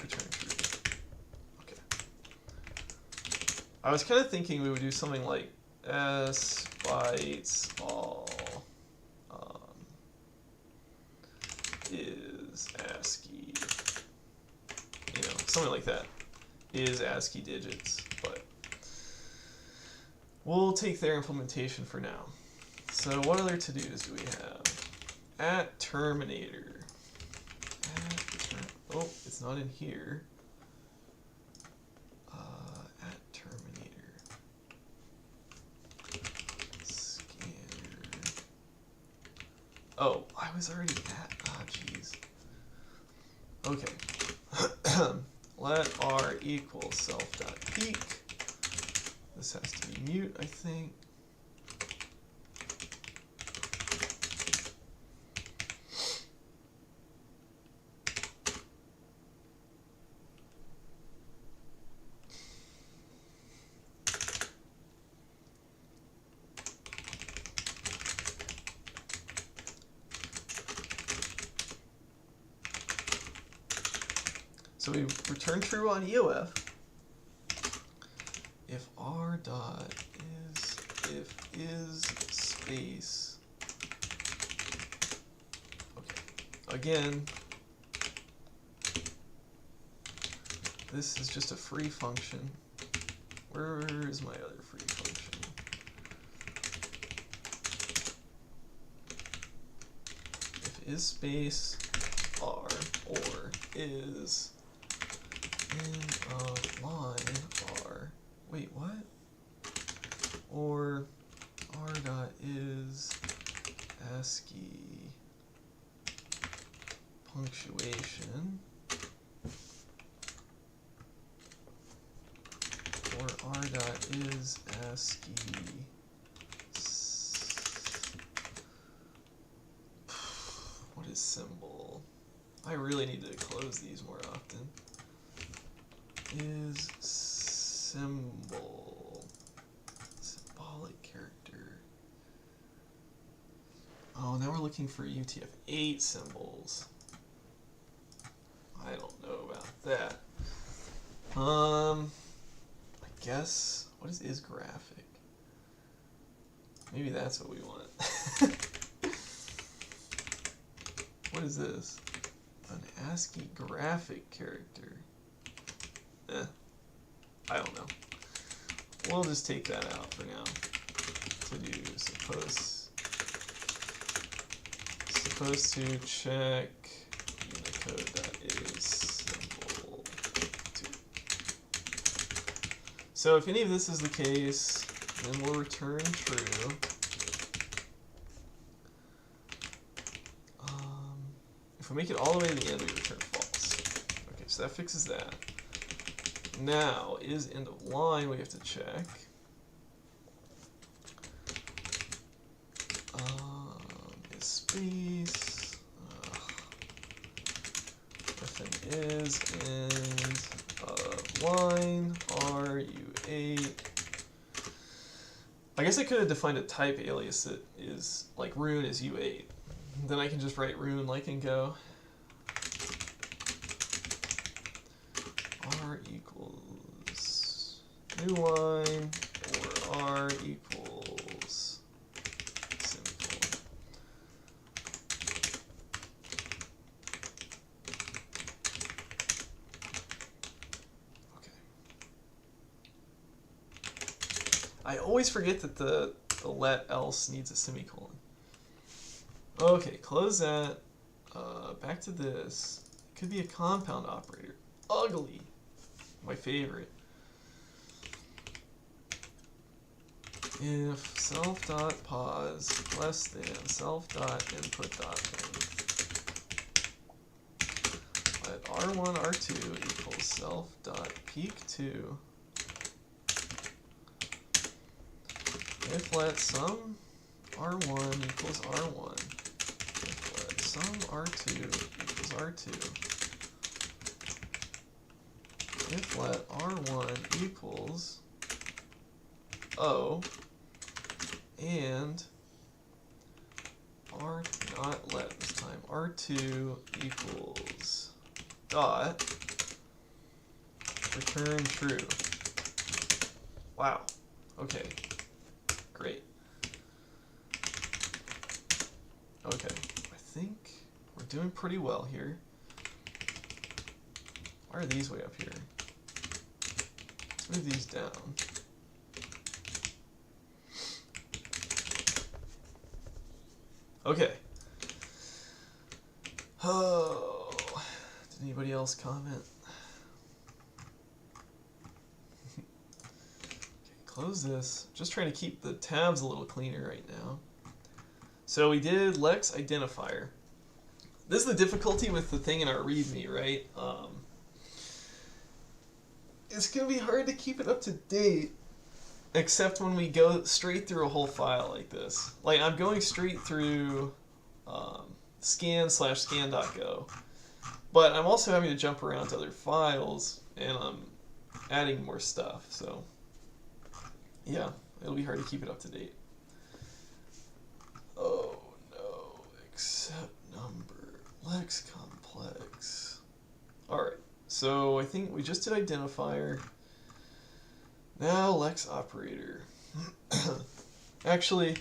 Speaker 1: return true. Okay. I was kind of thinking we would do something like s bytes all is ASCII, you know, something like that, is ASCII digits, but we'll take their implementation for now. So what other to-dos do we have? At terminator. Oh, it's not in here. At terminator. Scanner. Oh, I was already at. Ah, jeez. Okay. Let r equal self.peak. This has to be mute, I think. So we return true on EOF if r dot is if is space. Okay. Again, this is just a free function. Where is my other free function? If is space r or is end of line r. Wait, what? Or r dot is ASCII punctuation. Or r dot is ASCII. What is symbol? I really need to close these more often. Is symbol, symbolic character. now we're looking for UTF-8 symbols. I don't know about that. I guess, what is graphic? Maybe that's what we want. What is this? An ASCII graphic character. I don't know. We'll just take that out for now. To do supposed to check unicode.is symbol 2. So if any of this is the case, then we'll return true. If we make it all the way to the end, we return false. Okay, so that fixes that. Now, is end of line we have to check. Is space. If is end of line RU8. I guess I could have defined a type alias that is like rune is U8. Then I can just write rune like and go. R equals new line or R equals semicolon. Okay. I always forget that the let else needs a semicolon. Okay, close that. Back to this. It could be a compound operator. Ugly. My favorite. If self.pos less than self.input.length. Let R1, R2 equals self.peak2. If let some R1 equals R1. Some R2 equals R2. If let R1 equals O and R, not let this time, R2 equals dot, return true. Wow. Okay. Great. Okay. I think we're doing pretty well here. Why are these way up here? Let's move these down. Okay. Oh, did anybody else comment? Okay, close this. Just trying to keep the tabs a little cleaner right now. So we did Lex identifier. This is the difficulty with the thing in our README, right? It's going to be hard to keep it up to date, except when we go straight through a whole file like this. Like, I'm going straight through scan/scan.go, but I'm also having to jump around to other files, and I'm adding more stuff, so yeah, it'll be hard to keep it up to date. Oh no, accept number, Lex complex. Alright, so I think we just did identifier. Now Lex operator. Actually,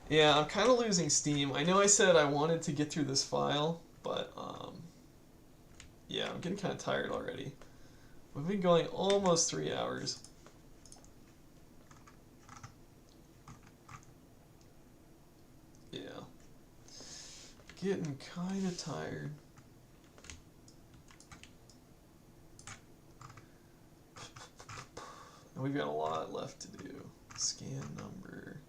Speaker 1: yeah, I'm kind of losing steam. I know I said I wanted to get through this file, but yeah, I'm getting kind of tired already. We've been going almost 3 hours. Yeah. Getting kind of tired. And we've got a lot left to do. Scan number,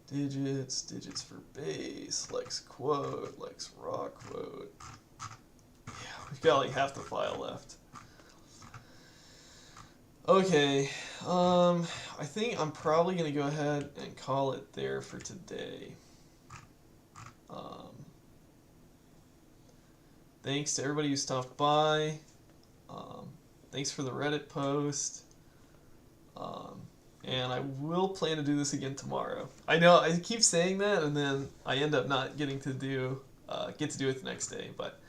Speaker 1: digits, digits for base, Lex quote, Lex raw quote. Yeah, we've got like half the file left. Okay, I think I'm probably going to go ahead and call it there for today. Thanks to everybody who stopped by. Thanks for the Reddit post. and I will plan to do this again tomorrow. I know I keep saying that, and then I end up not getting to get to do it the next day, but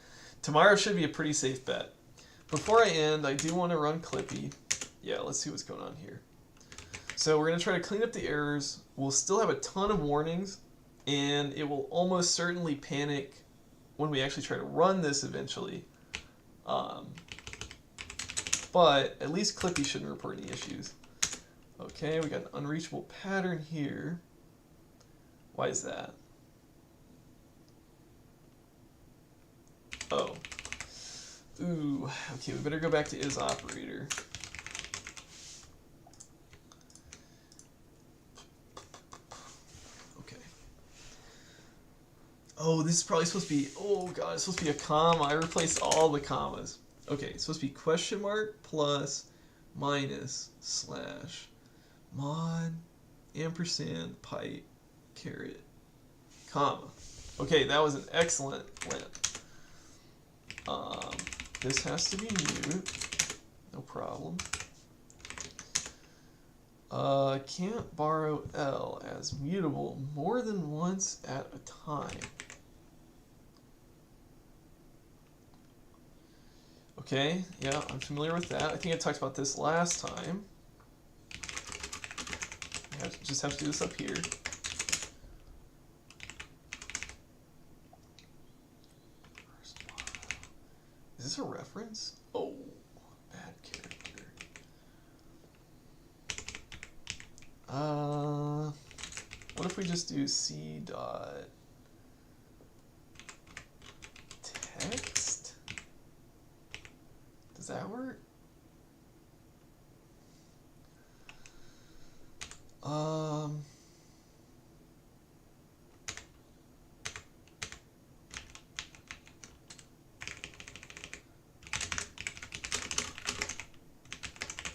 Speaker 1: tomorrow should be a pretty safe bet. Before I end, I do want to run Clippy. Yeah, let's see what's going on here. So we're going to try to clean up the errors. We'll still have a ton of warnings, and it will almost certainly panic when we actually try to run this eventually. But at least Clippy shouldn't report any issues. Okay, we got an unreachable pattern here. Why is that? Oh. Ooh, okay, we better go back to isOperator. Okay. Oh, this is probably supposed to be, oh god, it's supposed to be a comma. I replaced all the commas. Okay, it's supposed to be question mark plus minus slash mod ampersand pipe caret comma. Okay, that was an excellent plan. This has to be mute, no problem. Can't borrow L as mutable more than once at a time. Okay, yeah, I'm familiar with that. I think I talked about this last time. I just have to do this up here. Is this a reference? Oh, bad character. What if we just do C dot text? Does that work?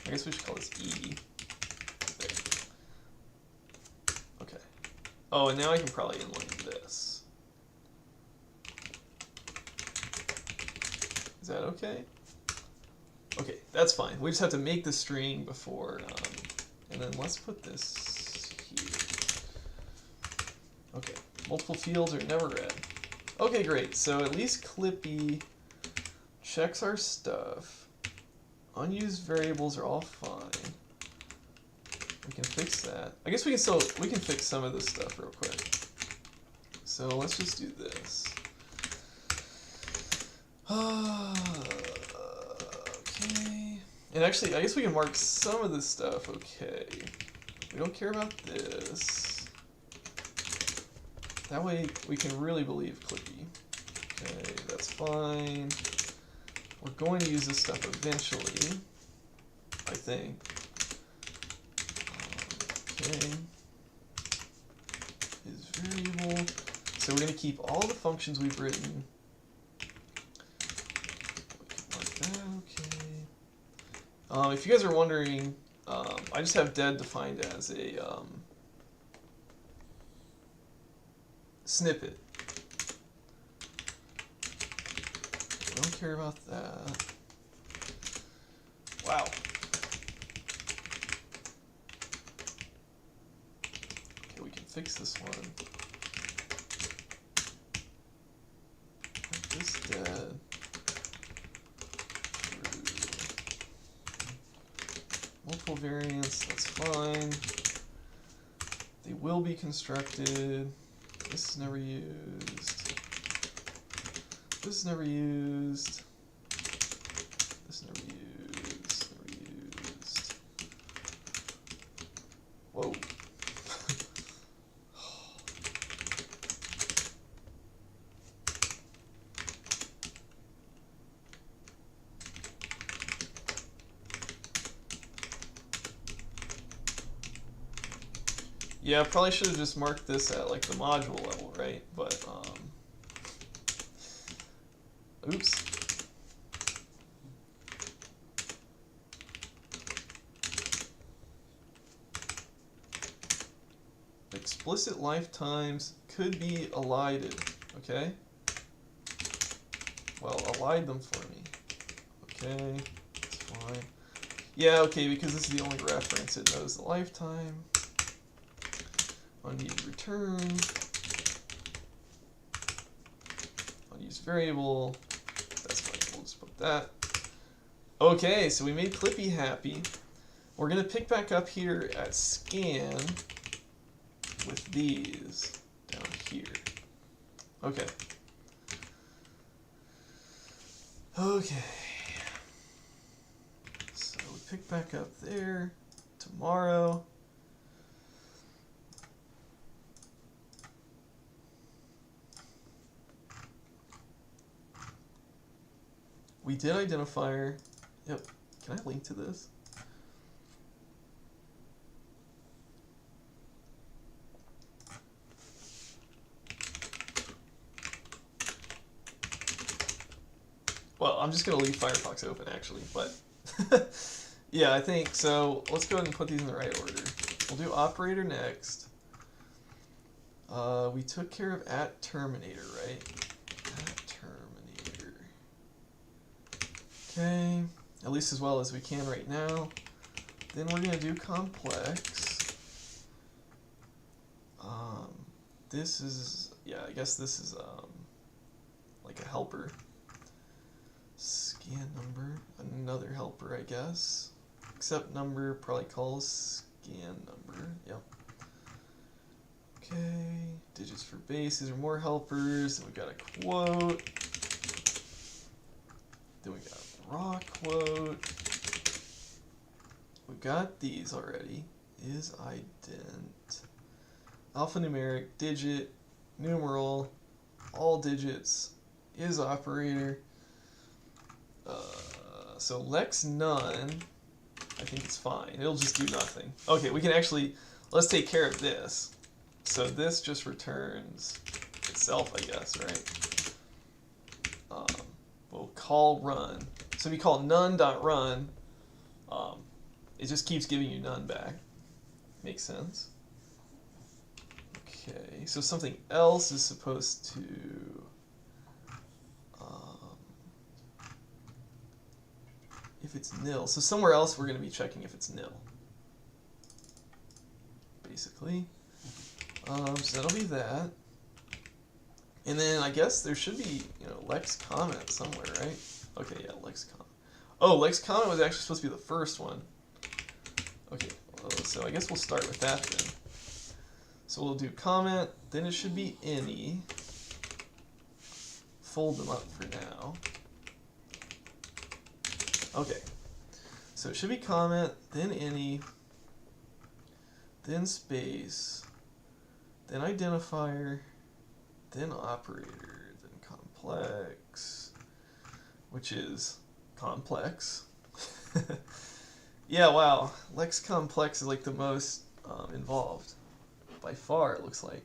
Speaker 1: I guess we should call this E. There. Okay. Oh, and now I can probably inline this. Is that okay? Okay, that's fine. We just have to make the string before, and then let's put this here. Okay, multiple fields are never read. Okay, great. So at least Clippy checks our stuff. Unused variables are all fine. We can fix that. I guess we can fix some of this stuff real quick. So let's just do this. Okay. And actually, I guess we can mark some of this stuff okay. We don't care about this. That way we can really believe Clippy. Okay, that's fine. We're going to use this stuff eventually, I think. Okay. Is variable. So we're going to keep all the functions we've written. Like that, okay. If you guys are wondering, I just have dead defined as a snippet. I don't care about that. Wow. Okay, we can fix this one. Make this dead. Multiple variants, that's fine. They will be constructed. This is never used. This is never used. This never used. Never used. Whoa. Yeah, I probably should have just marked this at like the module level, right? But oops. Explicit lifetimes could be elided, okay? Well, elide them for me. Okay, that's fine. Yeah, okay, because this is the only reference it knows the lifetime. Unused return. Unused variable. That's fine. We'll just put that. Okay, so we made Clippy happy. We're going to pick back up here at scan with these down here. Okay. Okay. So we pick back up there tomorrow. We did identifier. Yep. Can I link to this? Well, I'm just going to leave Firefox open, actually, but yeah, I think so. Let's go ahead and put these in the right order. We'll do operator next. We took care of at terminator, right? At terminator. Okay, at least as well as we can right now. Then we're going to do complex. This is, yeah, I guess this is like a helper. Scan number, another helper, I guess. Accept number probably calls scan number. Yep. Okay, digits for base. These are more helpers. Then we got a quote. Then we got a raw quote. We got these already. Is ident. Alphanumeric, digit, numeral, all digits, is operator. So Lex none, I think it's fine. It'll just do nothing. Okay, we can actually, let's take care of this. So this just returns itself, I guess, right? We'll call run. So if you call none.run, it just keeps giving you none back. Makes sense. Okay, so something else is supposed to if it's nil. So somewhere else we're going to be checking if it's nil, basically. So that'll be that. And then I guess there should be, Lex comment somewhere, right? Okay, yeah, Lex comment. Oh, Lex comment was actually supposed to be the first one. Okay, so I guess we'll start with that then. So we'll do comment, then it should be any. Fold them up for now. Okay, so it should be comment, then any, then space, then identifier, then operator, then complex, which is complex. Yeah, wow, Lex complex is like the most involved. By far, it looks like.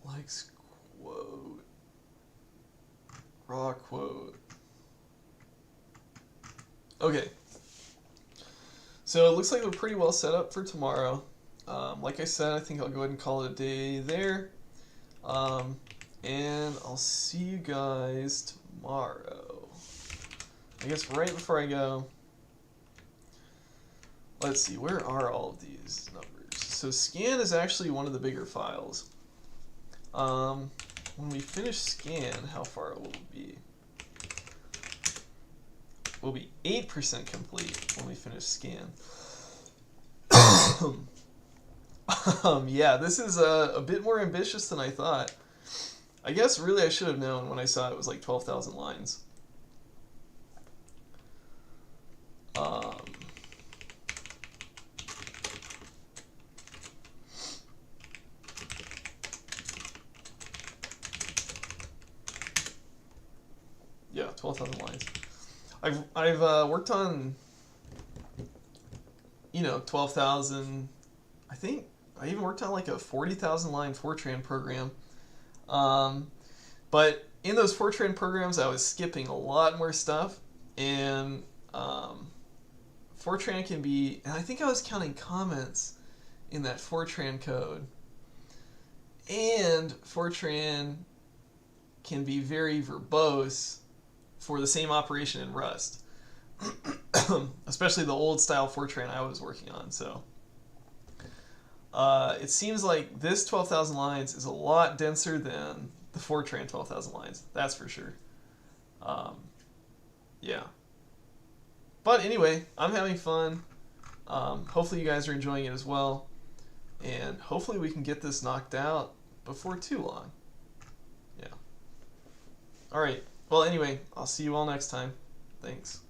Speaker 1: Lex quote, raw quote. Okay. So it looks like we're pretty well set up for tomorrow. Like I said, I think I'll go ahead and call it a day there. And I'll see you guys tomorrow. I guess right before I go, let's see, where are all of these numbers? So scan is actually one of the bigger files. When we finish scan, how far will it be? We'll be 8% complete when we finish scan. Yeah, this is a bit more ambitious than I thought. I guess really I should have known when I saw it was like 12,000 lines. Yeah, 12,000 lines. I've worked on 12,000. I think I even worked on like a 40,000 line Fortran program. But in those Fortran programs, I was skipping a lot more stuff, and Fortran can be, and I think I was counting comments in that Fortran code, and Fortran can be very verbose for the same operation in Rust, especially the old style Fortran I was working on. So it seems like this 12,000 lines is a lot denser than the Fortran 12,000 lines. That's for sure. Yeah. But anyway, I'm having fun. Hopefully you guys are enjoying it as well. And hopefully we can get this knocked out before too long. Yeah. Alright. Well, anyway, I'll see you all next time. Thanks.